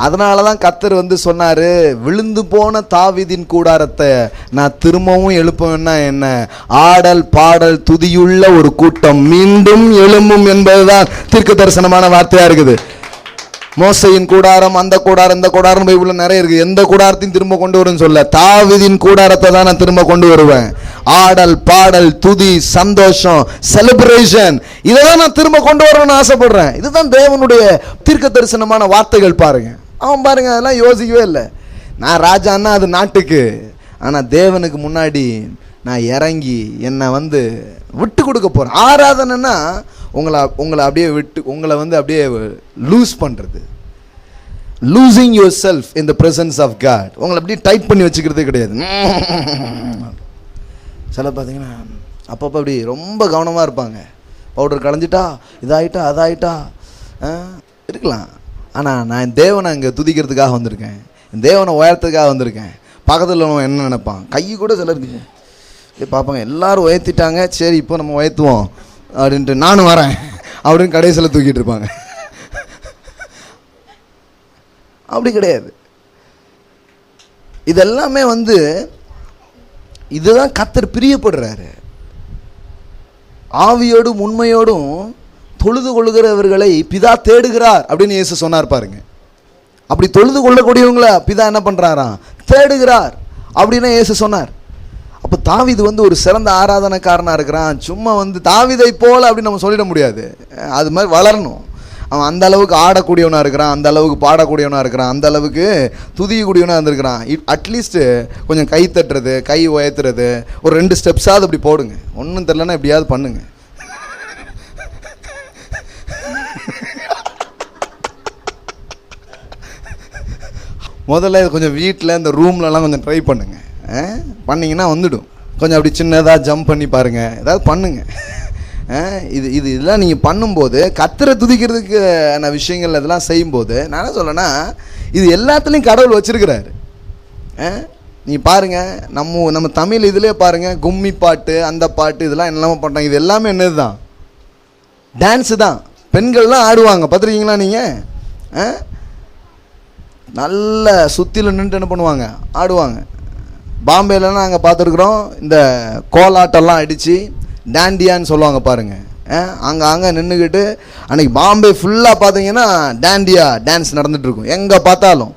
அதனால தான் கர்த்தர் வந்து சொன்னார், விழுந்து போன தாவீதின் கூடாரத்தை நான் திரும்பவும் எழுப்புவேன்னா என்ன, ஆடல் பாடல் துதியுள்ள ஒரு கூட்டம் மீண்டும் எழும்பும் என்பதுதான் தீர்க்க தரிசனமான வார்த்தையா இருக்குது. மோசையின் கூடாரம், அந்த கூடாரம், இந்த கூடாரம் பைபிள்ல நிறைய இருக்கு. எந்த கூடாரத்தையும் திரும்ப கொண்டு வரும்னு சொல்ல, தாவீதின் கூடாரத்தை தான் நான் திரும்ப கொண்டு வருவேன். ஆடல் பாடல் துதி சந்தோஷம் செலிப்ரேஷன், இதைதான் நான் திரும்ப கொண்டு வரணும்னு ஆசைப்படுறேன். இதுதான் தேவனுடைய தீர்க்க தரிசனமான வார்த்தைகள். பாருங்க, அவன் பாருங்க அதெல்லாம் யோசிக்கவே இல்லை. நான் ராஜான்னா அது நாட்டுக்கு, ஆனால் தேவனுக்கு முன்னாடி நான் இறங்கி என்னை வந்து விட்டு கொடுக்க போகிறேன். ஆராதனைன்னா உங்களை அப்படியே விட்டு, உங்களை வந்து அப்படியே லூஸ் பண்ணுறது, losing yourself in the presence of God. உங்களை அப்படியே டைட் பண்ணி வச்சுக்கிறதே கிடையாது. சில பார்த்தீங்கன்னா அப்பப்போ அப்படி ரொம்ப கவனமாக இருப்பாங்க. பவுடர் களைஞ்சிட்டா இதாயிட்டா அதாயிட்டா இருக்கலாம். ஆனால் நான் என் தேவனை அங்கே துதிக்கிறதுக்காக வந்திருக்கேன், என் தேவனை உயரத்துக்காக வந்திருக்கேன். பக்கத்தில் உள்ளவன் என்ன நினைப்பான், கை கூட சிலருக்கு பார்ப்பாங்க, எல்லாரும் உயர்த்திட்டாங்க, சரி இப்போ நம்ம உயர்த்துவோம் அப்படின்ட்டு நானும் வரேன் அப்படின்னு கடைசியில் தூக்கிட்டு இருப்பாங்க. அப்படி கிடையாது. இதெல்லாமே வந்து இதுதான் கர்த்தர் பிரியப்படுறாரு. ஆவியோடும் உண்மையோடும் தொழுது கொள்கிறவர்களை பிதா தேடுகிறார் அப்படின்னு இயேசு சொன்னார் பாருங்க. அப்படி தொழுது கொள்ளக்கூடியவங்கள பிதா என்ன பண்றாராம், தேடுகிறார் அப்படின்னு இயேசு சொன்னார். அப்போ தாவீது வந்து ஒரு சிறந்த ஆராதனைக்காரனாக இருக்கிறான். சும்மா வந்து தாவீதை போல அப்படின்னு நம்ம சொல்லிட முடியாது. அது மாதிரி வளரணும். அவன் அந்த அளவுக்கு ஆடக்கூடியவனாக இருக்கிறான், அந்த அளவுக்கு பாடக்கூடியவனாக இருக்கிறான், அந்த அளவுக்கு துதிக்கக்கூடியவனாக இருந்திருக்கிறான். அட்லீஸ்ட்டு கொஞ்சம் கை தட்டுறது, கை உயர்த்துறது, ஒரு 2 ஸ்டெப்ஸாவது அப்படி போடுங்க. ஒன்றும் தெரிலன்னா எப்படியாவது பண்ணுங்க. முதல்ல கொஞ்சம் வீட்டில் இந்த ரூம்லலாம் கொஞ்சம் ட்ரை பண்ணுங்க. பண்ணிங்கன்னா வந்துடும். கொஞ்சம் அப்படி சின்னதாக ஜம்ப் பண்ணி பாருங்கள், ஏதாவது பண்ணுங்க. இதெல்லாம் நீங்கள் பண்ணும்போது கர்த்தரை துதிக்கிறதுக்கான விஷயங்கள் இதெல்லாம் செய்யும்போது நான் என்ன சொல்லேன்னா, இது எல்லாத்துலேயும் கடவுள் வச்சிருக்கிறாரு. நீங்கள் பாருங்கள், நம்ம தமிழ் இதிலே பாருங்கள், கும்மி பாட்டு அந்த பாட்டு இதெல்லாம் என்னெல்லாமோ பண்ணுறாங்க. இது எல்லாமே என்னது தான், டான்ஸு தான். பெண்கள்லாம் ஆடுவாங்க, பார்த்துருக்கீங்களா நீங்கள்? நல்ல சுற்றில நின்று என்ன பண்ணுவாங்க, ஆடுவாங்க. பாம்பேலலாம் நாங்கள் பார்த்துருக்குறோம், இந்த கோலாட்டெல்லாம் அடித்து டாண்டியான்னு சொல்லுவாங்க பாருங்கள். அங்கே நின்றுக்கிட்டு அன்றைக்கி பாம்பே ஃபுல்லாக பார்த்தீங்கன்னா டாண்டியா டான்ஸ் நடந்துகிட்ருக்கும். எங்கே பார்த்தாலும்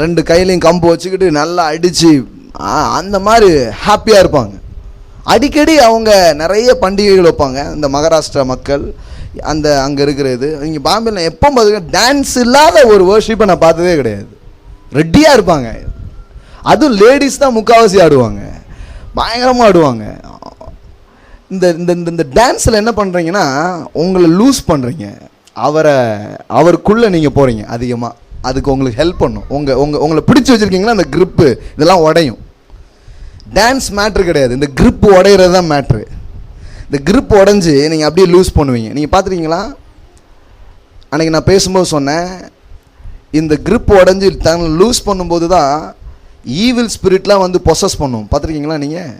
2 கையிலையும் கம்பு வச்சுக்கிட்டு நல்லா அடித்து அந்த மாதிரி ஹாப்பியாக இருப்பாங்க. அடிக்கடி அவங்க நிறைய பண்டிகைகள் வைப்பாங்க. இந்த மகாராஷ்டிரா மக்கள் அந்த அங்கே இருக்கிறது, இங்கே பாம்பேல எப்போ பார்த்தீங்கன்னா டான்ஸ் இல்லாத ஒரு வர்ஷிப்பை நான் பார்த்ததே கிடையாது. ரெடியாக இருப்பாங்க. அதுவும் லேடிஸ் தான் முக்கால்வாசி ஆடுவாங்க, பயங்கரமாக ஆடுவாங்க. இந்த இந்த டான்ஸில் என்ன பண்ணுறீங்கன்னா, உங்களை லூஸ் பண்ணுறீங்க, அவருக்குள்ளே நீங்கள் போகிறீங்க அதிகமாக. அதுக்கு உங்களுக்கு ஹெல்ப் பண்ணும். உங்களை பிடிச்சி வச்சுருக்கீங்களா, அந்த க்ரிப்பு இதெல்லாம் உடையும். டான்ஸ் மேட்ரு கிடையாது, இந்த க்ரிப்பு உடையிறது தான் மேட்ரு. இந்த க்ரிப் உடஞ்சி நீங்கள் அப்படியே லூஸ் பண்ணுவீங்க. நீங்கள் பார்த்துருக்கீங்களா? அன்றைக்கி நான் பேசும்போது சொன்னேன், இந்த க்ரிப் உடஞ்சி தங்களை லூஸ் பண்ணும்போது தான் ஈவில் ஸ்பிரிட்லாம் வந்து பொசஸ் பண்ணும். பார்த்துருக்கீங்களா நீங்கள்?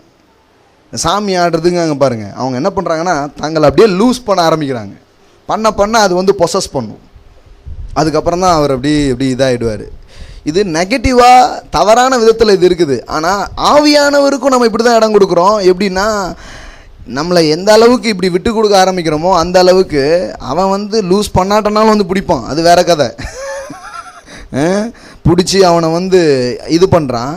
சாமி ஆடுறதுங்க அங்கே பாருங்கள், அவங்க என்ன பண்ணுறாங்கன்னா தங்களை அப்படியே லூஸ் பண்ண ஆரம்பிக்கிறாங்க. பண்ண அது வந்து பொசஸ் பண்ணும். அதுக்கப்புறம் தான் அவர் அப்படி இதாகிடுவார். இது நெகட்டிவாக தவறான விதத்தில் இது இருக்குது. ஆனால் ஆவியானவருக்கும் நம்ம இப்படி தான் இடம் கொடுக்குறோம். எப்படின்னா, நம்மளை எந்த அளவுக்கு இப்படி விட்டு கொடுக்க ஆரம்பிக்கிறோமோ அந்த அளவுக்கு அவன் வந்து லூஸ் பண்ணாட்டனாலும் வந்து பிடிப்பான். அது வேற கதை. பிடிச்சி அவனை வந்து இது பண்ணுறான்.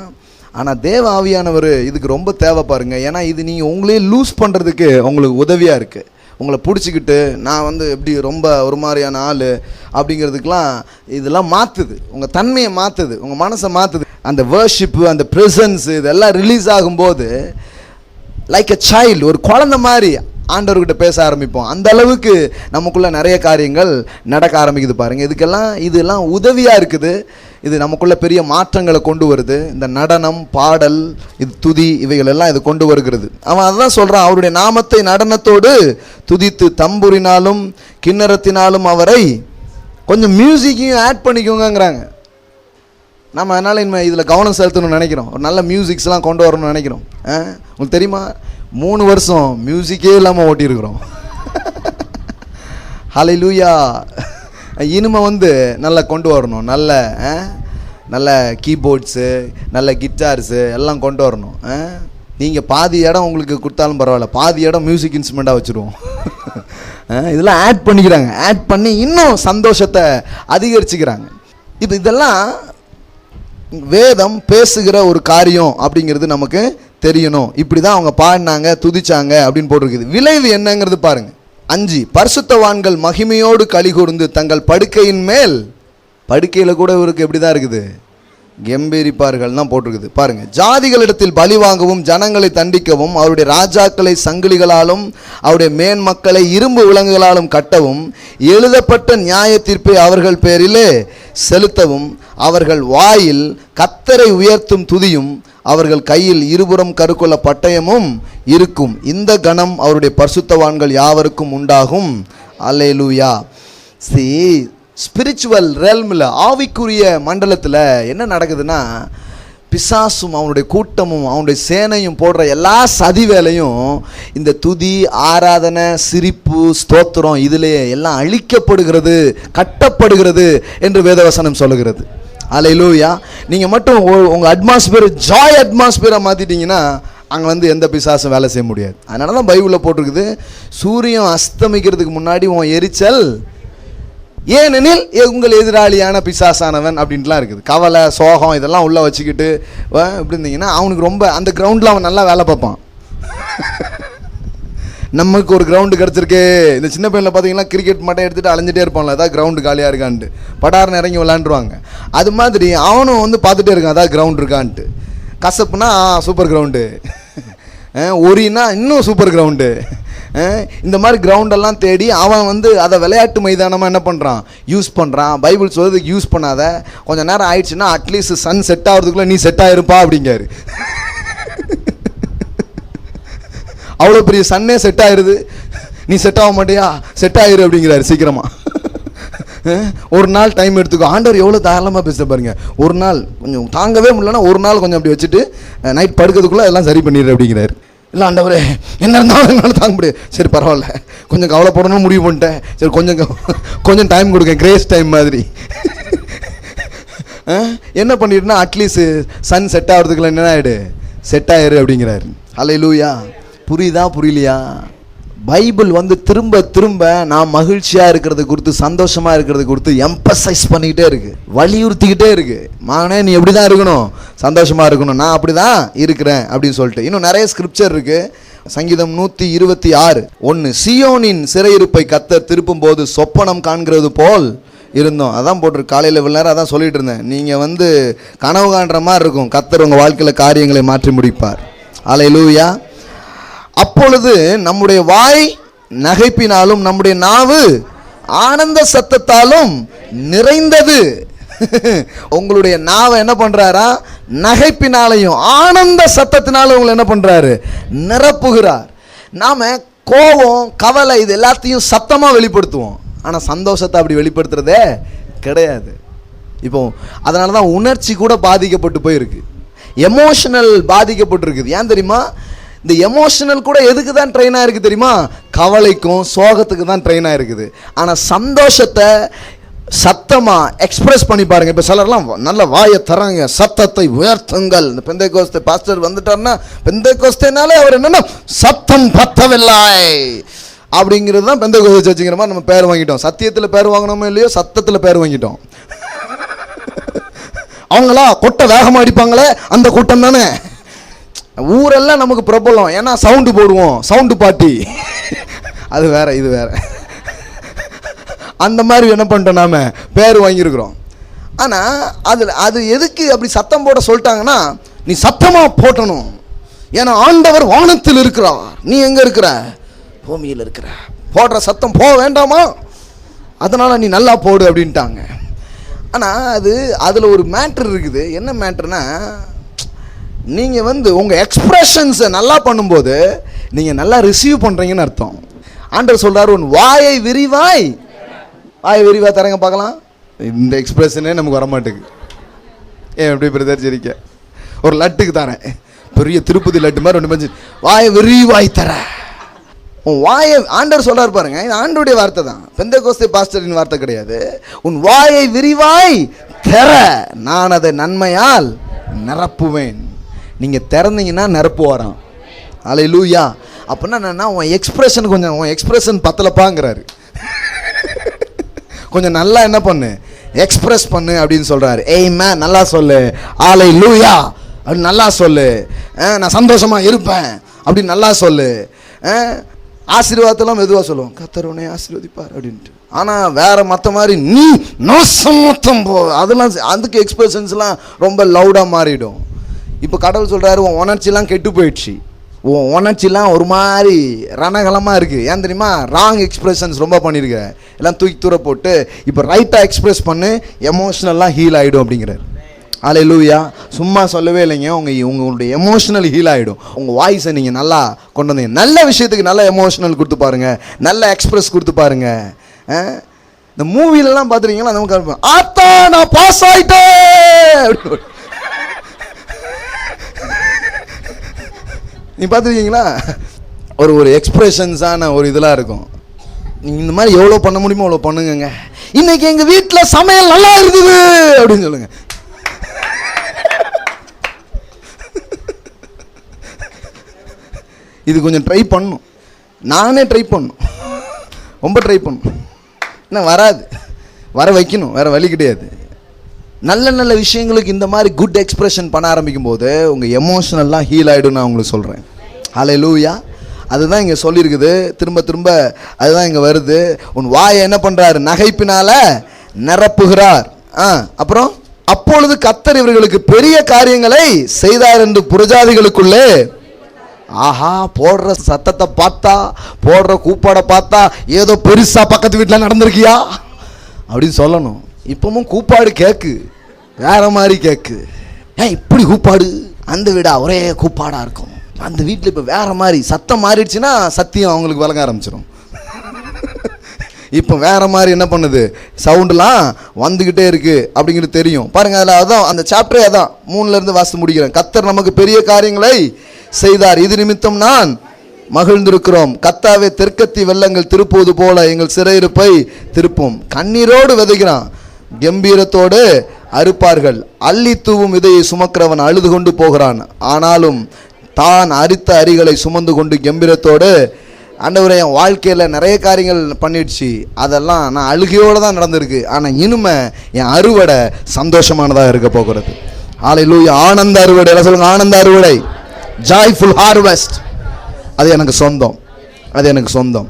ஆனால் தேவ ஆவியானவர் இதுக்கு ரொம்ப தேவை பாருங்க. ஏன்னா இது நீங்கள் உங்களே லூஸ் பண்ணுறதுக்கு உங்களுக்கு உதவியாக இருக்குது. உங்களை பிடிச்சிக்கிட்டு நான் வந்து எப்படி ரொம்ப ஒரு மாதிரியான ஆள் அப்படிங்கிறதுக்கெலாம் இதெல்லாம் மாற்றுது. உங்கள் தன்மையை மாற்றுது, உங்கள் மனசை மாற்றுது. அந்த வர்ஷிப்பு, அந்த ப்ரெசன்ஸு இதெல்லாம் ரிலீஸ் ஆகும்போது லைக் எ சைல்டு, ஒரு குழந்தை மாதிரி ஆண்டவர்கிட்ட பேச ஆரம்பிப்போம். அந்த அளவுக்கு நமக்குள்ளே நிறைய காரியங்கள் நடக்க ஆரம்பிக்குது பாருங்கள். இதெல்லாம் உதவியாக இருக்குது. இது நமக்குள்ளே பெரிய மாற்றங்களை கொண்டு வருது. இந்த நடனம், பாடல், இது துதி, இவைகள் எல்லாம் இது கொண்டு வருகிறது. அவன் அதுதான் சொல்கிறான், அவருடைய நாமத்தை நடனத்தோடு துதித்து தம்புரினாலும் கிண்ணறத்தினாலும் அவரை கொஞ்சம் மியூசிக்கையும் ஆட் பண்ணிக்கோங்கிறாங்க. நம்ம அதனால் இனிமேல் இதில் கவனம் செலுத்தணும்னு நினைக்கிறோம். ஒரு நல்ல மியூசிக்ஸ்லாம் கொண்டு வரணும்னு நினைக்கிறோம். உங்களுக்கு தெரியுமா, 3 வருஷம் மியூசிக்கே இல்லாமல் ஓட்டியிருக்கிறோம். ஹல்லேலூயா. இனிமே வந்து நல்லா கொண்டு வரணும், நல்ல நல்ல கீபோர்ட்ஸு, நல்ல கிட்டார்ஸு எல்லாம் கொண்டு வரணும். நீங்கள் பாதி இடம் உங்களுக்கு கொடுத்தாலும் பரவாயில்ல, பாதி இடம் மியூசிக் இன்ஸ்ட்ருமெண்ட்டாக வச்சுருவோம். இதெல்லாம் ஆட் பண்ணிக்கிறாங்க, ஆட் பண்ணி இன்னும் சந்தோஷத்தை அதிகரிச்சுக்கிறாங்க. இப்போ இதெல்லாம் வேதம் பேசுகிற ஒரு காரியம் அப்படிங்கிறது நமக்கு தெரியணும். இப்படி தான் அவங்க பாடினாங்க, துதிச்சாங்க அப்படின்னு போட்டிருக்குது. விளைவு என்னங்கிறது பாருங்க. 5, பரிசுத்தவான்கள் மகிமையோடு களி கூர்ந்து தங்கள் படுக்கையின் மேல், படுக்கையில் கூட இவருக்கு எப்படி தான் இருக்குது, கெம்பீரிப்பார்கள் தான் போட்டிருக்குது பாருங்க. ஜாதிகளிடத்தில் பலி வாங்கவும் ஜனங்களை தண்டிக்கவும் அவருடைய ராஜாக்களை சங்கிலிகளாலும் அவருடைய மேன்மக்களை இரும்பு விலங்குகளாலும் கட்டவும் எழுதப்பட்ட நியாய தீர்ப்பை அவர்கள் பேரிலே செலுத்தவும் அவர்கள் வாயில் கர்த்தரை உயர்த்தும் துதியும் அவர்கள் கையில் இருபுறம் கருக்குள்ள பட்டயமும் இருக்கும். இந்த கணம் அவருடைய பரிசுத்தவான்கள் யாவருக்கும் உண்டாகும். அல்லேலூயா. ஸ்பிரிச்சுவல் ரெல்மில், ஆவிக்குரிய மண்டலத்தில் என்ன நடக்குதுன்னா, பிசாசும் அவனுடைய கூட்டமும் அவனுடைய சேனையும் போடுற எல்லா சதி வேலையும் இந்த துதி, ஆராதனை, சிரிப்பு, ஸ்தோத்திரம் இதிலேயே எல்லாம் அழிக்கப்படுகிறது, கட்டப்படுகிறது என்று வேதவசனம் சொல்லுகிறது. அல்லேலூயா. நீங்கள் மட்டும் உங்கள் அட்மாஸ்பியர் ஜாய் அட்மாஸ்பியரை மாற்றிட்டீங்கன்னா அங்கே வந்து எந்த பிசாசும் வேலை செய்ய முடியாது. அதனால தான் பைபிளில் போட்டிருக்குது, சூரியன் அஸ்தமிக்கிறதுக்கு முன்னாடி உன் எரிச்சல், ஏனெனில் உங்கள் எதிராளியான பிசாசானவன் அப்படின்ட்டுலாம் இருக்குது. கவலை, சோகம் இதெல்லாம் உள்ளே வச்சுக்கிட்டு இப்படி இருந்தீங்கன்னா அவனுக்கு ரொம்ப அந்த கிரவுண்டில் அவன் நல்லா வேலை பார்ப்பான். நமக்கு ஒரு கிரவுண்டு கிடச்சிருக்கு. இந்த சின்ன பையனில் பார்த்தீங்கன்னா கிரிக்கெட் மட்டும் எடுத்துகிட்டு அலைஞ்சிட்டே இருப்பான்ல, அதான் கிரவுண்டு காலியாக இருக்கான்ட்டு படார்னு இறங்கி விளாண்டுருவாங்க. அது மாதிரி அவனும் வந்து பார்த்துட்டே இருக்கான், அதான் கிரவுண்ட் இருக்கான்ட்டு. கசப்புனா சூப்பர் கிரவுண்டு, ஒரினா இன்னும் சூப்பர் கிரவுண்டு. இந்த மாதிரி கிரவுண்டெல்லாம் தேடி அவன் வந்து அதை விளையாட்டு மைதானமாக என்ன பண்ணுறான், யூஸ் பண்ணுறான். பைபிள் சொல்றதுக்கு யூஸ் பண்ணாத, கொஞ்சம் நேரம் ஆயிடுச்சுன்னா அட்லீஸ்ட் சன் செட் ஆகிறதுக்குள்ளே நீ செட் ஆகிருப்பா அப்படிங்காரு. அவ்வளோ பெரிய சன்னே செட் ஆயிடுது, நீ செட் ஆக மாட்டியா, செட் ஆயிரு அப்படிங்கிறாரு சீக்கிரமா. ஒரு நாள் டைம் எடுத்துக்கோ. ஆண்டவர் எவ்வளோ தாராளமாக பேச பாருங்க. ஒரு நாள் கொஞ்சம் தாங்கவே முடியலன்னா ஒரு நாள் கொஞ்சம் அப்படி வச்சுட்டு நைட் படுக்கிறதுக்குள்ளே எல்லாம் சரி பண்ணிடுற அப்படிங்கிறாரு. இல்லை ஆண்டவரே என்ன இருந்தாலும் என்னால் தாங்க முடியாது, சரி பரவாயில்ல கொஞ்சம் கவலைப்படணும்னு முடிவு பண்ணிட்டேன், சரி கொஞ்சம் டைம் கொடுங்க, கிரேஸ் டைம் மாதிரி. என்ன பண்ணிட்டுனா அட்லீஸ்ட் சன் செட் ஆகிறதுக்குள்ள என்ன ஆகிடு, செட் ஆயிரு அப்படிங்கிறாரு. அல்லேலூயா. புரியுதா புரியலையா? பைபிள் வந்து திரும்ப திரும்ப நான் மகிழ்ச்சியாக இருக்கிறது குறித்து, சந்தோஷமாக இருக்கிறது குறித்து எம்பசைஸ் பண்ணிக்கிட்டே இருக்கு, வலியுறுத்திக்கிட்டே இருக்கு. மகனே நீ எப்படி தான் இருக்கணும், சந்தோஷமாக இருக்கணும், நான் அப்படி தான் இருக்கிறேன் அப்படின்னு சொல்லிட்டு. இன்னும் நிறைய ஸ்கிரிப்சர் இருக்கு. சங்கீதம் 126:1, சியோனின் சிறையிருப்பை கர்த்தர் திருப்பும் போது சொப்பனம் காண்கிறது போல் இருந்தோம். அதான் போட்டிருக்கு. காலையில் இவ்வளோ நேரம் அதான் சொல்லிட்டு இருந்தேன். நீங்கள் வந்து கனவு காண்ற மாதிரி இருக்கும், கர்த்தர் உங்கள் வாழ்க்கையில் காரியங்களை மாற்றி முடிப்பார். அல்லேலூயா. அப்பொழுது நம்முடைய வாய் நகைப்பினாலும் நம்முடைய நாவு ஆனந்த சத்தத்தாலும் நிறைந்தது. உங்களுடைய நாவை என்ன பண்றாரா, நகைப்பினாலையும் ஆனந்த சத்தத்தினாலும் உங்களை என்ன பண்றாரு, நிரப்புகிறார். நாம கோபம், கவலை இது எல்லாத்தையும் சத்தமா வெளிப்படுத்துவோம், ஆனா சந்தோஷத்தை அப்படி வெளிப்படுத்துறதே கிடையாது. இப்போ அதனால தான் உணர்ச்சி கூட பாதிக்கப்பட்டு போயிருக்கு, எமோஷனல் பாதிக்கப்பட்டிருக்குது. ஏன் தெரியுமா? இந்த எமோஷனல் கூட எதுக்கு தான் ட்ரெயின் ஆயிருக்கு தெரியுமா? கவலைக்கும் சோகத்துக்கு தான் ட்ரெயின் ஆயிருக்குது. ஆனால் சந்தோஷத்தை சத்தமாக எக்ஸ்பிரஸ் பண்ணி பாருங்க. இப்போ சிலர்லாம் நல்ல வாயை தராங்க, சத்தத்தை உயர்த்துங்கள். இந்த பெந்தைக்கோஸ்தே பாஸ்டர் வந்துட்டார்னா, பெந்தைக்கோஸ்தேனாலே அவர் என்னன்னா சத்தம் பத்தவில்லை அப்படிங்கிறது தான் பெந்தைக்கோஸ்தே சர்ச்சுங்கிற மாதிரி நம்ம பேர் வாங்கிட்டோம். சத்தியத்தில் பேர் வாங்கினோமோ இல்லையோ, சத்தத்தில் பேர் வாங்கிட்டோம். அவங்களா கொட்டை வேகமாக அடிப்பாங்களே அந்த கூட்டம் தானே. ஊரெல்லாம் நமக்கு பிரபலம், ஏன்னா சவுண்டு போடுவோம், சவுண்டு பாட்டி. அது வேற இது வேற. அந்த மாதிரி என்ன பண்ணிட்டோம், நாம பேர் வாங்கியிருக்கிறோம். ஆனால் அது எதுக்கு அப்படி சத்தம் போட சொல்லிட்டாங்கன்னா, நீ சத்தமாக போட்டணும், ஏன்னா ஆண்டவர் வானத்தில் இருக்கிறார், நீ எங்கே இருக்கிற, பூமியில் இருக்கிற, போடுற சத்தம் போக வேண்டாமா, அதனால் நீ நல்லா போடு அப்படின்ட்டாங்க. ஆனால் அதில் ஒரு மேட்ரு இருக்குது. என்ன மேட்ருனா, நீங்கள் வந்து உங்கள் எக்ஸ்பிரஷன்ஸை நல்லா பண்ணும்போது நீங்கள் நல்லா ரிசீவ் பண்ணுறீங்கன்னு அர்த்தம். ஆண்டவர் சொல்கிறார், உன் வாயை விரிவாய் தரங்க பார்க்கலாம். இந்த எக்ஸ்பிரஷனே நமக்கு வரமாட்டேங்குது. ஏன் எப்படி பிரதர் சரிக்க, ஒரு லட்டுக்கு தானே, பெரிய திருப்பதி லட்டு மாதிரி ஒன்று வாயை விரிவாய் தர, உன் வாயை, ஆண்டவர் சொல்றாரு பாருங்க, இது ஆண்டவருடைய வார்த்தை தான், பெந்தெகோஸ்தே பாஸ்டரின் வார்த்தை கிடையாது. உன் வாயை விரிவாய் திற, நான் அதை நன்மையால் நிரப்புவேன். நீங்க திறந்தீங்கன்னா நிரப்புவாராம். அல்லேலூயா. அப்படின்னா என்னன்னா, உன் எக்ஸ்பிரஷன் கொஞ்சம், உன் எக்ஸ்பிரஷன் பத்தலப்பாங்கிறாரு. கொஞ்சம் நல்லா என்ன பண்ணு, எக்ஸ்பிரஸ் பண்ணு அப்படின்னு சொல்றாரு. ஆமென். நல்லா சொல்லு அல்லேலூயா அப்படின்னு நல்லா சொல்லு. நான் சந்தோஷமா இருப்பேன் அப்படின்னு நல்லா சொல்லு. ஆசீர்வாதத்தெல்லாம் மெதுவாக சொல்லுவோம், கர்த்தர் உன்னை ஆசீர்வதிப்பார் அப்படின்ட்டு. ஆனால் வேற மற்ற மாதிரி நீ நோசமொத்தம் போ, அதெல்லாம் அதுக்கு எக்ஸ்பிரஷன்ஸ்லாம் ரொம்ப லவுடாக மாறிடும். இப்போ கடவுள் சொல்கிறாரு, உன் உணர்ச்சிலாம் கெட்டு போயிடுச்சு, உன் உணர்ச்சிலாம் ஒரு மாதிரி ரணகலமாக இருக்குது. ஏன் தெரியுமா? ராங் எக்ஸ்பிரஷன்ஸ் ரொம்ப பண்ணியிருக்க, எல்லாம் தூக்கி தூர போட்டு இப்போ ரைட்டாக எக்ஸ்பிரஸ் பண்ணு, எமோஷ்னல்லாம் ஹீல் ஆகிடும் அப்படிங்கிறார். அல்லேலூயா. சும்மா சொல்லவே இல்லைங்க, உங்களுடைய எமோஷனல் ஹீல் ஆகிடும். உங்கள் வாய்ஸை நீங்கள் நல்லா கொண்டு வந்தீங்க. நல்ல விஷயத்துக்கு நல்ல எமோஷனல் கொடுத்து பாருங்க, நல்ல எக்ஸ்பிரஸ் கொடுத்து பாருங்க. இந்த மூவிலலாம் பார்த்துருக்கீங்களா, நமக்கு ஆத்தா நான் பாஸ் ஆயிட்டேன் நீ பார்த்துருக்கீங்களா? ஒரு எக்ஸ்பிரஷன்ஸான ஒரு இதெல்லாம் இருக்கும். நீங்கள் இந்த மாதிரி எவ்வளோ பண்ண முடியுமோ அவ்வளோ பண்ணுங்க. இன்னைக்கு எங்கள் வீட்டில் சமையல் நல்லா இருக்குது அப்படின்னு சொல்லுங்க. இது கொஞ்சம் ட்ரை பண்ணும், நானே ட்ரை பண்ணும், ரொம்ப ட்ரை பண்ணும். என்ன வராது, வர வைக்கணும், வேற வழி கிடையாது. நல்ல நல்ல விஷயங்களுக்கு இந்த மாதிரி குட் எக்ஸ்பிரஷன் பண்ண ஆரம்பிக்கும் போது உங்கள் எமோஷனல்லாம் ஹீல் ஆகிடும். நான் உங்களுக்கு சொல்கிறேன். அல்லேலூயா. அதுதான் இங்கே சொல்லியிருக்குது, திரும்ப திரும்ப அதுதான் இங்கே வருது. உன் வாயை என்ன பண்ணுறாரு? நகைப்பினால நிரப்புகிறார். அப்புறம் அப்பொழுது கர்த்தர் இவர்களுக்கு பெரிய காரியங்களை செய்தார் என்று புறஜாதிகளுக்குள்ளே. ஆஹா, போடுற சத்தத்தை பார்த்தா, போடுற கூப்பாடை பார்த்தா ஏதோ பெருசா பக்கத்து வீட்டில் நடந்திருக்கியா அப்படின்னு சொல்லணும். இப்பவும் கூப்பாடு கேக்கு, வேற மாதிரி கேக்கு. ஏன் இப்படி கூப்பாடு? அந்த வீடா ஒரே கூப்பாடா இருக்கும், அந்த வீட்டில் இப்போ வேற மாதிரி சத்தம் மாறிடுச்சுன்னா சத்தியம் அவங்களுக்கு விளங்க ஆரம்பிச்சிடும். இப்போ வேற மாதிரி என்ன பண்ணுது, சவுண்டெலாம் வந்துக்கிட்டே இருக்கு அப்படிங்கிறது தெரியும் பாருங்க. அதில் அதான் அந்த சாப்டரே அதான் 3லேருந்து வாசித்து முடிக்கிறேன். கர்த்தர் நமக்கு பெரிய காரியங்களை செய்தார், இது நிமித்தம் நான் மகிழ்ந்திருக்கிறோம். கர்த்தாவே, தெற்கத்தி வெள்ளங்கள் திருப்புவது போல எங்கள் சிறையிருப்பை திருப்பும். கண்ணீரோடு விதைக்கிறான், கம்பீரத்தோடு அறுப்பார்கள். அள்ளி தூவும் விதையை சுமக்கிறவன் அழுது கொண்டு போகிறான், ஆனாலும் தான் அரித்த அரிகளை சுமந்து கொண்டு கம்பீரத்தோடு. ஆண்டவரே, என் வாழ்க்கையில் நிறைய காரியங்கள் பண்ணிடுச்சு, அதெல்லாம் நான் அழுகையோடு தான் நடந்திருக்கு, ஆனால் இனிமே என் அறுவடை சந்தோஷமானதாக இருக்க போகிறது. ஹல்லேலூயா. ஆனந்த அறுவடை, எல்லாம் சொல்லுங்க, ஆனந்த அறுவடை, ஜாய்ஃபுல் ஹார்வெஸ்ட். அது எனக்கு சொந்தம், அது எனக்கு சொந்தம்.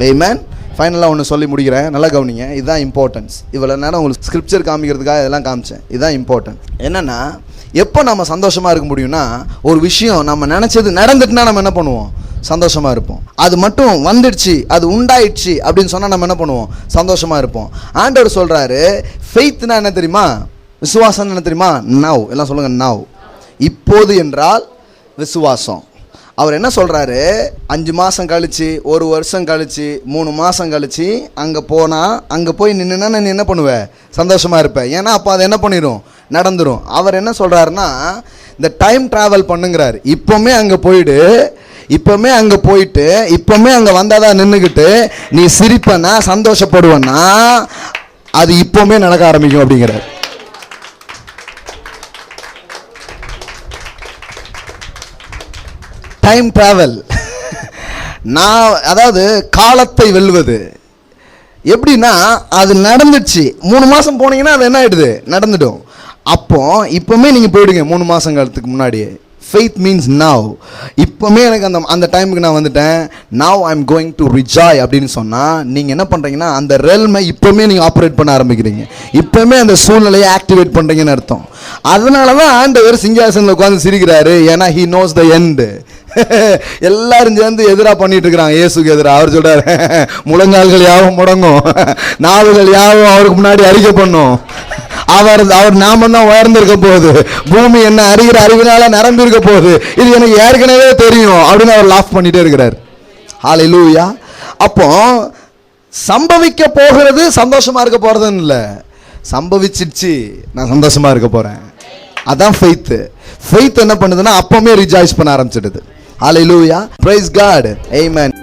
ஆமென். ஃபைனலாக ஒன்று சொல்லி முடிக்கிறேன், நல்லா கவனிங்க. இதுதான் இம்பார்ட்டன்ஸ். இவ்வளோ நேரம் உங்களுக்கு ஸ்கிரிப்சர் காமிக்கிறதுக்காக இதெல்லாம் காமிச்சேன். இதுதான் இம்பார்ட்டன்ட். என்னென்னா, எப்போ நம்ம சந்தோஷமாக இருக்க முடியும்னா, ஒரு விஷயம் நம்ம நினச்சது நடந்துட்டுனா நம்ம என்ன பண்ணுவோம்? சந்தோஷமாக இருப்போம். அது மட்டும் வந்துடுச்சு, அது உண்டாயிடுச்சு அப்படின்னு சொன்னால் நம்ம என்ன பண்ணுவோம்? சந்தோஷமாக இருப்போம். ஆண்டவர் சொல்கிறாரு, ஃபெய்த்னா என்ன தெரியுமா? விசுவாசம் என்ன தெரியுமா? நவ். எல்லாம் சொல்லுங்கள், நவ். இப்போது என்றால் விசுவாசம். அவர் என்ன சொல்கிறாரு? 5 மாதம் கழிச்சு, 1 வருஷம் கழிச்சு, 3 மாதம் கழிச்சு அங்கே போனால், அங்கே போய் நின்றுனா நீ என்ன பண்ணுவ? சந்தோஷமாக இருப்பேன். ஏன்னா அப்போ அதை என்ன பண்ணிடும்? நடந்துடும். அவர் என்ன சொல்கிறாருன்னா, இந்த டைம் ட்ராவல் பண்ணுங்கிறாரு. இப்போவுமே அங்கே போயிடு, இப்போவுமே அங்கே போயிட்டு, இப்போவுமே அங்கே வந்தாதான் நின்றுக்கிட்டு நீ சிரிப்பனா சந்தோஷப்படுவேன்னா அது இப்போவுமே நடக்க ஆரம்பிக்கும் அப்படிங்கிறார். Time travel. நான் அதாவது காலத்தை வெல்வது எப்படின்னா, அது நடந்துச்சு. 3 மாதம் போனீங்கன்னா அது என்ன ஆகிடுது? நடந்துடும். அப்போ இப்போவுமே நீங்கள் போயிடுங்க 3 மாதம் காலத்துக்கு முன்னாடியே. Faith means now. இப்போவுமே எனக்கு அந்த டைமுக்கு நான் வந்துட்டேன், now I am going to rejoice அப்படின்னு சொன்னால் நீங்கள் என்ன பண்ணுறீங்கன்னா, அந்த ரெல்மை இப்போவுமே நீங்கள் ஆப்ரேட் பண்ண ஆரம்பிக்கிறீங்க, இப்போவுமே அந்த சூழ்நிலையை ஆக்டிவேட் பண்ணுறீங்கன்னு அர்த்தம். அதனால தான் ஆண்டவர் சிங்காசனில் உட்காந்து சிரிக்கிறாரு. ஏன்னா ஹி நோஸ் த எண்டு. எல்லாரும் சேர்ந்து எதிராக பண்ணிட்டு இருக்கிறாங்க இயேசுக்கு எதிராக. அவர் சொல்றாரு, முழங்கால்கள் யாவும் முடங்கும், நாவுகள் யாவும் அவருக்கு முன்னாடி அறிக்கை பண்ணும், அவர் நாமம் தான் உயர்ந்திருக்க போகுது, பூமி என்ன அறிகிற அறிவினால நிரம்பி இருக்க போகுது, இது எனக்கு ஏற்கனவே தெரியும் அப்படின்னு அவர் லாஃப் பண்ணிட்டே இருக்கிறார். ஹல்லேலூயா. அப்போ சம்பவிக்க போகிறது சந்தோஷமா இருக்க போறதுன்னு இல்லை, சம்பவிச்சிடுச்சு நான் சந்தோஷமா இருக்க போறேன். அதான் ஃபெய்த். ஃபெய்த் என்ன பண்ணுதுன்னா அப்பவுமே ரிஜாய்ஸ் பண்ண ஆரம்பிச்சிடுது. ஹல்லேலூயா. Praise God. ஆமென்.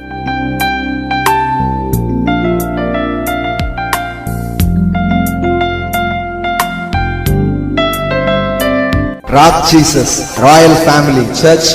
Rock Jesus Royal Family search